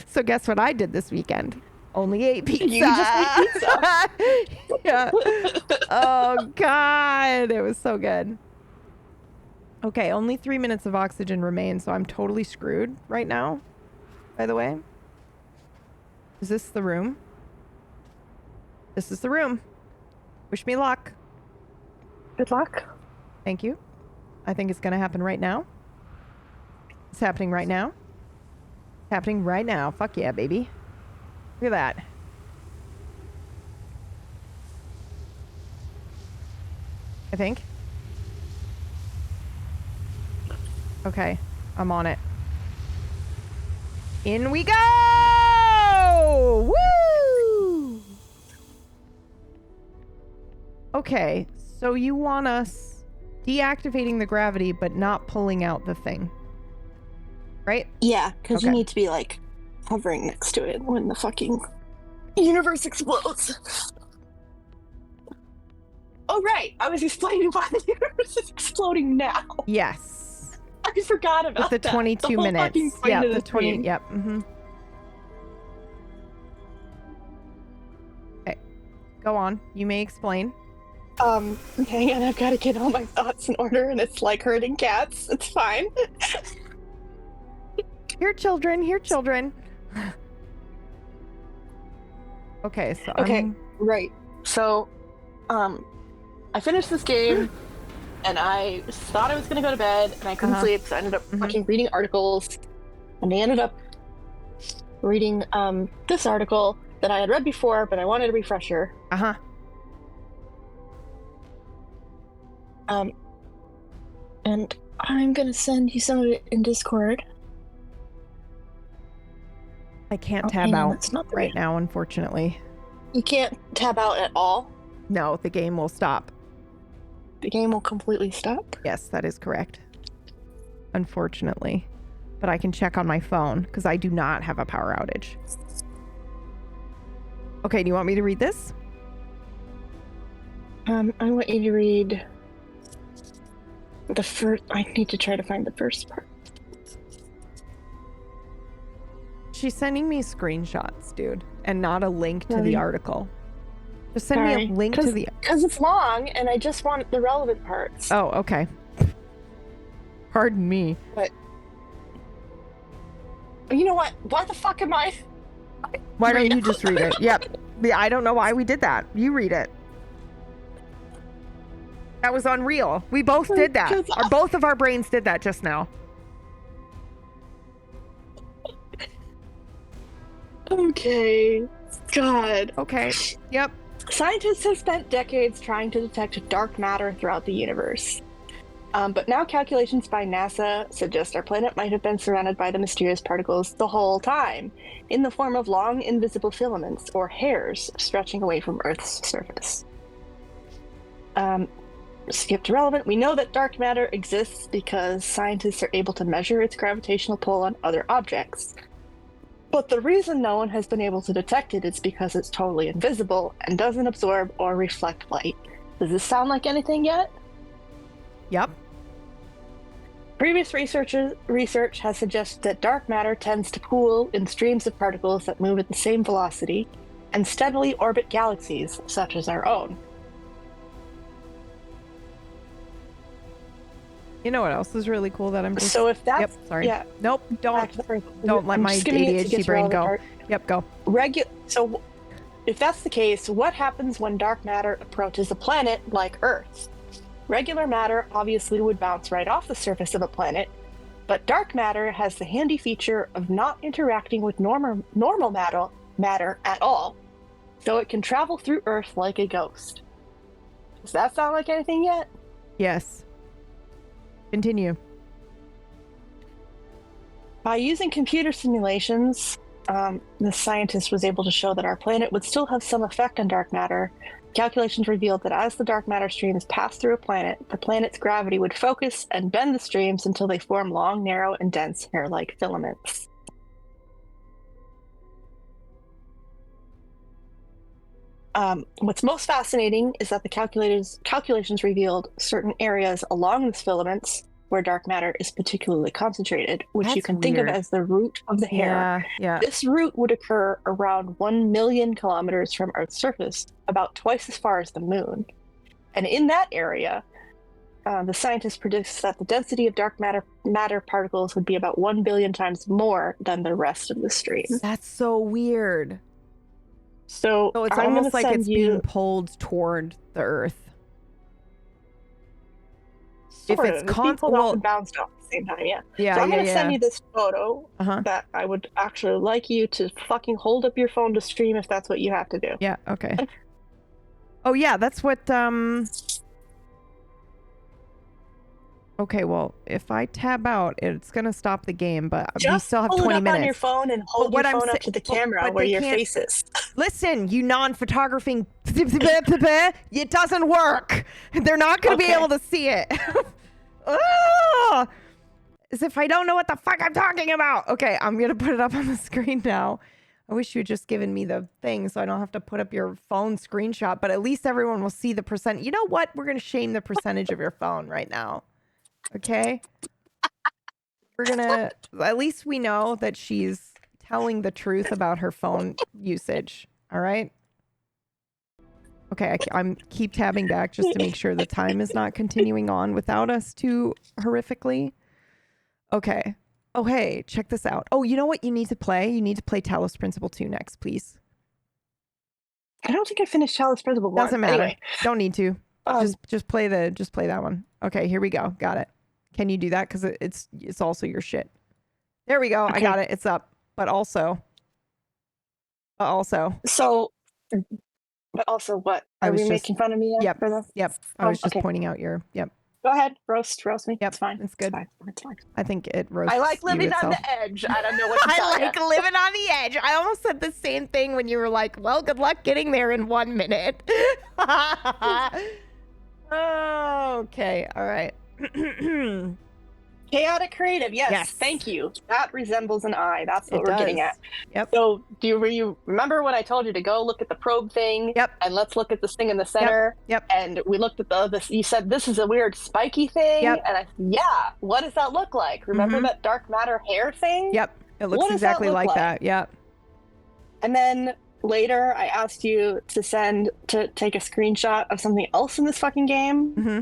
So guess what I did this weekend? Only ate pizza. You just ate pizza. Yeah. Oh, God. It was so good. Okay, only 3 minutes of oxygen remain, so I'm totally screwed right now, by the way. Is this the room? This is the room. Wish me luck. Good luck. Thank you. I think it's going to happen right now. It's happening right now. It's happening right now. Fuck yeah, baby. Look at that. I think. Okay, I'm on it. In we go! Woo! Okay, so you want us deactivating the gravity but not pulling out the thing. Right? Yeah, because you need to be like hovering next to it when the fucking universe explodes. Oh, right. I was explaining why the universe is exploding now. Yes. I forgot about With the 22 the whole minutes. fucking point Yeah, of the this 20. game. Yep. Mm-hmm. Okay. Go on. You may explain. Hang on. I've got to get all my thoughts in order, and it's like herding cats. It's fine. Here, children. Here, children. Okay, so Okay, right. So, I finished this game, and I thought I was going to go to bed, and I couldn't sleep, so I ended up fucking reading articles, and I ended up reading this article that I had read before, but I wanted a refresher. And I'm going to send you some of it in Discord. I can't tab out right now, unfortunately. You can't tab out at all? No, the game will stop. The game will completely stop? Yes, that is correct. Unfortunately. But I can check on my phone because I do not have a power outage. Okay, do you want me to read this? I want you to read the first. I need to try to find the first part. She's sending me screenshots, dude, and not a link to the article. Just send me a link to the... Because it's long, and I just want the relevant parts. Oh, okay. Pardon me. But... You know what? Why the fuck am I... Why don't you just read it? Yep. Yeah, I don't know why we did that. You read it. That was unreal. We both did that. Both of our brains did that just now. Okay. God. Okay. Yep. Scientists have spent decades trying to detect dark matter throughout the universe. But now calculations by NASA suggest our planet might have been surrounded by the mysterious particles the whole time, in the form of long invisible filaments, or hairs, stretching away from Earth's surface. Skip to relevant. We know that dark matter exists because scientists are able to measure its gravitational pull on other objects. But the reason no one has been able to detect it is because it's totally invisible and doesn't absorb or reflect light. Does this sound like anything yet? Yep. Previous research has suggested that dark matter tends to pool in streams of particles that move at the same velocity and steadily orbit galaxies, such as our own. You know what else is really cool that I'm just... So if that's... Yep, sorry. Yeah. Nope, don't let my ADHD brain go. Part. Yep, go. So if that's the case, what happens when dark matter approaches a planet like Earth? Regular matter obviously would bounce right off the surface of a planet, but dark matter has the handy feature of not interacting with normal matter at all, so it can travel through Earth like a ghost. Does that sound like anything yet? Yes. Continue. By using computer simulations, the scientist was able to show that our planet would still have some effect on dark matter. Calculations revealed that as the dark matter streams pass through a planet, the planet's gravity would focus and bend the streams until they form long, narrow, and dense hair-like filaments. What's most fascinating is that the calculations revealed certain areas along these filaments where dark matter is particularly concentrated, which you can think of as the root of the hair. Yeah. This root would occur around 1 million kilometers from Earth's surface, about twice as far as the moon. And in that area, the scientist predicts that the density of dark matter particles would be about 1 billion times more than the rest of the stream. That's so weird. So it's almost like it's being pulled toward the Earth. If it's pulled off and bounced off at the same time, yeah. So I'm going to send you this photo that I would actually like you to fucking hold up your phone to stream if that's what you have to do. Yeah, okay. Oh yeah, that's what Okay, well, if I tab out, it's going to stop the game, but we still have 20 minutes. Just hold it up on your phone and hold your phone up to the camera where your face is. Listen, you non-photographing... It doesn't work. They're not going to be able to see it. as if I don't know what the fuck I'm talking about. Okay, I'm gonna put it up on the screen now. I wish you had just given me the thing so I don't have to put up your phone screenshot, but at least everyone will see the percent. You know what? We're gonna shame the percentage of your phone right now. Okay? We're gonna, at least we know that she's telling the truth about her phone usage. All right? Okay, I'm keep tabbing back just to make sure the time is not continuing on without us too horrifically. Okay. Oh, hey, check this out. Oh, you know what you need to play? You need to play Talos Principle 2 next, please. I don't think I finished Talos Principle 1. Doesn't matter. Anyway, don't need to. Just play that one. Okay, here we go. Got it. Can you do that? Because it's also your shit. There we go. Okay. I got it. It's up. But also. So, but also what? Are we making fun of me? Yep. For this? Yep. I was just pointing out your. Yep. Go ahead. Roast me. Yep. It's fine. It's good. It's fine. I think it roasts. I like living on the edge. I don't know what to tell I like living on the edge. I almost said the same thing when you were like, well, good luck getting there in 1 minute. Okay. All right. Chaotic creative, yes. Thank you. That resembles an eye. That's what we're getting at. Yep. So, do you remember when I told you to go look at the probe thing? Yep. And let's look at this thing in the center. Yep. And we looked at this. You said this is a weird spiky thing. Yep. And I said, yeah. What does that look like? Remember that dark matter hair thing? Yep. It looks exactly like that. Yep. And then later, I asked you to take a screenshot of something else in this fucking game. Mm-hmm.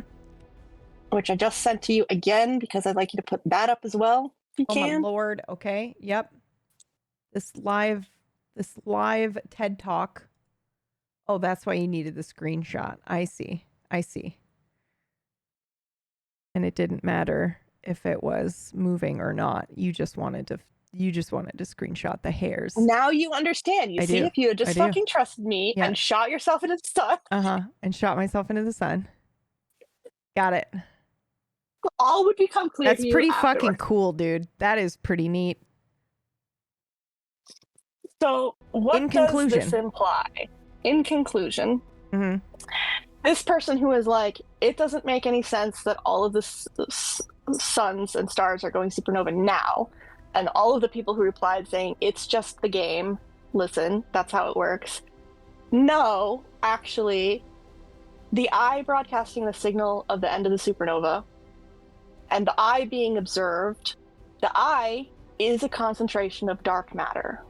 Which I just sent to you again because I'd like you to put that up as well. If you can. My Lord. Okay. Yep. This live TED Talk. Oh, that's why you needed the screenshot. I see. And it didn't matter if it was moving or not. You just wanted to screenshot the hairs. Now you understand. You see, if you had just fucking trusted me and shot yourself into the sun. And shot myself into the sun. Got it. All would become clear. That's pretty fucking cool, dude. That is pretty neat. So, what does this imply? In conclusion, this person who is like, it doesn't make any sense that all of the suns and stars are going supernova now, and all of the people who replied saying, it's just the game, listen, that's how it works. No, actually, the eye broadcasting the signal of the end of the supernova, and the eye being observed, the eye is a concentration of dark matter.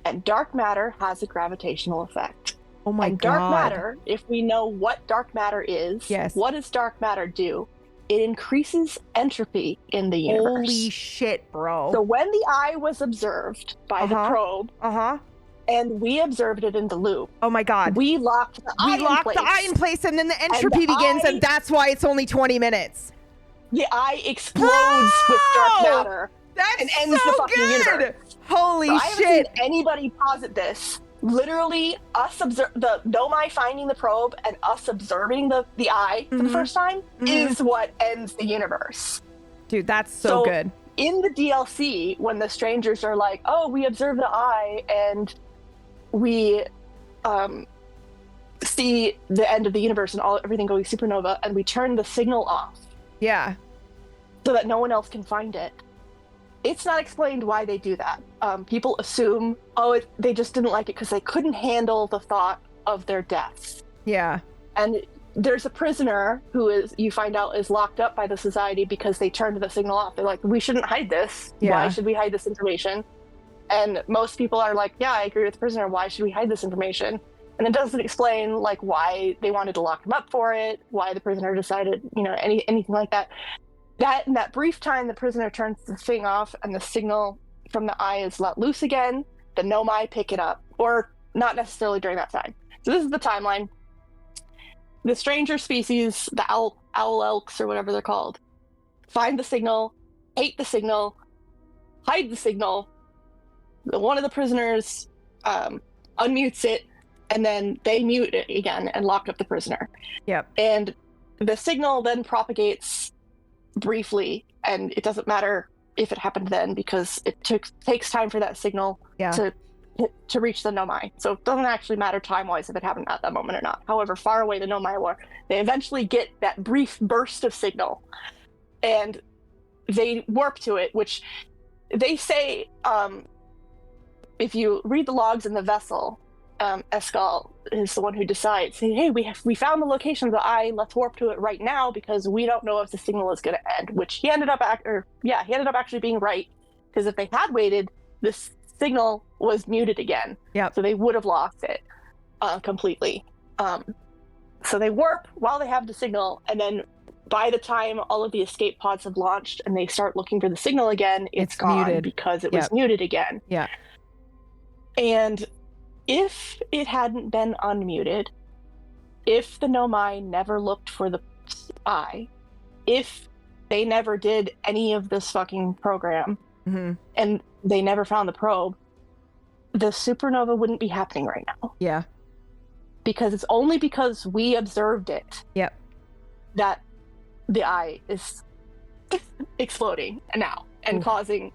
And dark matter has a gravitational effect. Oh my God. Dark matter, if we know what dark matter is, what does dark matter do? It increases entropy in the universe. Holy shit, bro. So when the eye was observed by the probe, and we observed it in the loop. Oh my God. We locked the eye in place. And then the entropy begins, and that's why it's only 20 minutes. The eye explodes with dark matter. That's and ends so the fucking good. Universe. Holy shit. I haven't seen anybody posit this. Literally, us the Nomai finding the probe and us observing the eye for the first time is what ends the universe. Dude, that's so good. In the DLC, when the strangers are like, oh, we observe the eye and we see the end of the universe and everything going supernova, and we turn the signal off. Yeah. So that no one else can find it. It's not explained why they do that. People assume, they just didn't like it because they couldn't handle the thought of their deaths. Yeah. And there's a prisoner who you find out is locked up by the society because they turned the signal off. They're like, we shouldn't hide this. Yeah. Why should we hide this information? And most people are like, yeah, I agree with the prisoner. Why should we hide this information? And it doesn't explain like why they wanted to lock him up for it, why the prisoner decided, anything like that. In that brief time, the prisoner turns the thing off and the signal from the eye is let loose again. The Nomai pick it up, or not necessarily during that time. So this is the timeline. The stranger species, the owl elks or whatever they're called, find the signal, hate the signal, hide the signal. One of the prisoners unmutes it, and then they mute it again and lock up the prisoner. Yep. And the signal then propagates briefly, and it doesn't matter if it happened then because it takes time for that signal to reach the Nomai. So it doesn't actually matter time-wise if it happened at that moment or not. However far away the Nomai were, they eventually get that brief burst of signal. And they warp to it, which they say, if you read the logs in the vessel, Escal is the one who decides, saying, hey, we found the location of the eye, let's warp to it right now because we don't know if the signal is going to end, which he ended up actually being right, because if they had waited, this signal was muted again. Yeah. So they would have lost it completely. So they warp while they have the signal, and then by the time all of the escape pods have launched and they start looking for the signal again, it's gone muted because it was muted again. Yeah. And if it hadn't been unmuted, if the Nomai never looked for the eye, if they never did any of this fucking program, and they never found the probe, the supernova wouldn't be happening right now. Yeah. Because it's only because we observed it that the eye is exploding now and causing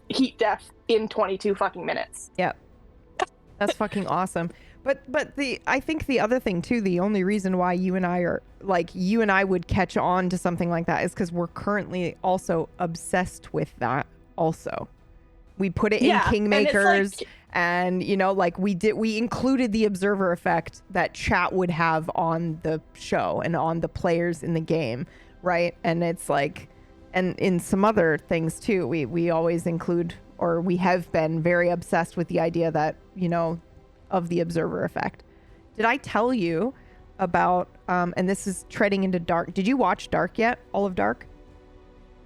heat death in 22 fucking minutes. Yep. That's fucking awesome. But I think the other thing too, the only reason why you and I would catch on to something like that is because we're currently also obsessed with that also. We put it in Kingmakers, and you know, like we included the observer effect that chat would have on the show and on the players in the game, right? And it's like, and in some other things too, we always include, or we have been very obsessed with the idea that, you know, of the observer effect. Did I tell you about and this is treading into Dark? Did you watch Dark yet? All of Dark?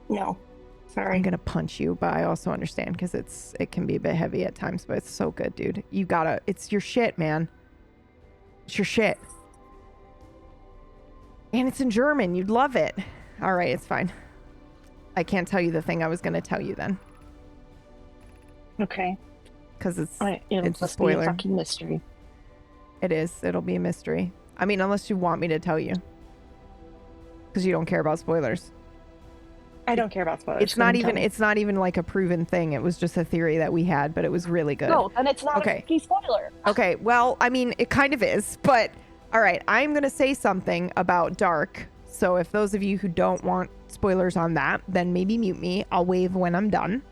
No. Sorry. I'm gonna punch you, but I also understand because it can be a bit heavy at times, but it's so good, dude. You gotta, it's your shit, man. It's your shit. And it's in German. You'd love it. All right, it's fine. I can't tell you the thing I was gonna tell you then. Okay. Because it's a spoiler. Be a fucking mystery. It is. It'll be a mystery. I mean, unless you want me to tell you. Because you don't care about spoilers. I don't care about spoilers. It's not even like a proven thing. It was just a theory that we had, but it was really good. No, and it's not a spoiler. Okay, well, I mean, it kind of is, but all right, I'm going to say something about Dark. So if those of you who don't want spoilers on that, then maybe mute me. I'll wave when I'm done.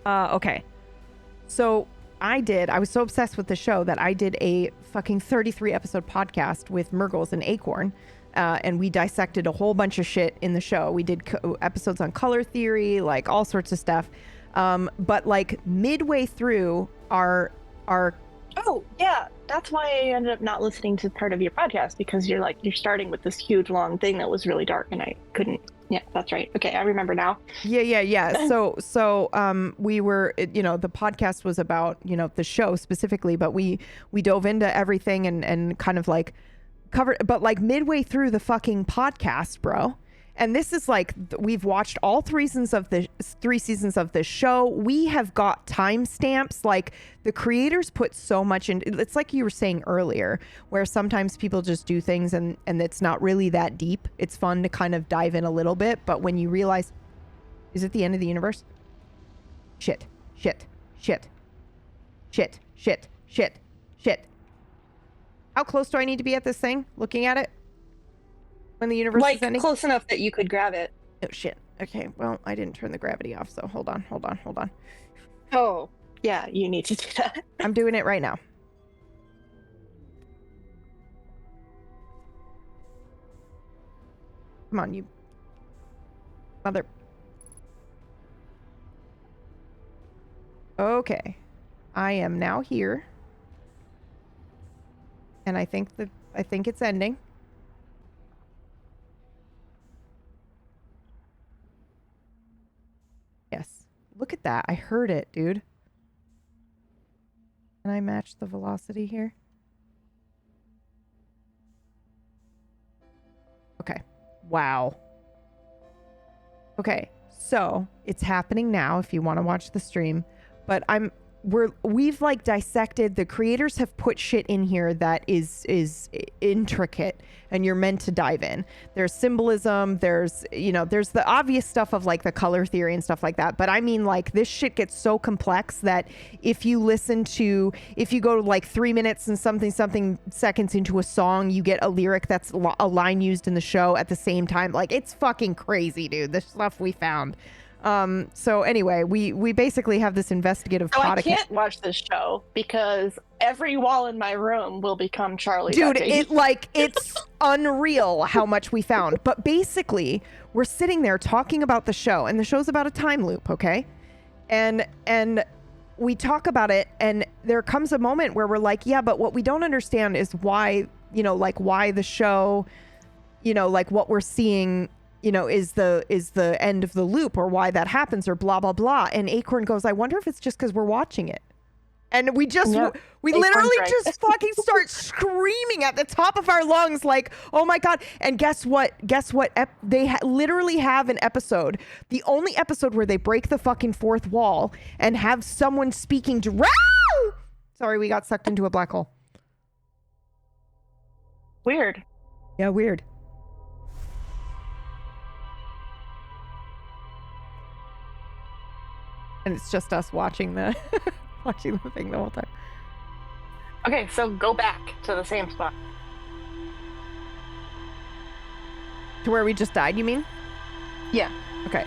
Okay. So I was so obsessed with the show that I did a fucking 33 episode podcast with Murgles and Acorn. And we dissected a whole bunch of shit in the show. We did episodes on color theory, like all sorts of stuff. But like midway through our oh yeah, that's why I ended up not listening to part of your podcast, because you're starting with this huge long thing that was really dark and I couldn't. Yeah, that's right. Okay, I remember now. Yeah. So we were, you know, the podcast was about, you know, the show specifically, but we dove into everything and kind of like covered, but like midway through the fucking podcast, bro. And this is like, we've watched all three seasons of the show. We have got timestamps. Like the creators put so much in. It's like you were saying earlier, where sometimes people just do things and it's not really that deep. It's fun to kind of dive in a little bit. But when you realize, is it the end of the universe? Shit. How close do I need to be at this thing? Looking at it? When the universe is ending? Close enough that you could grab it. Oh shit. Okay, well, I didn't turn the gravity off, so hold on. Oh, yeah, you need to do that. I'm doing it right now. Come on, you mother. Okay. I am now here. And I think it's ending. Yes. Look at that. I heard it, dude. Can I match the velocity here? Okay. Wow. Okay. So it's happening now if you want to watch the stream, but we've like dissected, the creators have put shit in here that is intricate, and you're meant to dive in. There's symbolism, there's, you know, there's the obvious stuff of like the color theory and stuff like that, but I mean, like, this shit gets so complex that if you go like 3 minutes and something seconds into a song, you get a lyric that's a line used in the show at the same time. Like, it's fucking crazy, dude, the stuff we found. So anyway, we basically have this investigative I can't watch this show because every wall in my room will become Charlie. Dude, it's unreal how much we found. But basically, we're sitting there talking about the show, and the show's about a time loop, okay? And we talk about it, and there comes a moment where we're like, yeah, but what we don't understand is why, you know, like why the show, you know, like what we're seeing, you know, is the end of the loop, or why that happens, or blah, blah, blah. And Acorn goes, I wonder if it's just because we're watching it. And we literally just fucking start screaming at the top of our lungs, like, oh my God. And guess what? They literally have an episode, the only episode where they break the fucking fourth wall and have someone speaking Sorry, we got sucked into a black hole. Weird. Yeah, weird. And it's just us watching the thing the whole time. Okay, so go back to the same spot. To where we just died, you mean? Yeah. Okay.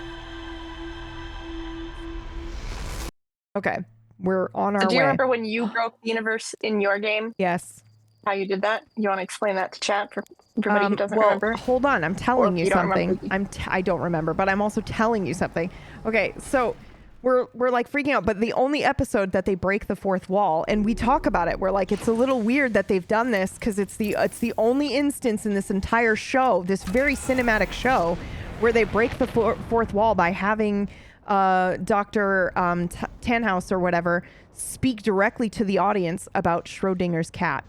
Okay. We're on our way. Do you remember when you broke the universe in your game? Yes. How you did that? You want to explain that to chat for everybody who doesn't remember? Hold on. I'm telling you something. I don't remember, but I'm also telling you something. Okay, so we're like freaking out, but the only episode that they break the fourth wall, and we talk about it, we're like, it's a little weird that they've done this, because it's the only instance in this entire show, this very cinematic show, where they break the fourth wall by having Dr. Tannhaus or whatever speak directly to the audience about Schrodinger's cat.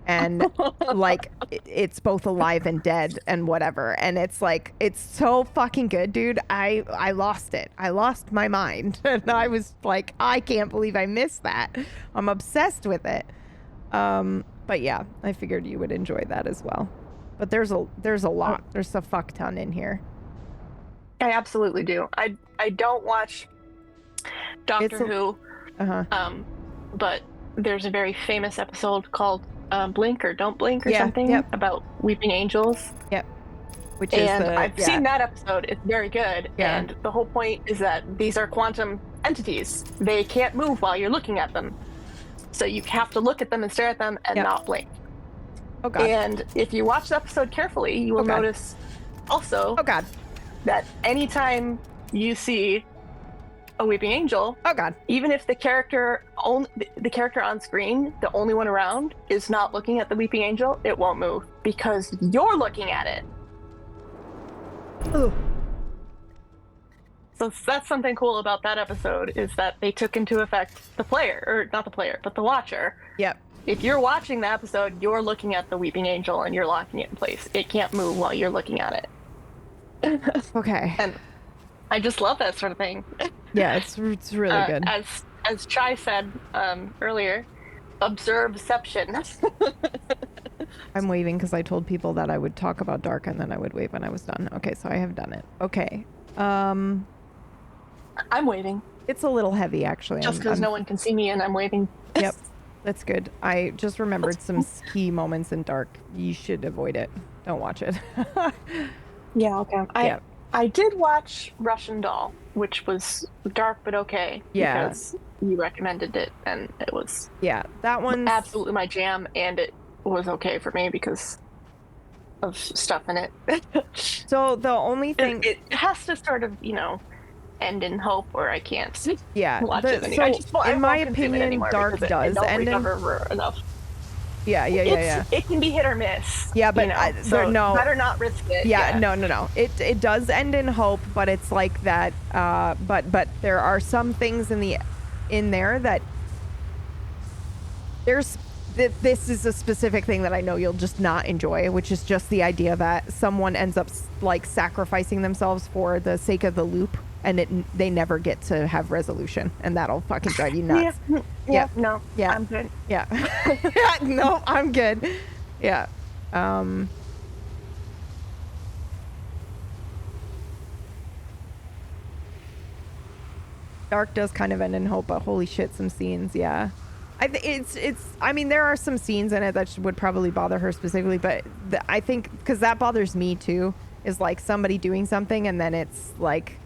And like it's both alive and dead and whatever, and it's like, it's so fucking good, dude. I lost it. I lost my mind, and I was like, I can't believe I missed that. I'm obsessed with it. But yeah, I figured you would enjoy that as well. But there's a lot. There's a fuck ton in here. I absolutely do. I don't watch Doctor Who. But there's a very famous episode called Blink or Don't Blink or something about weeping angels. Yep. I've seen that episode. It's very good. Yeah. And the whole point is that these are quantum entities. They can't move while you're looking at them. So you have to look at them and stare at them and not blink. Oh God. And if you watch the episode carefully, you will notice also that anytime you see a weeping angel, even if the character on screen, the only one around, is not looking at the weeping angel, it won't move because you're looking at it. Ooh. So that's something cool about that episode, is that they took into effect the player, or not the player, but the watcher. Yep. If you're watching the episode, you're looking at the weeping angel and you're locking it in place. It can't move while you're looking at it. Okay. And I just love that sort of thing. Yeah, it's really good. As Chai said earlier, observeception. I'm waving because I told people that I would talk about Dark and then I would wave when I was done. Okay, so I have done it. Okay. I'm waving. It's a little heavy, actually. Just because no one can see me and I'm waving. Yep, that's good. I just remembered some key moments in Dark. You should avoid it. Don't watch it. Yeah, okay. I did watch Russian Doll, which was dark but okay. Yeah. Because you recommended it, and it was that one's absolutely my jam, and it was okay for me because of stuff in it. So the only thing... It has to sort of, end in hope, or I can't watch it anymore. So in my opinion, Dark does end in... enough. Yeah. It can be hit or miss. Yeah, but no, better not risk it. Yeah, no. It does end in hope, but it's like that. But there are some things in there that this is a specific thing that I know you'll just not enjoy, which is just the idea that someone ends up like sacrificing themselves for the sake of the loop, they never get to have resolution, and that'll fucking drive you nuts. Yeah. No. Yeah. I'm good. Yeah. No, I'm good. Yeah. Dark does kind of end in hope, but holy shit, some scenes, yeah. I mean, there are some scenes in it that would probably bother her specifically, but I think, because that bothers me too, is like somebody doing something and then it's like,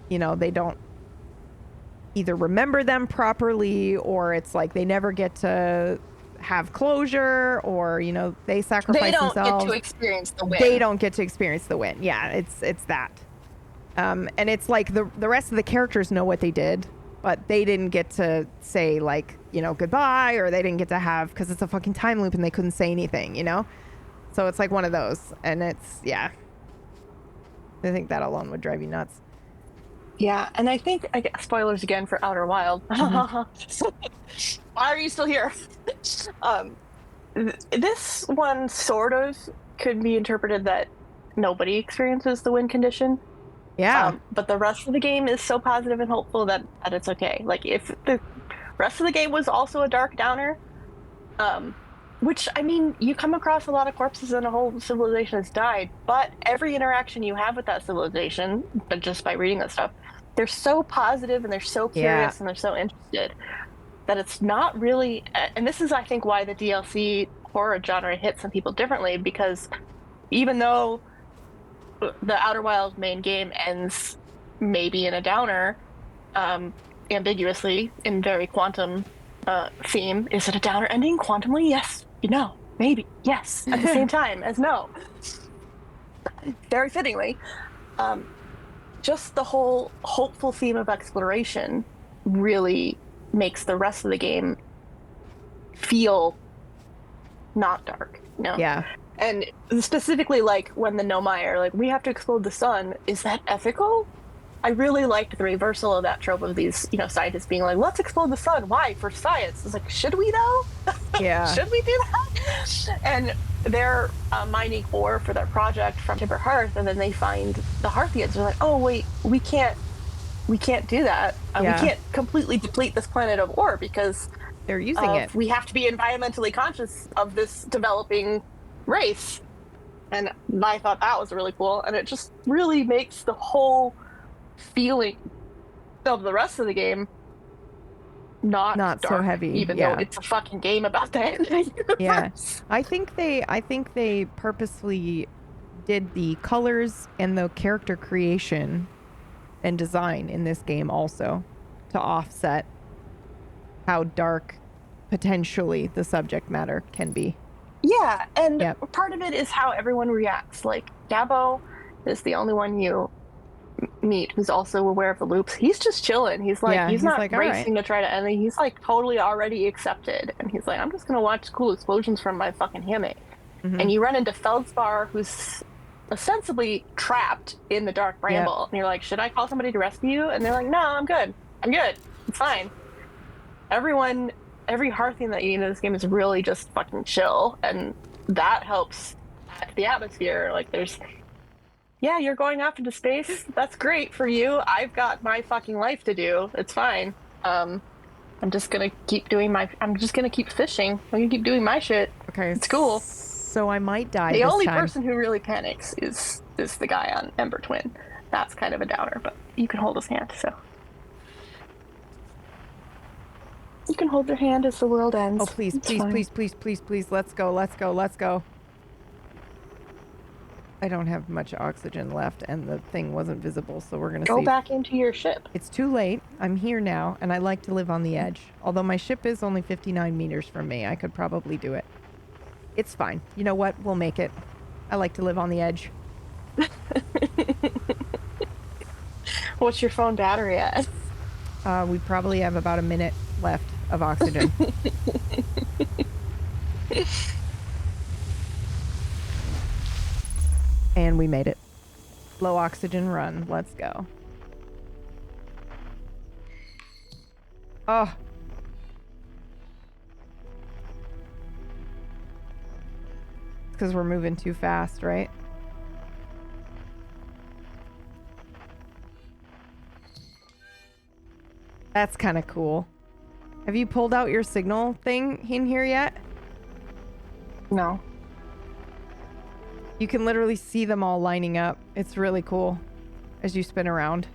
you know, they don't either remember them properly, or it's like they never get to have closure, or, you know, they sacrifice themselves. They don't get to experience the win. They don't get to experience the win. Yeah, it's that. And it's like the rest of the characters know what they did, but they didn't get to say, like, you know, goodbye, or they didn't get to have, because it's a fucking time loop and they couldn't say anything, you know? So it's like one of those, and it's, yeah. I think that alone would drive you nuts. Yeah, and I think, spoilers again for Outer Wild. Mm-hmm. Why are you still here? This one sort of could be interpreted that nobody experiences the win condition. Yeah. But the rest of the game is so positive and hopeful that it's okay. Like, if the rest of the game was also a dark downer, which, I mean, you come across a lot of corpses and a whole civilization has died, but every interaction you have with that civilization, but just by reading that stuff, they're so positive and they're so curious and they're so interested that it's not really, and this is, I think, why the DLC horror genre hits some people differently, because even though the Outer Wilds main game ends maybe in a downer, ambiguously, in very quantum theme. Is it a downer ending quantumly? Yes. You know, maybe. Yes. At the same time as no. Very fittingly. Just the whole hopeful theme of exploration really makes the rest of the game feel not dark, you know? Yeah. And specifically, like, when the Nomai are like, we have to explode the sun, is that ethical? I really liked the reversal of that trope of these, you know, scientists being like, let's explode the sun. Why? For science. It's like, should we though? Yeah. Should we do that? And they're mining ore for their project from Timber Hearth, and then they find the Hearthians. They're like, oh wait, we can't do that. We can't completely deplete this planet of ore because they're using it. We have to be environmentally conscious of this developing race. And I thought that was really cool, and it just really makes the whole feeling of the rest of the game not dark, so heavy, even though it's a fucking game about the universe. Yeah, I think they purposely did the colors and the character creation and design in this game also to offset how dark potentially the subject matter can be. Yeah, and part of it is how everyone reacts. Like, Gabo is the only one you meet who's also aware of the loops. He's just chilling. He's like, he's not like, racing to try to end it. He's like totally already accepted, and he's like, I'm just gonna watch cool explosions from my fucking hammock. Mm-hmm. And you run into Feldspar, who's ostensibly trapped in the dark bramble, and you're like, should I call somebody to rescue you? And they're like, no, I'm good, it's fine. Every Hearthian that you meet in this game is really just fucking chill, and that helps the atmosphere. Like, there's you're going off into space. That's great for you. I've got my fucking life to do. It's fine. I'm just gonna keep fishing. I'm gonna keep doing my shit. Okay. It's cool. So I might die The this only time. person who really panics is the guy on Ember Twin. That's kind of a downer, but you can hold his hand, so. You can hold their hand as the world ends. Oh, please, please. Let's go. I don't have much oxygen left, and the thing wasn't visible, so we're gonna go back into your ship. It's too late. I'm here now, and I like to live on the edge. Although my ship is only 59 meters from me, I could probably do it. It's fine. You know what? We'll make it. I like to live on the edge. What's your phone battery at? We probably have about a minute left of oxygen. And we made it. Low oxygen run. Let's go. Oh. It's because we're moving too fast, right? That's kind of cool. Have you pulled out your signal thing in here yet? No. You can literally see them all lining up. It's really cool as you spin around.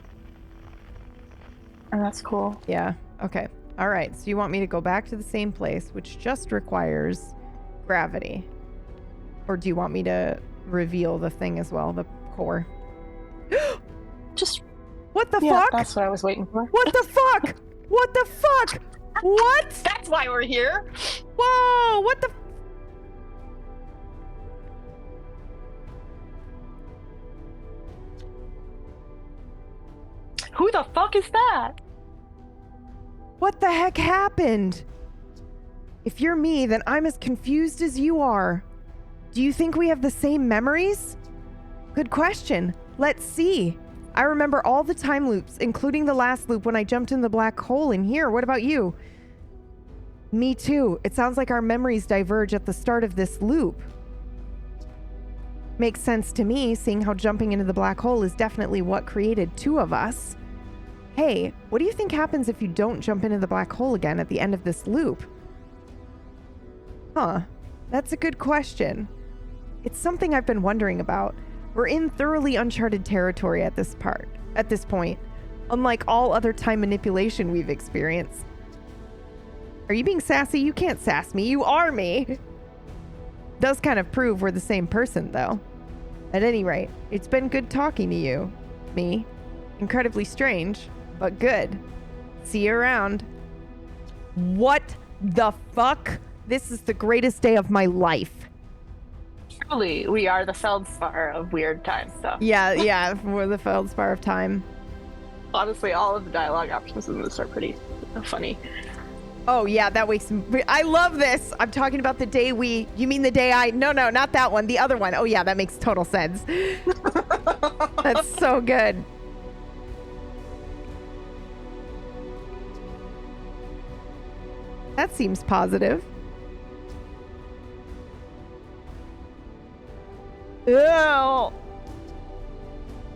Oh, that's cool. Yeah. Okay. All right. So you want me to go back to the same place, which just requires gravity. Or do you want me to reveal the thing as well, the core? Just... What the fuck? That's what I was waiting for. What the fuck? What the fuck? What? That's why we're here. Whoa, what the... Who the fuck is that? What the heck happened? If you're me, then I'm as confused as you are. Do you think we have the same memories? Good question. Let's see. I remember all the time loops, including the last loop when I jumped in the black hole in here. What about you? Me too. It sounds like our memories diverge at the start of this loop. Makes sense to me, seeing how jumping into the black hole is definitely what created two of us. Hey, what do you think happens if you don't jump into the black hole again at the end of this loop? Huh. That's a good question. It's something I've been wondering about. We're in thoroughly uncharted territory at this point, unlike all other time manipulation we've experienced. Are you being sassy? You can't sass me. You are me. Does kind of prove we're the same person, though. At any rate, it's been good talking to you. Me. Incredibly strange, but good. See you around. What the fuck? This is the greatest day of my life. Truly, we are the feldspar of weird time stuff. Yeah, we're the feldspar of time. Honestly, all of the dialogue options in this are pretty funny. Oh yeah, that makes... I love this. I'm talking about the day we... You mean the day I... No, not that one. The other one. Oh yeah, that makes total sense. That's so good. That seems positive. Ew.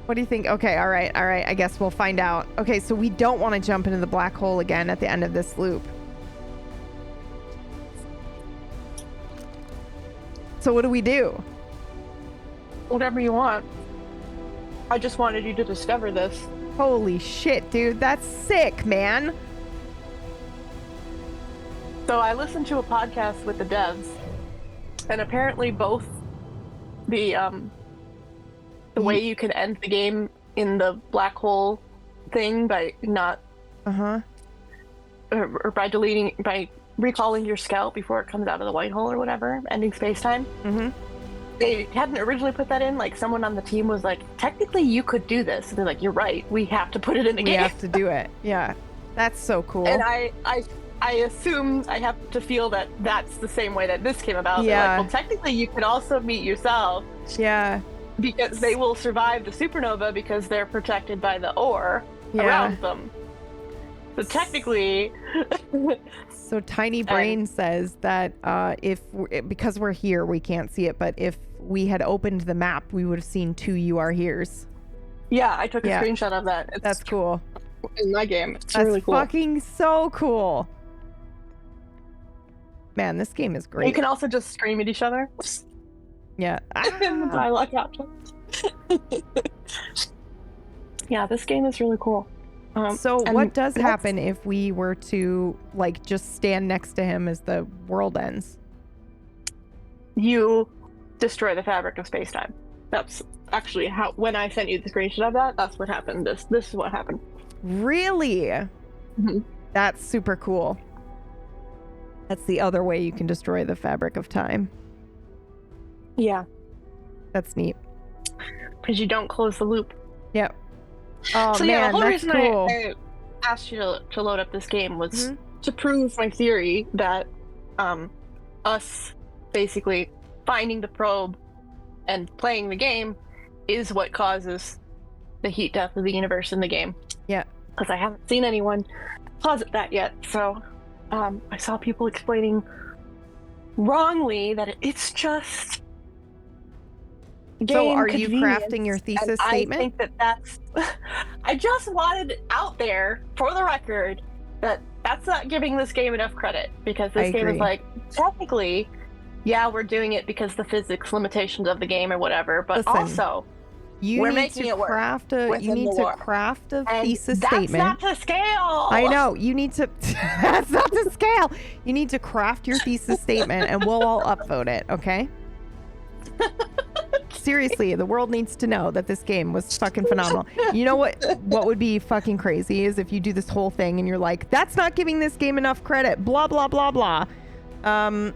What do you think? Okay, all right. I guess we'll find out. Okay, so we don't want to jump into the black hole again at the end of this loop. So what do we do? Whatever you want. I just wanted you to discover this. Holy shit, dude. That's sick, man. So I listened to a podcast with the devs, and apparently both the way you can end the game in the black hole thing by not or by recalling your scout before it comes out of the white hole or whatever, ending space-time. They hadn't originally put that in. Like, someone on the team was like, technically you could do this. And they're like, you're right, we have to put it in the game. We have to do it. Yeah, that's so cool. And I assume I have to feel that that's the same way that this came about. Yeah. They're like, well, technically you can also meet yourself. Yeah. Because they will survive the supernova because they're protected by the ore around them. So technically... So Tiny Brain says that because we're here, we can't see it, but if we had opened the map, we would have seen two You Are Here's. Yeah, I took a screenshot of that. That's cool. In my game. It's That's really cool. Fucking so cool. Man, this game is great. You can also just scream at each other. Yeah. In the dialogue options. Yeah, this game is really cool. So what does happen if we were to like just stand next to him as the world ends? You destroy the fabric of space-time. That's actually how, when I sent you the screenshot of that, that's what happened. This is what happened. Really? Mm-hmm. That's super cool. That's the other way you can destroy the fabric of time. Yeah. That's neat. Because you don't close the loop. Yep. Oh, so man, yeah, the whole that's reason cool. I asked you to load up this game was to prove my theory that us basically finding the probe and playing the game is what causes the heat death of the universe in the game. Yeah. Because I haven't seen anyone posit that yet. So I saw people explaining wrongly that it's just game So are you convenience, crafting your thesis and statement? I think that's... I just wanted out there, for the record, that's not giving this game enough credit, because this game is agree. like, technically, yeah, we're doing it because the physics limitations of the game or whatever, but Listen, also you we're need making to it work craft a within the lore. And thesis that's statement. not to scale. I know, you need to that's not to scale. You need to craft your thesis statement and we'll all upvote it, okay? Seriously, the world needs to know that this game was fucking phenomenal. You know what would be fucking crazy is if you do this whole thing and you're like, that's not giving this game enough credit, blah blah blah blah. And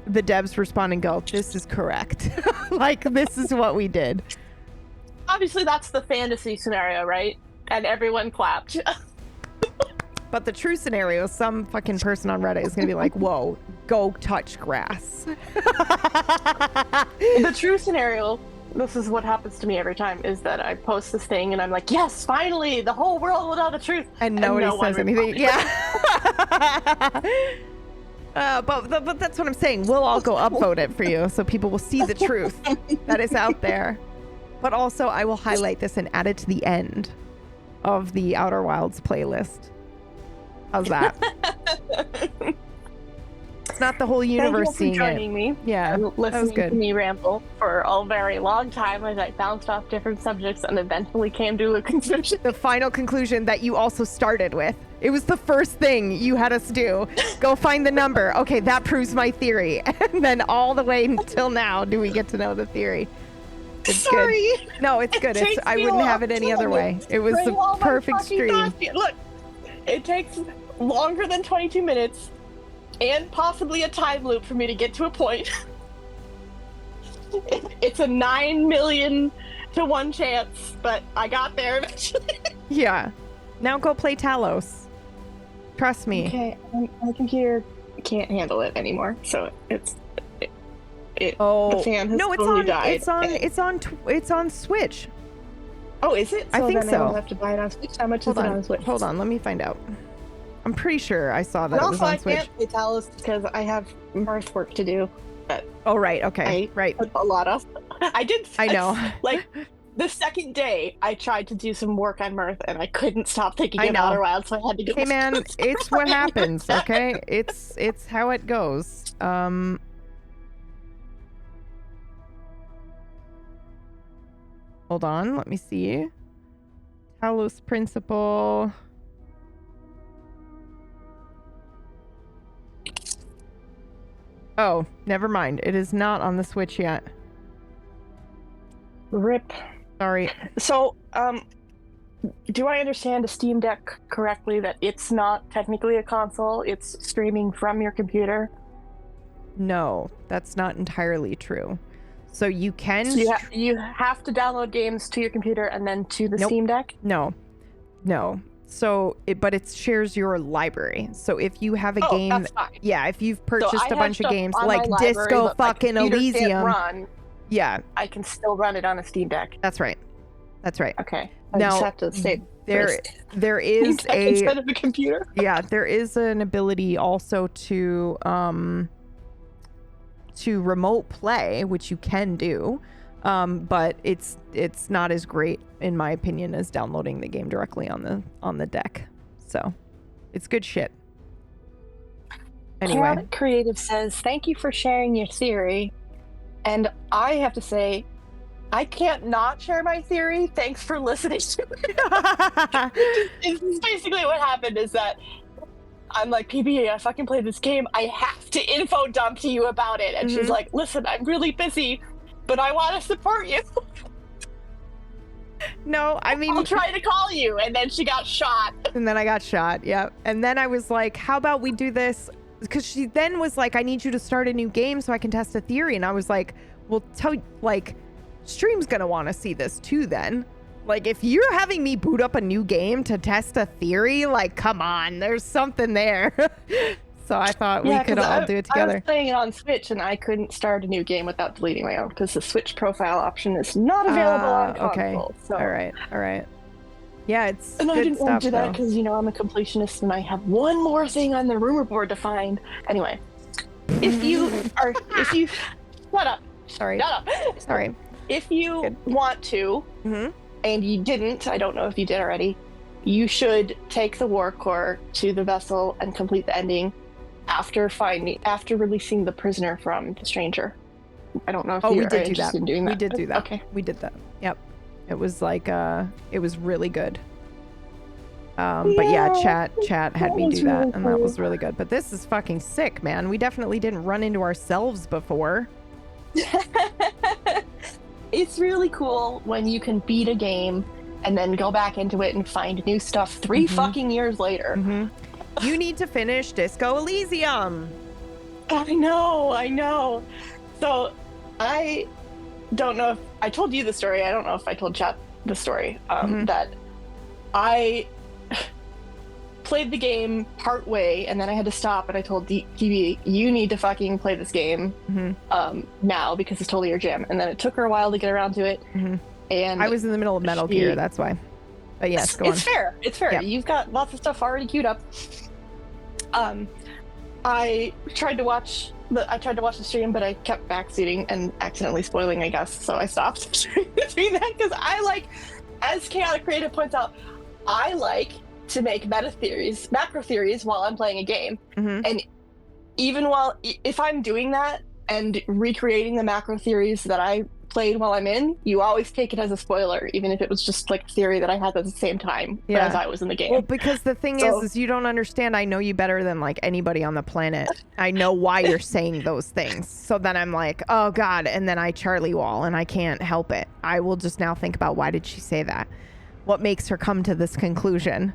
the devs respond and go, this is correct. Like, this is what we did. Obviously that's the fantasy scenario, right? And everyone clapped. But the true scenario, some fucking person on Reddit is gonna be like, whoa, go touch grass. The true scenario, this is what happens to me every time, is that I post this thing and I'm like, yes, finally, the whole world will know the truth. And nobody no says anything. Yeah. But that's what I'm saying. We'll all go upvote it for you so people will see the truth that is out there. But also, I will highlight this and add it to the end of the Outer Wilds playlist. How's that? It's not the whole universe Thank you for joining me. Yeah, and that was listening good. to me ramble for a very long time as I bounced off different subjects and eventually came to a conclusion. The final conclusion that you also started with. It was the first thing you had us do. Go find the number. Okay, that proves my theory. And then all the way until now do we get to know the theory. It's Sorry. Good. No, it's good. It I wouldn't have it any other way. It was the perfect stream. Look, it takes longer than 22 minutes and possibly a time loop for me to get to a point. It's a 9 million to 1 chance, but I got there eventually. Yeah. Now go play Talos. Trust me. Okay, my computer can't handle it anymore, so the fan has totally died. It's on Switch. Oh, is it? I think then so. I will have to buy it on Switch. How much is it on Switch? Hold on, let me find out. I'm pretty sure I saw that And it was also, on I Switch. can't play Talos because I have mirth work to do. Oh, right. Okay. Right. A lot of. I know. Like, the second day, I tried to do some work on mirth, and I couldn't stop thinking I know. about Outer Wilds, so I had to go. Hey, man, it's what happens, okay? It's how it goes. Hold on, let me see. Talos Principle. Oh, never mind. It is not on the Switch yet. Rip. Sorry. So, do I understand a Steam Deck correctly that it's not technically a console, it's streaming from your computer? No, that's not entirely true. So you can... So you have to download games to your computer and then to the Nope. Steam Deck? No. So, but it shares your library. So if you have a game... That's fine. Yeah, if you've purchased a bunch of games on like my library, Disco but my fucking computer can't Elysium. run, Yeah, I can still run it on a Steam Deck. that's right. That's right. Okay. I Now, just have to say there is instead of a computer. Yeah, there is an ability also to remote play, which you can do, but it's not as great in my opinion as downloading the game directly on the deck. So it's good shit. Anyway, Chaotic Creative says, "Thank you for sharing your theory," and I have to say, I can't not share my theory. Thanks for listening to it. This is basically what happened, is that I'm like, PB, I fucking played this game. I have to info dump to you about it. And she's like, listen, I'm really busy, but I want to support you. No, I mean, I'll try to call you. And then she got shot. And then I got shot. Yeah. And then I was like, how about we do this? Because she then was like, I need you to start a new game so I can test a theory. And I was like, well, stream's gonna want to see this too then. Like, if you're having me boot up a new game to test a theory, like, come on, there's something there. So I thought we could all do it together. I was playing it on Switch and I couldn't start a new game without deleting my own because the Switch profile option is not available on console. Okay. So. All right. Yeah, it's and good I didn't stuff, want to do that though. because, I'm a completionist and I have one more thing on the rumor board to find. Anyway, if you shut up. Sorry. If you want to, and you didn't, I don't know if you did already, you should take the war core to the vessel and complete the ending after releasing the prisoner from the stranger. I don't know if you're interested in doing that. We did do that. Okay. We did that. Yep. It was like it was really good. But yeah, chat had me do that, really and that was really good. But this is fucking sick, man. We definitely didn't run into ourselves before. It's really cool when you can beat a game and then go back into it and find new stuff 3 fucking years later. You need to finish Disco Elysium. I know. So I don't know if I told you the story. I don't know if I told chat the story. That I played the game part way and then I had to stop, and I told TV, you need to fucking play this game now because it's totally your jam. And then it took her a while to get around to it. And I was in the middle of Metal Gear, that's why. But yes, go on. It's fair. Yep. You've got lots of stuff already queued up. I tried to watch the stream, but I kept backseating and accidentally spoiling, I guess. So I stopped doing that because I like, as Chaotic Creative points out, I like to make macro theories while I'm playing a game. And even if I'm doing that and recreating the macro theories that I played while I'm in, you always take it as a spoiler, even if it was just like a theory that I had at the same time as I was in the game. Well, because the thing is you don't understand. I know you better than like anybody on the planet. I know why you're saying those things. So then I'm like, oh God. And then I Charlie wall and I can't help it. I will just now think about, why did she say that? What makes her come to this conclusion?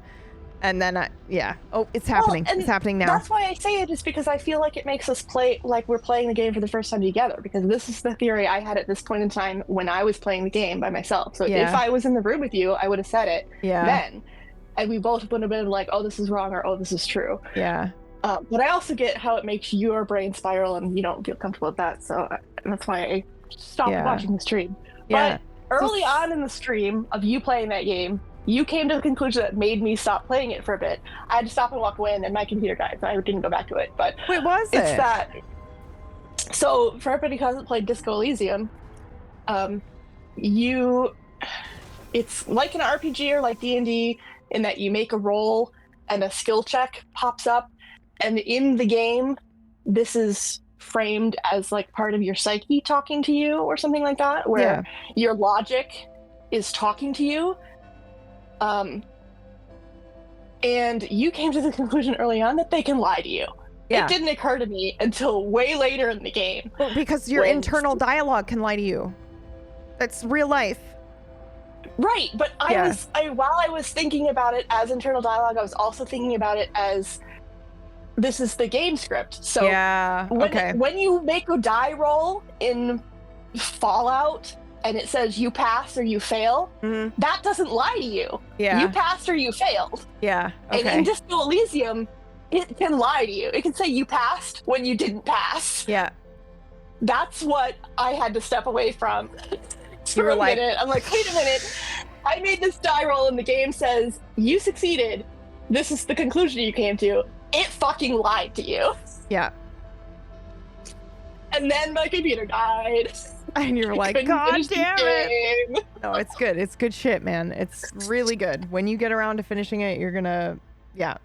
And then it's happening. It's happening now. That's why I say it, is because I feel like it makes us play like we're playing the game for the first time together, because this is the theory I had at this point in time when I was playing the game by myself. So if I was in the room with you, I would have said it then. And we both would have been like, oh, this is wrong, or oh, this is true. Yeah. But I also get how it makes your brain spiral and you don't feel comfortable with that. So that's why I stopped watching the stream. Yeah. But early on in the stream of you playing that game, you came to the conclusion that made me stop playing it for a bit. I had to stop and walk away, and then my computer died, so I didn't go back to it. But wait, was it's that. So for everybody who hasn't played Disco Elysium, it's like an RPG or like D&D in that you make a roll and a skill check pops up, and in the game, this is framed as like part of your psyche talking to you or something like that, where your logic is talking to you. And you came to the conclusion early on that they can lie to you. It didn't occur to me until way later in the game. Well, because your internal dialogue can lie to you. That's real life. Right, but while I was thinking about it as internal dialogue, I was also thinking about it as this is the game script. So when you make a die roll in Fallout, and it says you pass or you fail, that doesn't lie to you. You passed or you failed. Okay. And in Disco Elysium, it can lie to you. It can say you passed when you didn't pass. That's what I had to step away from for a minute. I'm like, wait a minute. I made this die roll and the game says you succeeded. This is the conclusion you came to. It fucking lied to you. And then my computer died. And you're like, God damn it. No, it's good. It's good shit, man. It's really good. When you get around to finishing it, you're gonna,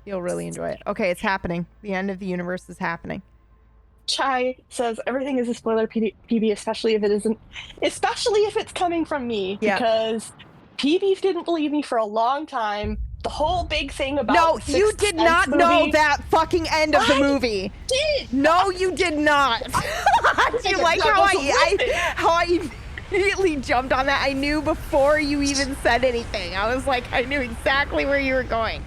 you'll really enjoy it. Okay, it's happening. The end of the universe is happening. Chai says everything is a spoiler, PB, especially if it's coming from me, because PB didn't believe me for a long time. The whole big thing about No, you did not know that fucking end of the movie. Did. No, you did not. Do you like how I immediately jumped on that? I knew before you even said anything. I was like, I knew exactly where you were going.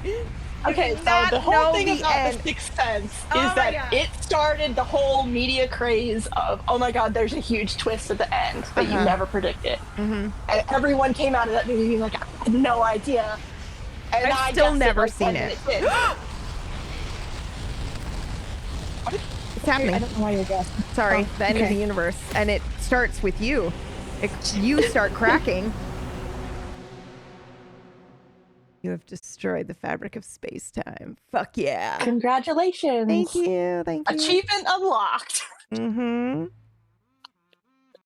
Okay, so the whole thing about The Sixth Sense is that it started the whole media craze of, oh my God, there's a huge twist at the end that you never predicted. And everyone came out of that movie being like, I had no idea. And I've still never seen it. It's happening. I don't know why you're guessing. Sorry, the end of the universe. And it starts with you. You start cracking. You have destroyed the fabric of space-time. Fuck yeah. Congratulations. Thank you. Achievement unlocked.